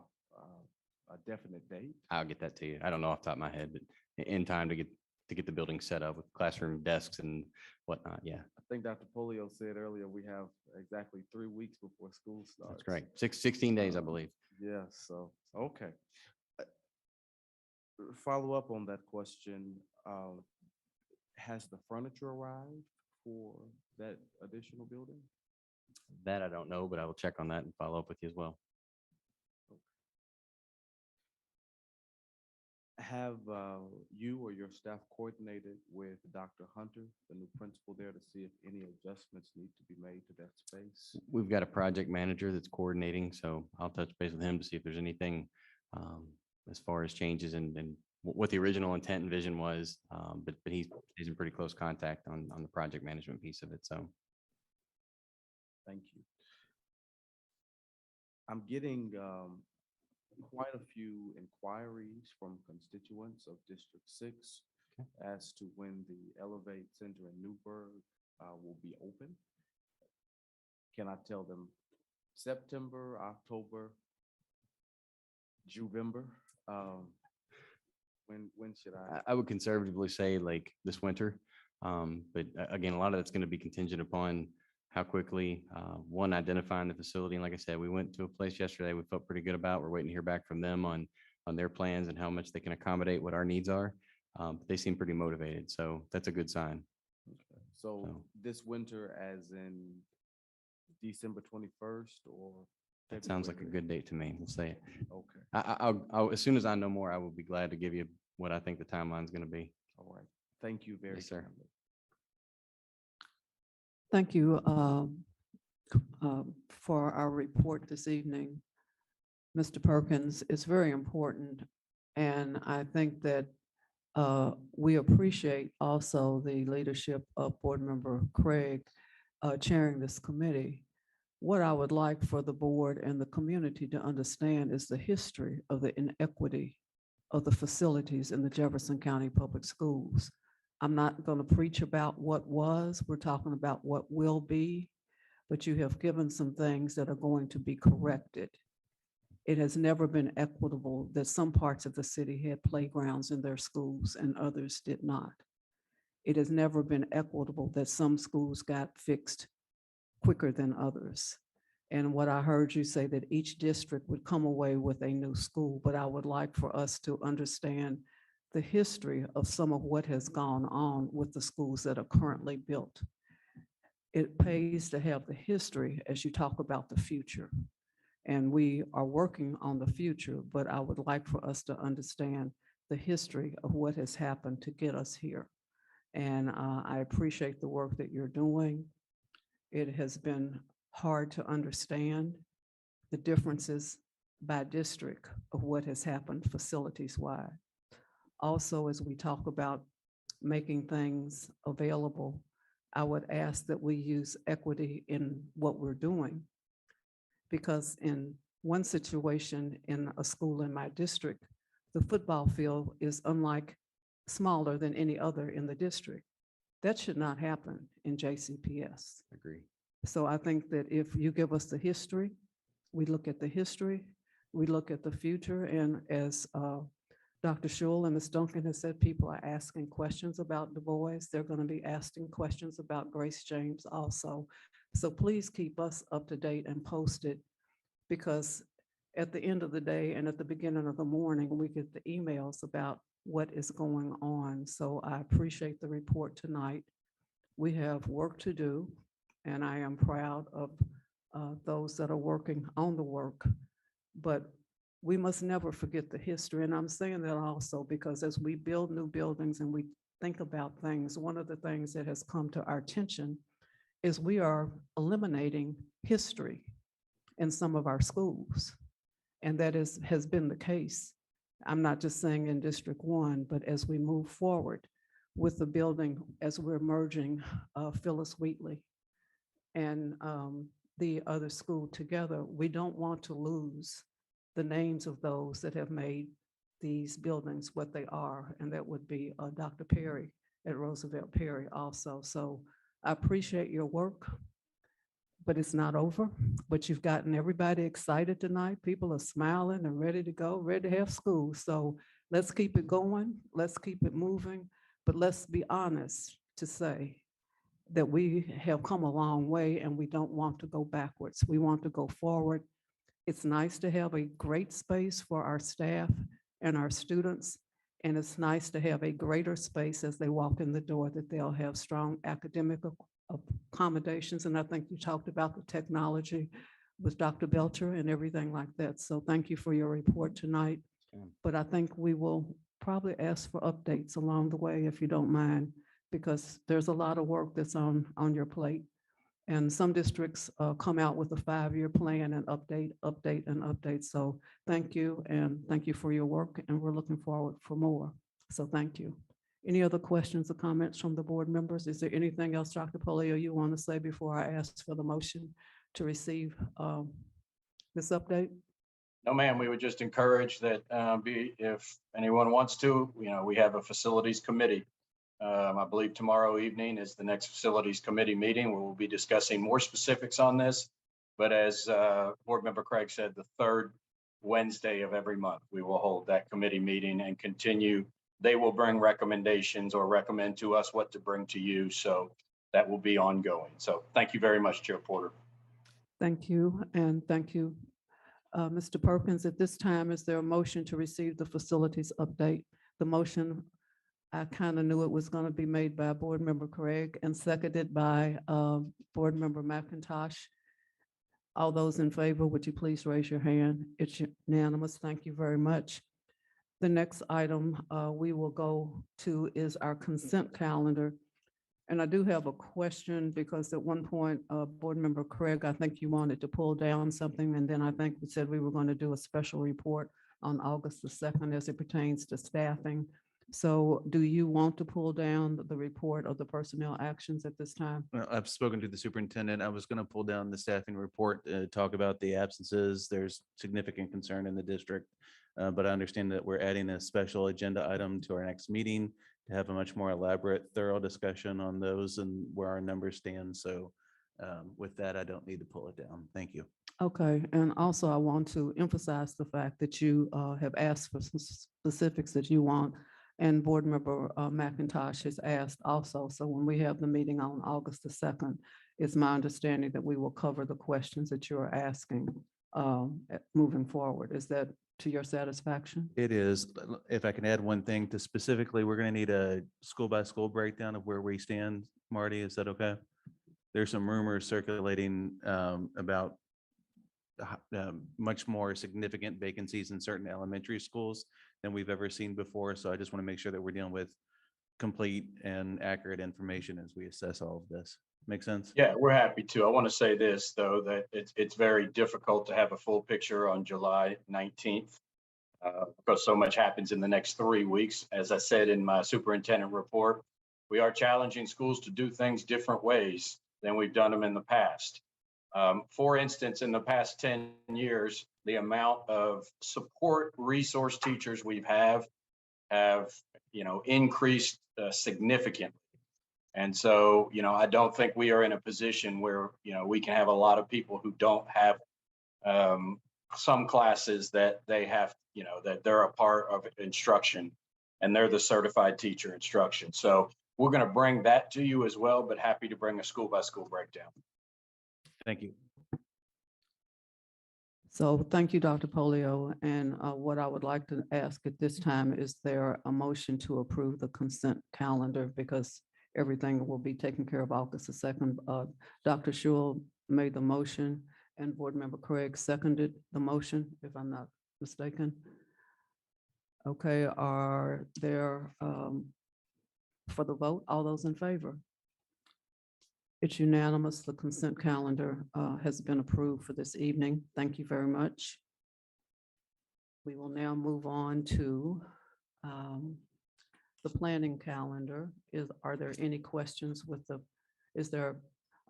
definite date? I'll get that to you. I don't know off the top of my head, but in time to get to get the building set up with classroom desks and whatnot. Yeah, I think Dr. Polio said earlier, we have exactly 3 weeks before school starts. that's great. 16 days, I believe. Yeah, so, okay. Follow up on that question. Has the furniture arrived for that additional building? That I don't know, but I will check on that and follow up with you as well. Have you or your staff coordinated with Dr. Hunter, the new principal there, to see if any adjustments need to be made to that space? We've got a project manager that's coordinating, so I'll touch base with him to see if there's anything as far as changes and what the original intent and vision was. But he's in pretty close contact on the project management piece of it. So Thank you. I'm getting quite a few inquiries from constituents of District 6 as to when the Elevate Center in Newburgh will be open. Can I tell them September, October, Juvember? When should I? I would conservatively say like this winter. But again, a lot of that's going to be contingent upon how quickly, one, identifying the facility. And like I said, we went to a place yesterday we felt pretty good about. We're waiting to hear back from them on their plans and how much they can accommodate what our needs are. But they seem pretty motivated. So that's a good sign. Okay. So this winter, as in December 21st, or? That sounds like a good date to me. We'll say it. Okay. I'll, as soon as I know more, I will be glad to give you what I think the timeline is going to be. All right. Thank you very Yes, sir. kindly. Thank you for our report this evening, Mr. Perkins. It's very important. And I think that we appreciate also the leadership of Board Member Craig chairing this committee. What I would like for the board and the community to understand is the history of the inequity of the facilities in the Jefferson County Public Schools. I'm not going to preach about what was, we're talking about what will be, but you have given some things that are going to be corrected. It has never been equitable that some parts of the city had playgrounds in their schools and others did not. It has never been equitable that some schools got fixed quicker than others. And what I heard you say that each district would come away with a new school, but I would like for us to understand the history of some of what has gone on with the schools that are currently built. It pays to have the history as you talk about the future. And we are working on the future, but I would like for us to understand the history of what has happened to get us here. And I appreciate the work that you're doing. It has been hard to understand the differences by district of what has happened facilities-wide. Also, as we talk about making things available, I would ask that we use equity in what we're doing. Because in one situation in a school in my district, the football field is smaller than any other in the district. That should not happen in JCPS. Agree. So I think that if you give us the history, we look at the history, we look at the future, and as Dr. Schul and Ms. Duncan has said, people are asking questions about Du Bois. They're going to be asking questions about Grace James also. So please keep us up to date and posted, because at the end of the day and at the beginning of the morning, we get the emails about what is going on. So I appreciate the report tonight. We have work to do, and I am proud of those that are working on the work, but we must never forget the history. And I'm saying that also because as we build new buildings and we think about things, one of the things that has come to our attention is we are eliminating history in some of our schools. And that has been the case. I'm not just saying in District 1, but as we move forward with the building, as we're merging Phyllis Wheatley and the other school together, we don't want to lose the names of those that have made these buildings what they are, and that would be Dr. Perry at Roosevelt Perry also. So I appreciate your work, but it's not over. But you've gotten everybody excited tonight. People are smiling and ready to go, ready to have school. So let's keep it going. Let's keep it moving. But let's be honest to say that we have come a long way and we don't want to go backwards. We want to go forward. It's nice to have a great space for our staff and our students. And it's nice to have a greater space as they walk in the door, that they'll have strong academic accommodations. And I think you talked about the technology with Dr. Belcher and everything like that. So thank you for your report tonight. But I think we will probably ask for updates along the way, if you don't mind, because there's a lot of work that's on your plate. And some districts come out with a 5-year plan and update, and update. So thank you, and thank you for your work, and we're looking forward for more. So thank you. Any other questions or comments from the board members? Is there anything else, Dr. Polio, you want to say before I ask for the motion to receive this update? No, ma'am, we would just encourage that if anyone wants to, we have a facilities committee. I believe tomorrow evening is the next facilities committee meeting where we'll be discussing more specifics on this. But as Board Member Craig said, the third Wednesday of every month, we will hold that committee meeting and continue. They will bring recommendations or recommend to us what to bring to you. So that will be ongoing. So thank you very much, Chair Porter. Thank you, and thank you. Mr. Perkins, at this time, is there a motion to receive the facilities update? The motion, I kind of knew it was going to be made by Board Member Craig and seconded by Board Member McIntosh. All those in favor, would you please raise your hand? It's unanimous. Thank you very much. The next item we will go to is our consent calendar. And I do have a question because at one point, Board Member Craig, I think you wanted to pull down something, and then I think we said we were going to do a special report on August the 2nd as it pertains to staffing. So do you want to pull down the report of the personnel actions at this time? Well, I've spoken to the superintendent. I was going to pull down the staffing report, talk about the absences. There's significant concern in the district. But I understand that we're adding a special agenda item to our next meeting to have a much more elaborate, thorough discussion on those and where our numbers stand. So with that, I don't need to pull it down. Thank you. Okay, and also I want to emphasize the fact that you have asked for some specifics that you want, and Board Member McIntosh has asked also. So when we have the meeting on August the 2nd, it's my understanding that we will cover the questions that you're asking moving forward. Is that to your satisfaction? It is. If I can add one thing to specifically, we're going to need a school by school breakdown of where we stand. Marty, is that okay? There's some rumors circulating about much more significant vacancies in certain elementary schools than we've ever seen before. So I just want to make sure that we're dealing with complete and accurate information as we assess all of this. Make sense? Yeah, we're happy to. I want to say this, though, that it's very difficult to have a full picture on July 19th because so much happens in the next 3 weeks. As I said in my superintendent report, we are challenging schools to do things different ways than we've done them in the past. For instance, in the past 10 years, the amount of support resource teachers we have increased significantly. And so, I don't think we are in a position where, we can have a lot of people who don't have some classes that they have, that they're a part of instruction and they're the certified teacher instruction. So we're going to bring that to you as well, but happy to bring a school by school breakdown. Thank you. So thank you, Dr. Polio. And what I would like to ask at this time, is there a motion to approve the consent calendar, because everything will be taken care of August the 2nd. Dr. Schul made the motion and Board Member Craig seconded the motion, if I'm not mistaken. Okay, are there for the vote, all those in favor? It's unanimous. The consent calendar has been approved for this evening. Thank you very much. We will now move on to the planning calendar. Are there any questions with is there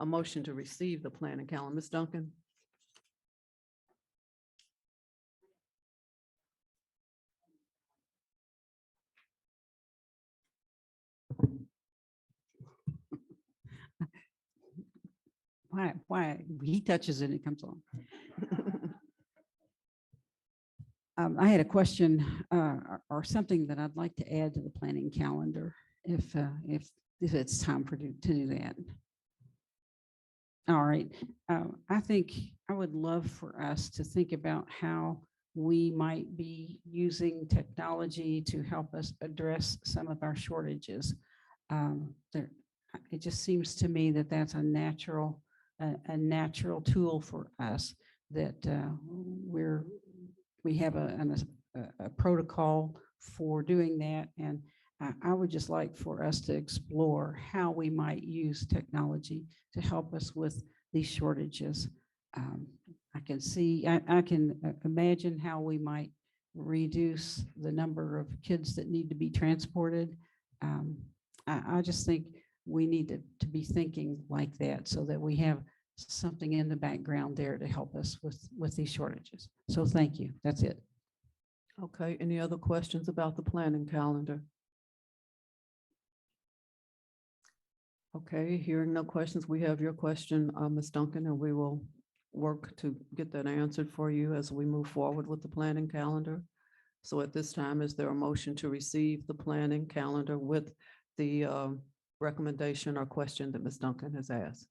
a motion to receive the planning calendar? Ms. Duncan? Why? He touches it, it comes on. I had a question or something that I'd like to add to the planning calendar. if it's time to do that. All right. I think I would love for us to think about how we might be using technology to help us address some of our shortages. It just seems to me that that's a natural tool for us, that we have a protocol for doing that. And I would just like for us to explore how we might use technology to help us with these shortages. I can imagine how we might reduce the number of kids that need to be transported. I just think we need to be thinking like that, so that we have something in the background there to help us with these shortages. So thank you. That's it. Okay, any other questions about the planning calendar? Okay, hearing no questions, we have your question, Ms. Duncan, and we will work to get that answered for you as we move forward with the planning calendar. So at this time, is there a motion to receive the planning calendar with the recommendation or question that Ms. Duncan has asked?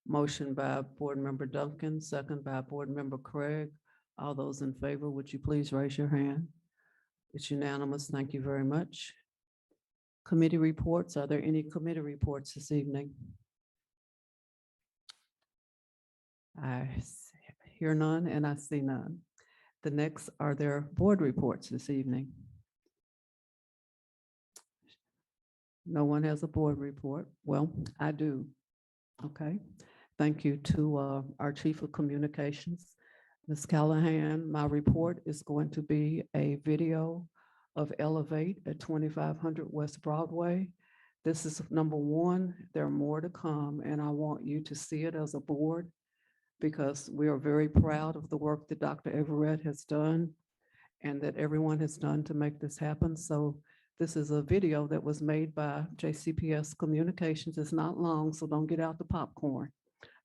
Motion by Board Member Duncan, second by Board Member Craig. All those in favor, would you please raise your hand? It's unanimous. Thank you very much. Committee reports. Are there any committee reports this evening? I hear none and I see none. The next, are there board reports this evening? No one has a board report. Well, I do. Okay. Thank you to our Chief of Communications, Ms. Callahan. My report is going to be a video of Elevate at 2500 West Broadway. This is number one. There are more to come, and I want you to see it as a board, because we are very proud of the work that Dr. Everett has done and that everyone has done to make this happen. So this is a video that was made by JCPS Communications. It's not long, so don't get out the popcorn.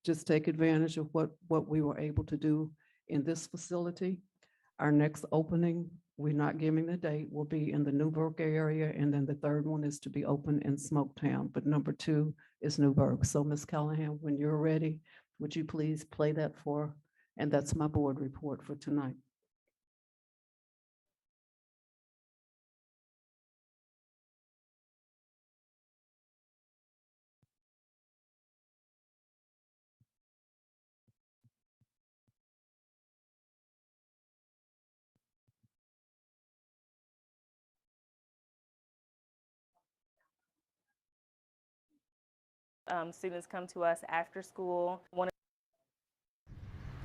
Just take advantage of what we were able to do in this facility. Our next opening, we're not giving the date, will be in the Newburgh area, and then the third one is to be open in Smoketown, but number 2 is Newburgh. So Ms. Callahan, when you're ready, would you please play that for, and that's my board report for tonight. Students come to us after school.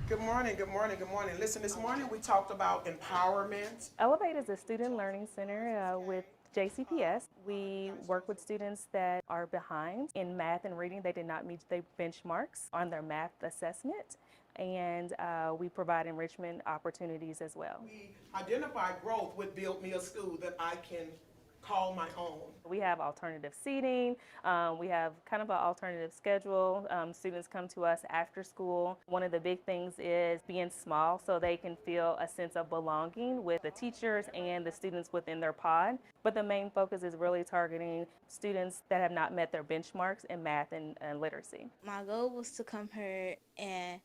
Good morning, good morning, good morning. Listen, this morning we talked about empowerment. Elevate is a student learning center with JCPS. We work with students that are behind in math and reading. They did not meet their benchmarks on their math assessment. And we provide enrichment opportunities as well. We identify growth with Build Me a School that I can call my own. We have alternative seating. We have kind of an alternative schedule. Students come to us after school. One of the big things is being small, so they can feel a sense of belonging with the teachers and the students within their pod. But the main focus is really targeting students that have not met their benchmarks in math and literacy. My goal was to come here and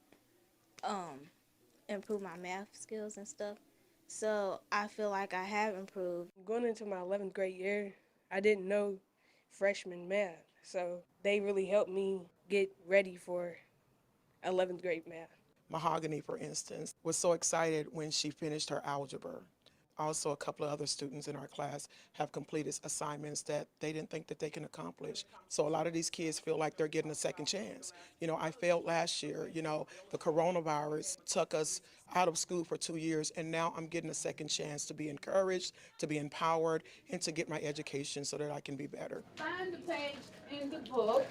improve my math skills and stuff. So I feel like I have improved. Going into my 11th grade year, I didn't know freshman math. So they really helped me get ready for 11th grade math. Mahogany, for instance, was so excited when she finished her algebra. Also, a couple of other students in our class have completed assignments that they didn't think that they can accomplish. So a lot of these kids feel like they're getting a second chance. You know, I failed last year. You know, the coronavirus took us out of school for 2 years, and now I'm getting a second chance to be encouraged, to be empowered, and to get my education so that I can be better. Find the page in the book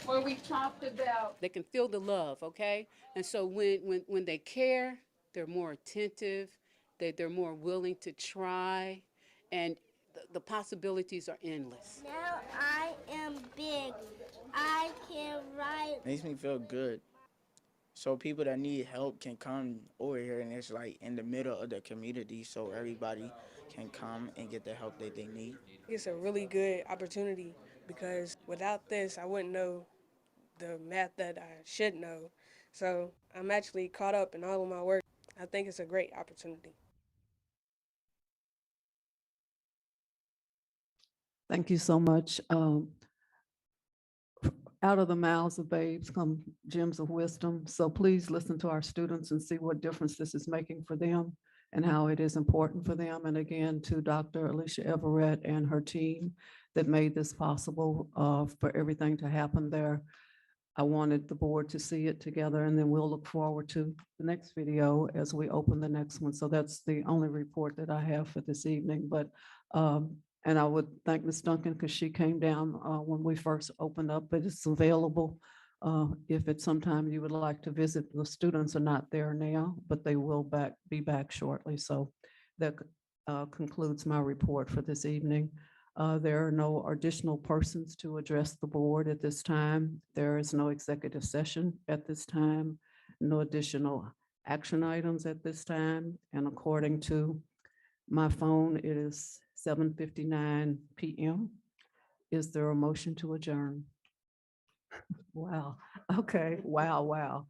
where we talked about. They can feel the love, okay? And so when they care, they're more attentive. They're more willing to try, and the possibilities are endless. Now I am big. I can write. Makes me feel good. so people that need help can come over here, and it's like in the middle of the community, so everybody can come and get the help that they need. It's a really good opportunity because without this, I wouldn't know the math that I should know. So I'm actually caught up in all of my work. I think it's a great opportunity. Thank you so much. Out of the mouths of babes come gems of wisdom. So please listen to our students and see what difference this is making for them and how it is important for them. And again, to Dr. Alicia Everett and her team that made this possible for everything to happen there. I wanted the board to see it together, and then we'll look forward to the next video as we open the next one. So that's the only report that I have for this evening. But and I would thank Ms. Duncan because she came down when we first opened up, but it's available. If at some time you would like to visit, the students are not there now, but they will be back shortly. So that concludes my report for this evening. There are no additional persons to address the board at this time. There is no executive session at this time, no additional action items at this time. And according to my phone, it is 7:59 p.m. Is there a motion to adjourn? Wow. Okay. Wow.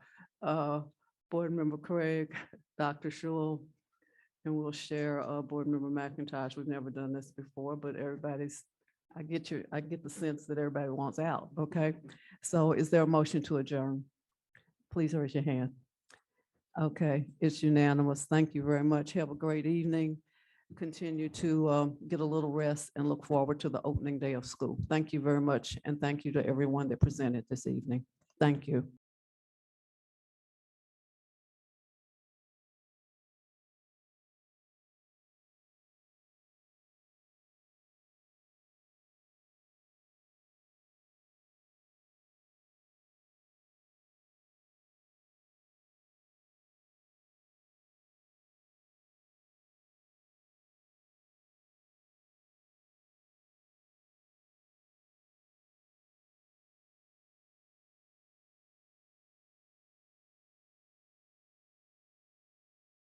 Board Member Craig, Dr. Shul, and we'll share Board Member McIntosh. We've never done this before, but I get the sense that everybody wants out, okay? So is there a motion to adjourn? Please raise your hand. Okay, it's unanimous. Thank you very much. Have a great evening. Continue to get a little rest and look forward to the opening day of school. Thank you very much, and thank you to everyone that presented this evening. Thank you.